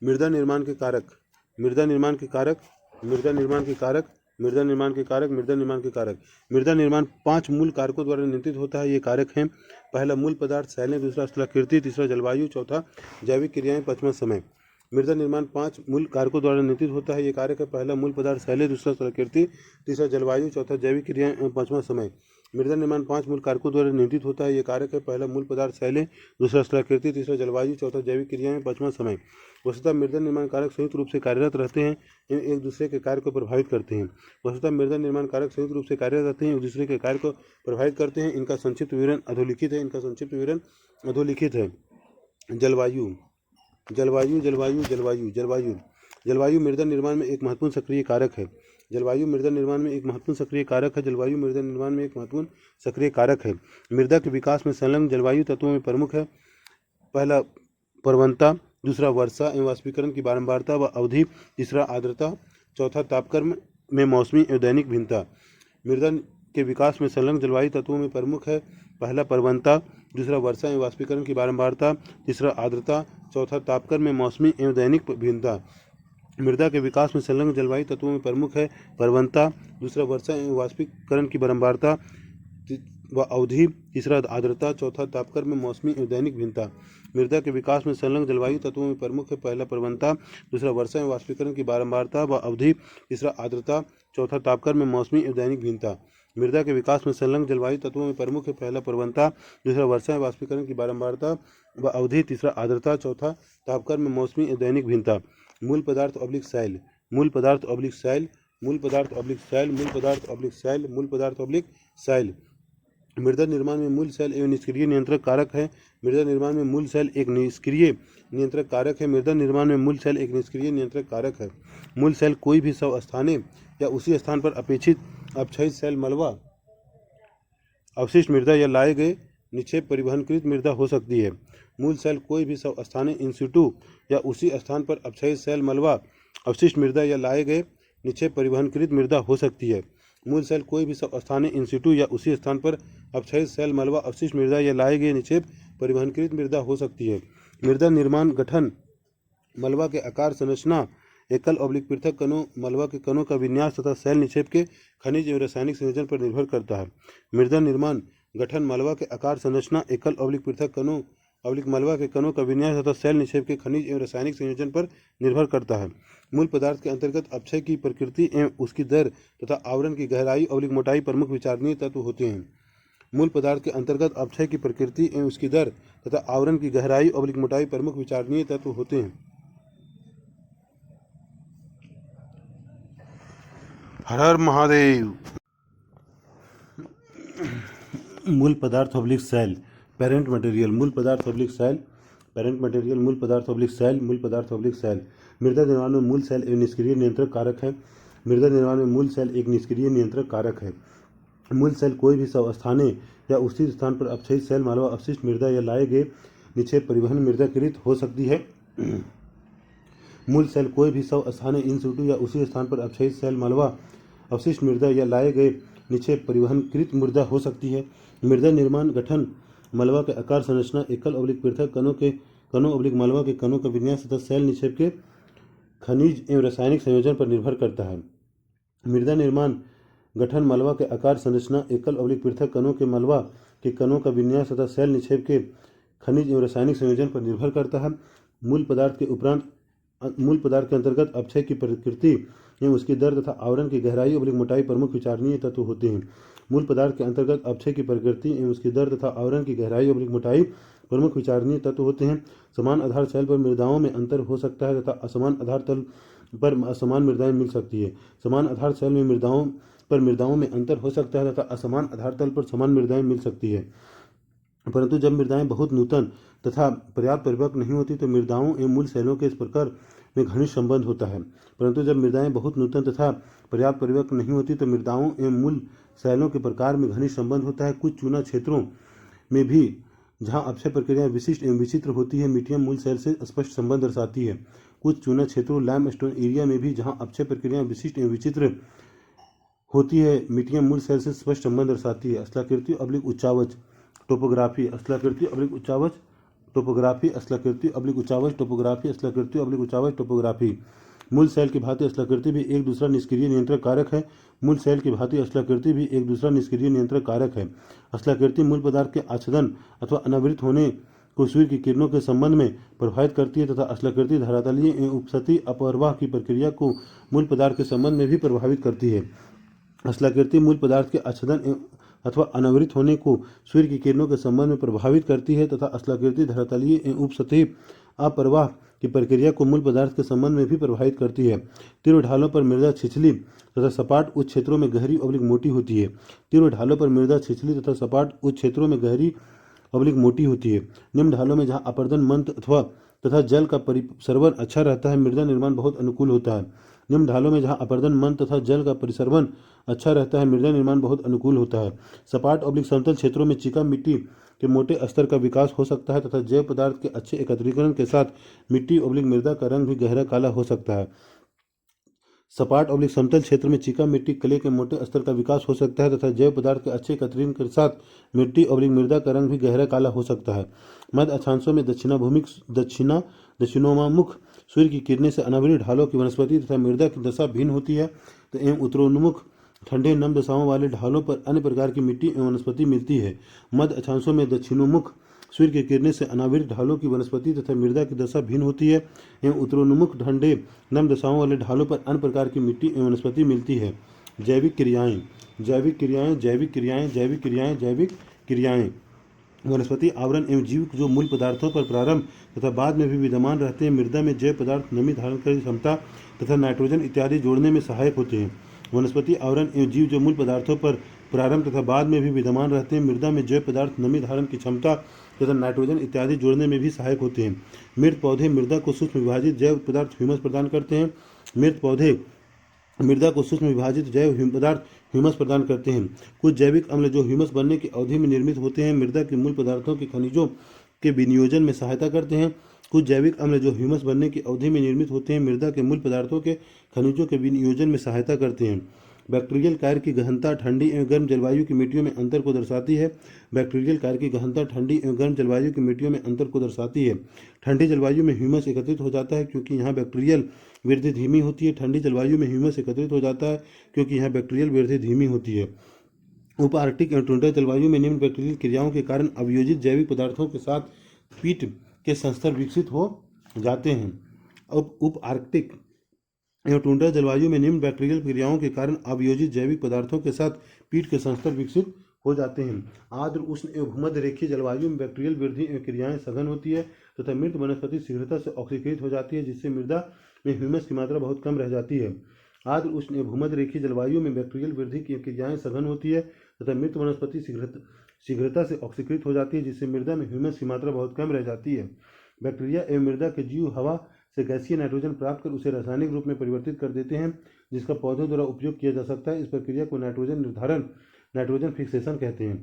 मृदा निर्माण के कारक, मृदा निर्माण के कारक, मृदा निर्माण के कारक, मृदा निर्माण के कारक, मृदा निर्माण के कारक। मृदा निर्माण 5 मूल कारकों द्वारा नियंत्रित होता है। ये कारक हैं: पहला मूल पदार्थ शैलें, दूसरा स्थलाकृति, तीसरा जलवायु, चौथा जैविक क्रियाएं, पांचवा समय। मृदा निर्माण 5 मूल कारकों द्वारा नियंत्रित होता है। ये कारक है: पहला मूल पदार्थ शैलें, दूसरा स्थलाकृति, तीसरा जलवायु, चौथा जैविक क्रियाएं एवं पांचवा समय। मृदा निर्माण 5 मूल कारकों द्वारा नियंत्रित होता है। ये कारक है: पहला मूल पदार्थ शैलें, दूसरा स्थलाकृति, तीसरा जलवायु, चौथा जैविक क्रियाएं, पांचवा समय। वस्तुतः मृदा निर्माण कारक संयुक्त रूप से कार्यरत रहते हैं एवं एक दूसरे के कार्य को प्रभावित करते हैं। वस्तुतः मृदा निर्माण कारक संयुक्त रूप से कार्यरत रहते हैं, एक दूसरे के कार्य को प्रभावित करते हैं। इनका संक्षिप्त विवरण अधोलिखित है। जलवायु, जलवायु, जलवायु, जलवायु, जलवायु। जलवायु मृदा निर्माण में एक महत्वपूर्ण सक्रिय कारक है। जलवायु मृदा निर्माण में एक महत्वपूर्ण सक्रिय कारक है। जलवायु मृदा निर्माण में एक महत्वपूर्ण सक्रिय कारक है। मृदा के विकास में संलग्न जलवायु तत्वों में प्रमुख है: पहला पर्वतता, दूसरा वर्षा एवं वाष्पीकरण की बारंबारता व अवधि, तीसरा आर्द्रता, चौथा तापक्रम में मौसमी एवं दैनिक भिन्नता। मृदा के विकास में संलग्न जलवायु तत्वों में प्रमुख है: पहला पर्वतता, दूसरा वर्षा एवं वाष्पीकरण की बारंबारता, तीसरा आर्द्रता, चौथा तापक्रम में मौसमी एवं दैनिक भिन्नता। मृदा के विकास में संलग्न जलवायु तत्वों में प्रमुख है: पर्वतता, दूसरा वर्षा एवं वाष्पीकरण की बारंबारता व अवधि, तीसरा आर्द्रता, चौथा तापक्रम में मौसमी एवं दैनिक भिन्नता। मृदा के विकास में संलग्न जलवायु तत्वों में प्रमुख है: पहला पर्वतता, दूसरा वर्षा एवं वाष्पीकरण की बारंबारता व अवधि, तीसरा आर्द्रता, चौथा तापक्रम में मौसमी एवं दैनिक भिन्नता। मृदा के विकास में संलग्न जलवायु तत्वों में प्रमुख है: पहला पर्वतता, दूसरा वर्षा एवं वाष्पीकरण की बारंबारता व अवधि, तीसरा आर्द्रता, चौथा तापक्रम में मौसमी एवं दैनिक भिन्नता। मूल पदार्थ ऑब्लिक सैल, मूल पदार्थ ऑब्लिक सैल, मूल पदार्थ ऑब्लिक सैल, मूल पदार्थ ऑब्लिक सैल, मूल पदार्थ ऑब्लिक सैल। मृदा निर्माण में मूल सेल एवं निष्क्रिय नियंत्रक कारक है। मृदा निर्माण में मूल सेल एक निष्क्रिय नियंत्रक कारक है। मृदा निर्माण में मूल सेल एक निष्क्रिय नियंत्रक कारक है। मूल सेल कोई भी स्वस्थानीय या उसी स्थान पर अपेक्षित अपक्षयित सेल, मलबा, अवशिष्ट मृदा या लाए गए निक्षेप परिवहनकृत मृदा हो सकती है। मूल सेल कोई भी स्वस्थानीय इन सिटू या उसी स्थान पर अपक्षयित सेल, मलबा, अवशिष्ट मृदा या लाए गए निक्षेप परिवहनकृत मृदा हो सकती है। मूल सेल कोई भी स्थानीय इन सिटू या उसी स्थान पर अपक्षयित सेल, मलबा, अवशिष्ट मृदा या लाए गए निक्षेप परिवहनकृत मृदा हो सकती है। मृदा निर्माण गठन, मलबा के आकार संरचना, एकल ऑब्लिक पृथक कणों, मलबा के कणों का विन्यास तथा सेल निक्षेप के खनिज एवं रासायनिक संयोजन पर निर्भर करता है। मृदा निर्माण गठन, मलबा के आकार संरचना, एकल ऑब्लिक पृथक कणों, मलबा के कणों का विन्यास तथा सेल निक्षेप के खनिज एवं रासायनिक संयोजन पर निर्भर करता है। मूल पदार्थ के अंतर्गत अपक्षय की प्रकृति एवं उसकी दर तथा आवरण की गहराई मोटाई प्रमुख विचारणीय तत्व होते हैं। मूल पदार्थ के अंतर्गत अपक्षय की प्रकृति एवं उसकी दर तथा आवरण की गहराई मोटाई प्रमुख विचारणीय तत्व होते हैं। हर हर महादेव। मूल पदार्थ ऑब्लिक सेल, पेरेंट मटेरियल, मूल पदार्थ ऑब्लिक सेल, पेरेंट मटेरियल, मूल पदार्थ ऑब्लिक सेल, मूल पदार्थ ऑब्लिक सेल। मृदा निर्माण में मूल सेल एक निष्क्रिय नियंत्रक कारक है। मृदा निर्माण में मूल सेल एक निष्क्रिय नियंत्रक कारक है। मूल सेल कोई भी स्वस्थानीय या उसी स्थान पर अपक्षयित सेल, मलबा, अवशिष्ट मृदा या लाए गए निक्षेप परिवहन मृदाकृत हो सकती है। मूल सेल कोई भी स्वस्थानीय इन सिटू या उसी स्थान पर अपक्षयित सेल, मलबा, अवशिष्ट मृदा या लाए गए निक्षेप परिवहनकृत मृदा हो सकती है। मृदा निर्माण गठन, मलबा के आकार संरचना, एकल ऑब्लिक पृथक कणों ऑब्लिक मलबा के कणों का विन्यास तथा सेल निक्षेप के खनिज एवं रासायनिक संयोजन पर निर्भर करता है। मृदा निर्माण गठन, मलबा के आकार संरचना, एकल ऑब्लिक पृथक कणों के मलबा के कणों का विन्यास तथा सेल निक्षेप के खनिज एवं रासायनिक संयोजन पर निर्भर करता है। मूल पदार्थ के अंतर्गत अपक्षय की प्रकृति एवं उसकी दर तथा आवरण की गहराई और मोटाई प्रमुख विचारणीय तत्व होते हैं। मूल पदार्थ के अंतर्गत अपक्षय की प्रकृति एवं उसकी दर तथा आवरण की गहराई और मोटाई प्रमुख विचारणीय तत्व होते हैं। समान आधार शैल पर मृदाओं में अंतर हो सकता है तथा असमान आधार तल पर असमान मृदाएं मिल सकती है। समान आधार शैल में मृदाओं में अंतर हो सकता है तथा असमान आधार तल पर समान मृदाएं मिल सकती है। परंतु जब मृदाएं बहुत नूतन तथा पर्याप्त परिपक्व नहीं होती तो मृदाओं एवं मूल शैलों के इस प्रकार में घनिष्ठ संबंध होता है। परंतु जब मृदाएं बहुत नूतन तथा पर्याप्त परिपक्व नहीं होती तो मृदाओं एवं मूल शैलों के प्रकार में घनिष्ठ संबंध होता है। कुछ चूना क्षेत्रों में भी जहाँ अपक्षय प्रक्रियाएं विशिष्ट एवं विचित्र होती है, मीडियम मूल शैल से स्पष्ट संबंध दर्शाती है। कुछ चूना क्षेत्रों लाइमस्टोन एरिया में भी जहाँ अपक्षय प्रक्रियाएं विशिष्ट एवं विचित्र होती है, मीडियम मूल शैल से स्पष्ट संबंध दर्शाती है। स्थलाकृति अब्लिक उच्चावच टोपोग्राफी स्थलाकृति अब्लिक उच्चावच टोपोग्राफी स्थलाकृति अब्लिक उच्चावच टोपोग्राफी स्थलाकृति अब्लिक उच्चावच टोपोग्राफी। मूल शैल की भांति स्थलाकृति भी एक दूसरा निष्क्रिय नियंत्रण कारक है। मूल शैल की भांति स्थलाकृति भी एक दूसरा निष्क्रिय नियंत्रण कारक है। स्थलाकृति मूल पदार्थ के आच्छादन अथवा अनावृत होने को सूर्य की किरणों के संबंध में प्रभावित करती है तथा स्थलाकृति धरातलीय एवं उपसतही अपरवाह की प्रक्रिया को मूल पदार्थ के संबंध में भी प्रभावित करती है। स्थलाकृति मूल पदार्थ के आच्छादन अथवा अनावृत होने को सूर्य की किरणों के संबंध में प्रभावित करती है तथा स्थलाकृति धरातलीय एवं उपसतही अपरवाह की प्रक्रिया को मूल पदार्थ के संबंध में भी प्रभावित करती है। तीव्र ढालों पर मृदा छिछली तथा सपाट उच्च क्षेत्रों में गहरी और मोटी होती है। तीव्र ढालों पर मृदा छिछली तथा सपाट उच्च क्षेत्रों में गहरी और मोटी होती है। निम्न ढालों में जहाँ अपर्दन मंद तथा जल का परिसर्वन अच्छा रहता है, मृदा निर्माण बहुत अनुकूल होता है। निम्न ढालों में जहाँ अपर्दन मंद तथा जल का परिसर्वन अच्छा रहता है, मृदा निर्माण बहुत अनुकूल होता है। सपाट और समतल क्षेत्रों में चिका मिट्टी के मोटे स्तर का विकास हो सकता है तथा जैव पदार्थ के अच्छे एकत्रीकरण के साथ मिट्टी और मृदा का रंग भी गहरा काला हो सकता है। सपाट और समतल क्षेत्र में चिका मिट्टी क्ले के मोटे स्तर का विकास हो सकता है तथा जैव पदार्थ के अच्छे एकत्रीकरण के साथ मिट्टी और मृदा का रंग भी गहरा काला हो सकता है। मध्य अक्षांशों में दक्षिणोन्मुख सूर्य की किरणें से अनावृत ढालों की वनस्पति तथा मृदा की दशा भिन्न होती है तो एवं उत्तरोन्मुख ठंडे नम दशाओं वाले ढालों पर अन्य प्रकार की मिट्टी एवं वनस्पति मिलती है। मध्य अक्षांशों में दक्षिणोन्मुख सूर्य की किरणें से अनावृत ढालों की वनस्पति तथा मृदा की दशा भिन्न होती है एवं उत्तरोन्मुख ठंडे नम दशाओं वाले ढालों पर अन्य प्रकार की मिट्टी एवं वनस्पति मिलती है। जैविक क्रियाएं जैविक क्रियाएं जैविक क्रियाएं जैविक क्रियाएं जैविक क्रियाएं वनस्पति आवरण एवं जीव जो मूल पदार्थों पर प्रारंभ तथा बाद में भी विद्यमान रहते हैं, मृदा में जैव पदार्थ नमी धारण करने की क्षमता तथा नाइट्रोजन इत्यादि जोड़ने में सहायक होते हैं। वनस्पति आवरण एवं जीव जो मूल पदार्थों पर प्रारंभ तथा बाद में भी विद्यमान रहते हैं, मृदा में जैव पदार्थ नमी धारण की क्षमता तथा नाइट्रोजन इत्यादि जोड़ने में भी सहायक होते हैं। मृत पौधे मृदा को सूक्ष्म विभाजित जैव पदार्थ ह्यूमस प्रदान करते हैं। मृत पौधे मृदा को सूक्ष्म विभाजित जैव पदार्थ ह्यूमस प्रदान करते हैं। कुछ जैविक अम्ल जो ह्यूमस बनने की अवधि में निर्मित होते हैं, मृदा के मूल पदार्थों के खनिजों के विनियोजन में सहायता करते हैं। कुछ जैविक अम्ल जो ह्यूमस बनने की अवधि में निर्मित होते हैं, मृदा के मूल पदार्थों के खनिजों के विनियोजन में सहायता करते हैं। बैक्टीरियल कार्य की गहनता ठंडी एवं गर्म जलवायु की मिट्टियों में अंतर को दर्शाती है। बैक्टीरियल कार्य की गहनता ठंडी एवं गर्म जलवायु की मिट्टियों में अंतर को दर्शाती है। ठंडी जलवायु में ह्यूमस एकत्रित हो जाता है क्योंकि यहाँ बैक्टीरियल वृद्धि धीमी होती है। ठंडी जलवायु में ह्यूमस एकत्रित हो जाता है क्योंकि यहाँ बैक्टीरियल वृद्धि धीमी होती है। उप आर्कटिक एवं टुंड्रा जलवायु में निम्न बैक्टीरियल क्रियाओं के कारण अवयोजित जैविक पदार्थों के साथ पीट के संस्तर विकसित हो जाते हैं। अब उप आर्कटिक एवं टुंड्रा जलवायु में निम्न बैक्टीरियल क्रियाओं के कारण अवयोजित जैविक पदार्थों के साथ पीट के संस्तर विकसित हो जाते हैं। आर्द्र उष्ण एवं भूमध्य रेखीय जलवायु में बैक्टीरियल वृद्धि एवं क्रियाएं सघन होती है तथा मृत वनस्पति शीघ्रता से ऑक्सीकृत हो जाती है, जिससे मृदा में ह्यूमस की मात्रा बहुत कम रह जाती है। आर्द्र उष्ण एवं भूमध्य रेखीय जलवायु में बैक्टीरियल वृद्धि की क्रियाएं सघन होती है तथा मृत वनस्पति शीघ्रता से ऑक्सीकृत हो जाती है, जिससे मृदा में ह्यूमस की मात्रा बहुत कम रह जाती है। बैक्टीरिया एवं मृदा के जीव हवा से गैसीय नाइट्रोजन प्राप्त कर उसे रासायनिक रूप में परिवर्तित कर देते हैं, जिसका पौधों द्वारा उपयोग किया जा सकता है। इस प्रक्रिया को नाइट्रोजन फिक्सेशन कहते हैं।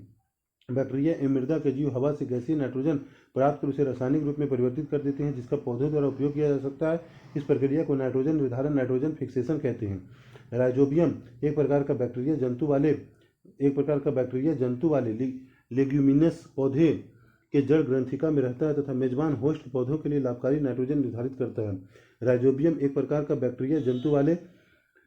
बैक्टीरिया एवं मृदा के जीव हवा से गैसीय नाइट्रोजन प्राप्त कर उसे रासायनिक रूप में परिवर्तित कर देते हैं, जिसका पौधों द्वारा उपयोग किया जा सकता है। इस प्रक्रिया को नाइट्रोजन फिक्सेशन कहते हैं। राइजोबियम एक प्रकार का बैक्टीरिया जंतु वाले लेग्यूमिनस पौधे के जड़ ग्रंथिका में रहता है तथा मेजबान होस्ट पौधों के लिए लाभकारी नाइट्रोजन निर्धारित करता है। राइजोबियम एक प्रकार का बैक्टीरिया जंतु वाले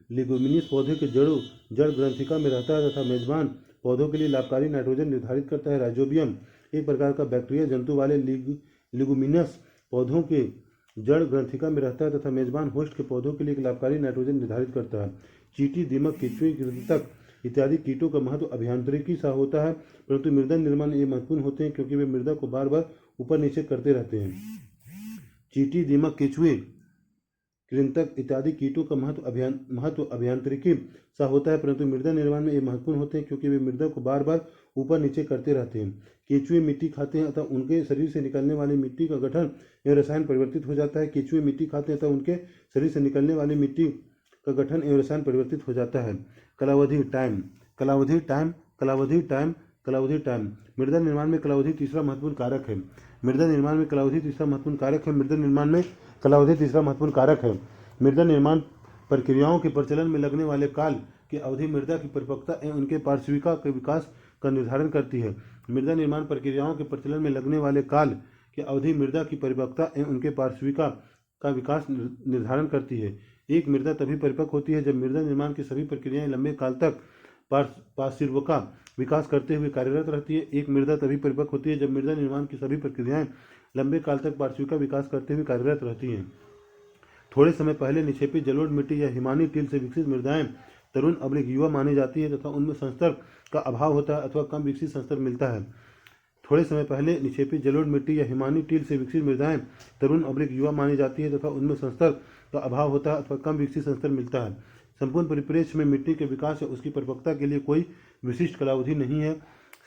लेग्यूमिनस पौधे के जड़ ग्रंथिका में रहता है तथा मेजबान पौधों के लिए लाभकारी नाइट्रोजन निर्धारित करता है। राइजोबियम एक प्रकार का बैक्टीरिया जंतु वाले लिगुमिनस पौधों के जड़ ग्रंथिका में रहता है तथा मेजबान होस्ट के पौधों के लिए एक लाभकारी नाइट्रोजन निर्धारित करता है। चींटी, दीमक, केंचुए, कृंतक इत्यादि कीटों का महत्व अभियांत्रिकी सा होता है, परंतु मृदा निर्माण में ये महत्वपूर्ण होते हैं क्योंकि वे मृदा को बार बार ऊपर नीचे करते रहते हैं। चींटी, दीमक, केंचुए, कृंतक इत्यादि कीटों का महत्व अभियांत्रिकी सा होता है, परंतु मृदा निर्माण में ये महत्वपूर्ण होते हैं क्योंकि वे मृदा को बार बार ऊपर नीचे करते रहते हैं। केंचुए मिट्टी खाते हैं अतः उनके शरीर से निकलने वाली मिट्टी का गठन एवं रसायन परिवर्तित हो जाता है। केंचुए मिट्टी खाते हैं अतः उनके शरीर से निकलने वाली मिट्टी का गठन एवं रसायन परिवर्तित हो जाता है। कालावधि टाइम कालावधि टाइम कालावधि टाइम कालावधि टाइम मृदा निर्माण में कालावधि तीसरा महत्वपूर्ण कारक है। मृदा निर्माण में कालावधि तीसरा महत्वपूर्ण कारक है। मृदा निर्माण में कालावधि तीसरा महत्वपूर्ण कारक है। मृदा निर्माण प्रक्रियाओं के प्रचलन में लगने वाले काल की अवधि मृदा की परिपक्वता एवं उनके पार्श्विका के विकास का निर्धारण करती है। मृदा निर्माण प्रक्रियाओं के प्रचलन में लगने वाले काल की अवधि मृदा की परिपक्वता एवं उनके पार्श्विका का विकास निर्धारण करती है। एक मृदा तभी परिपक्व होती है जब मृदा निर्माण की सभी प्रक्रियाएं लंबे काल तक पार्श्विका विकास करते हुए कार्यरत रहती है। एक मृदा तभी परिपक्व होती है जब मृदा निर्माण की सभी प्रक्रियाएं लंबे काल तक पार्श्विका विकास करते हुए कार्यरत रहती हैं। थोड़े समय पहले निक्षेपित जलोढ़ मिट्टी या हिमानी टील से विकसित मृदाएं तरुण अवलिक युवा मानी जाती है तथा उनमें संस्तर का अभाव होता है अथवा कम विकसित संस्तर मिलता है। थोड़े समय पहले निक्षेपित जलोढ़ मिट्टी या हिमानी टील से विकसित मृदाएं तरुण अवलिक युवा मानी जाती है तथा उनमें संस्तर का अभाव होता है अथवा कम विकसित संस्तर मिलता है। संपूर्ण परिप्रेक्ष्य में मिट्टी के विकास या उसकी परिपक्वता के लिए कोई विशिष्ट कालावधि नहीं है।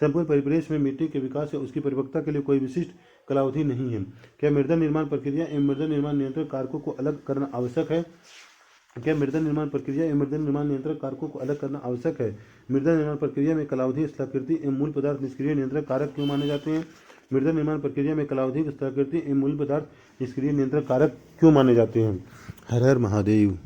संपूर्ण परिप्रेक्ष्य में मिट्टी के विकास या उसकी परिपक्वता के लिए कोई विशिष्ट कालावधि नहीं है। क्या मृदा निर्माण प्रक्रिया एवं मृदा निर्माण नियंत्रण कारकों को अलग करना आवश्यक है? क्या मृदा निर्माण प्रक्रिया एवं मृदा निर्माण नियंत्रण कारकों को अलग करना आवश्यक है? मृदा निर्माण प्रक्रिया में कालावधि, स्थलाकृति एवं मूल पदार्थ निष्क्रिय नियंत्रण कारक क्यों माने जाते हैं? मृदा निर्माण प्रक्रिया में कालावधि, स्थलाकृति एवं मूल पदार्थ निष्क्रिय नियंत्रण कारक क्यों माने जाते हैं? हर हर महादेव।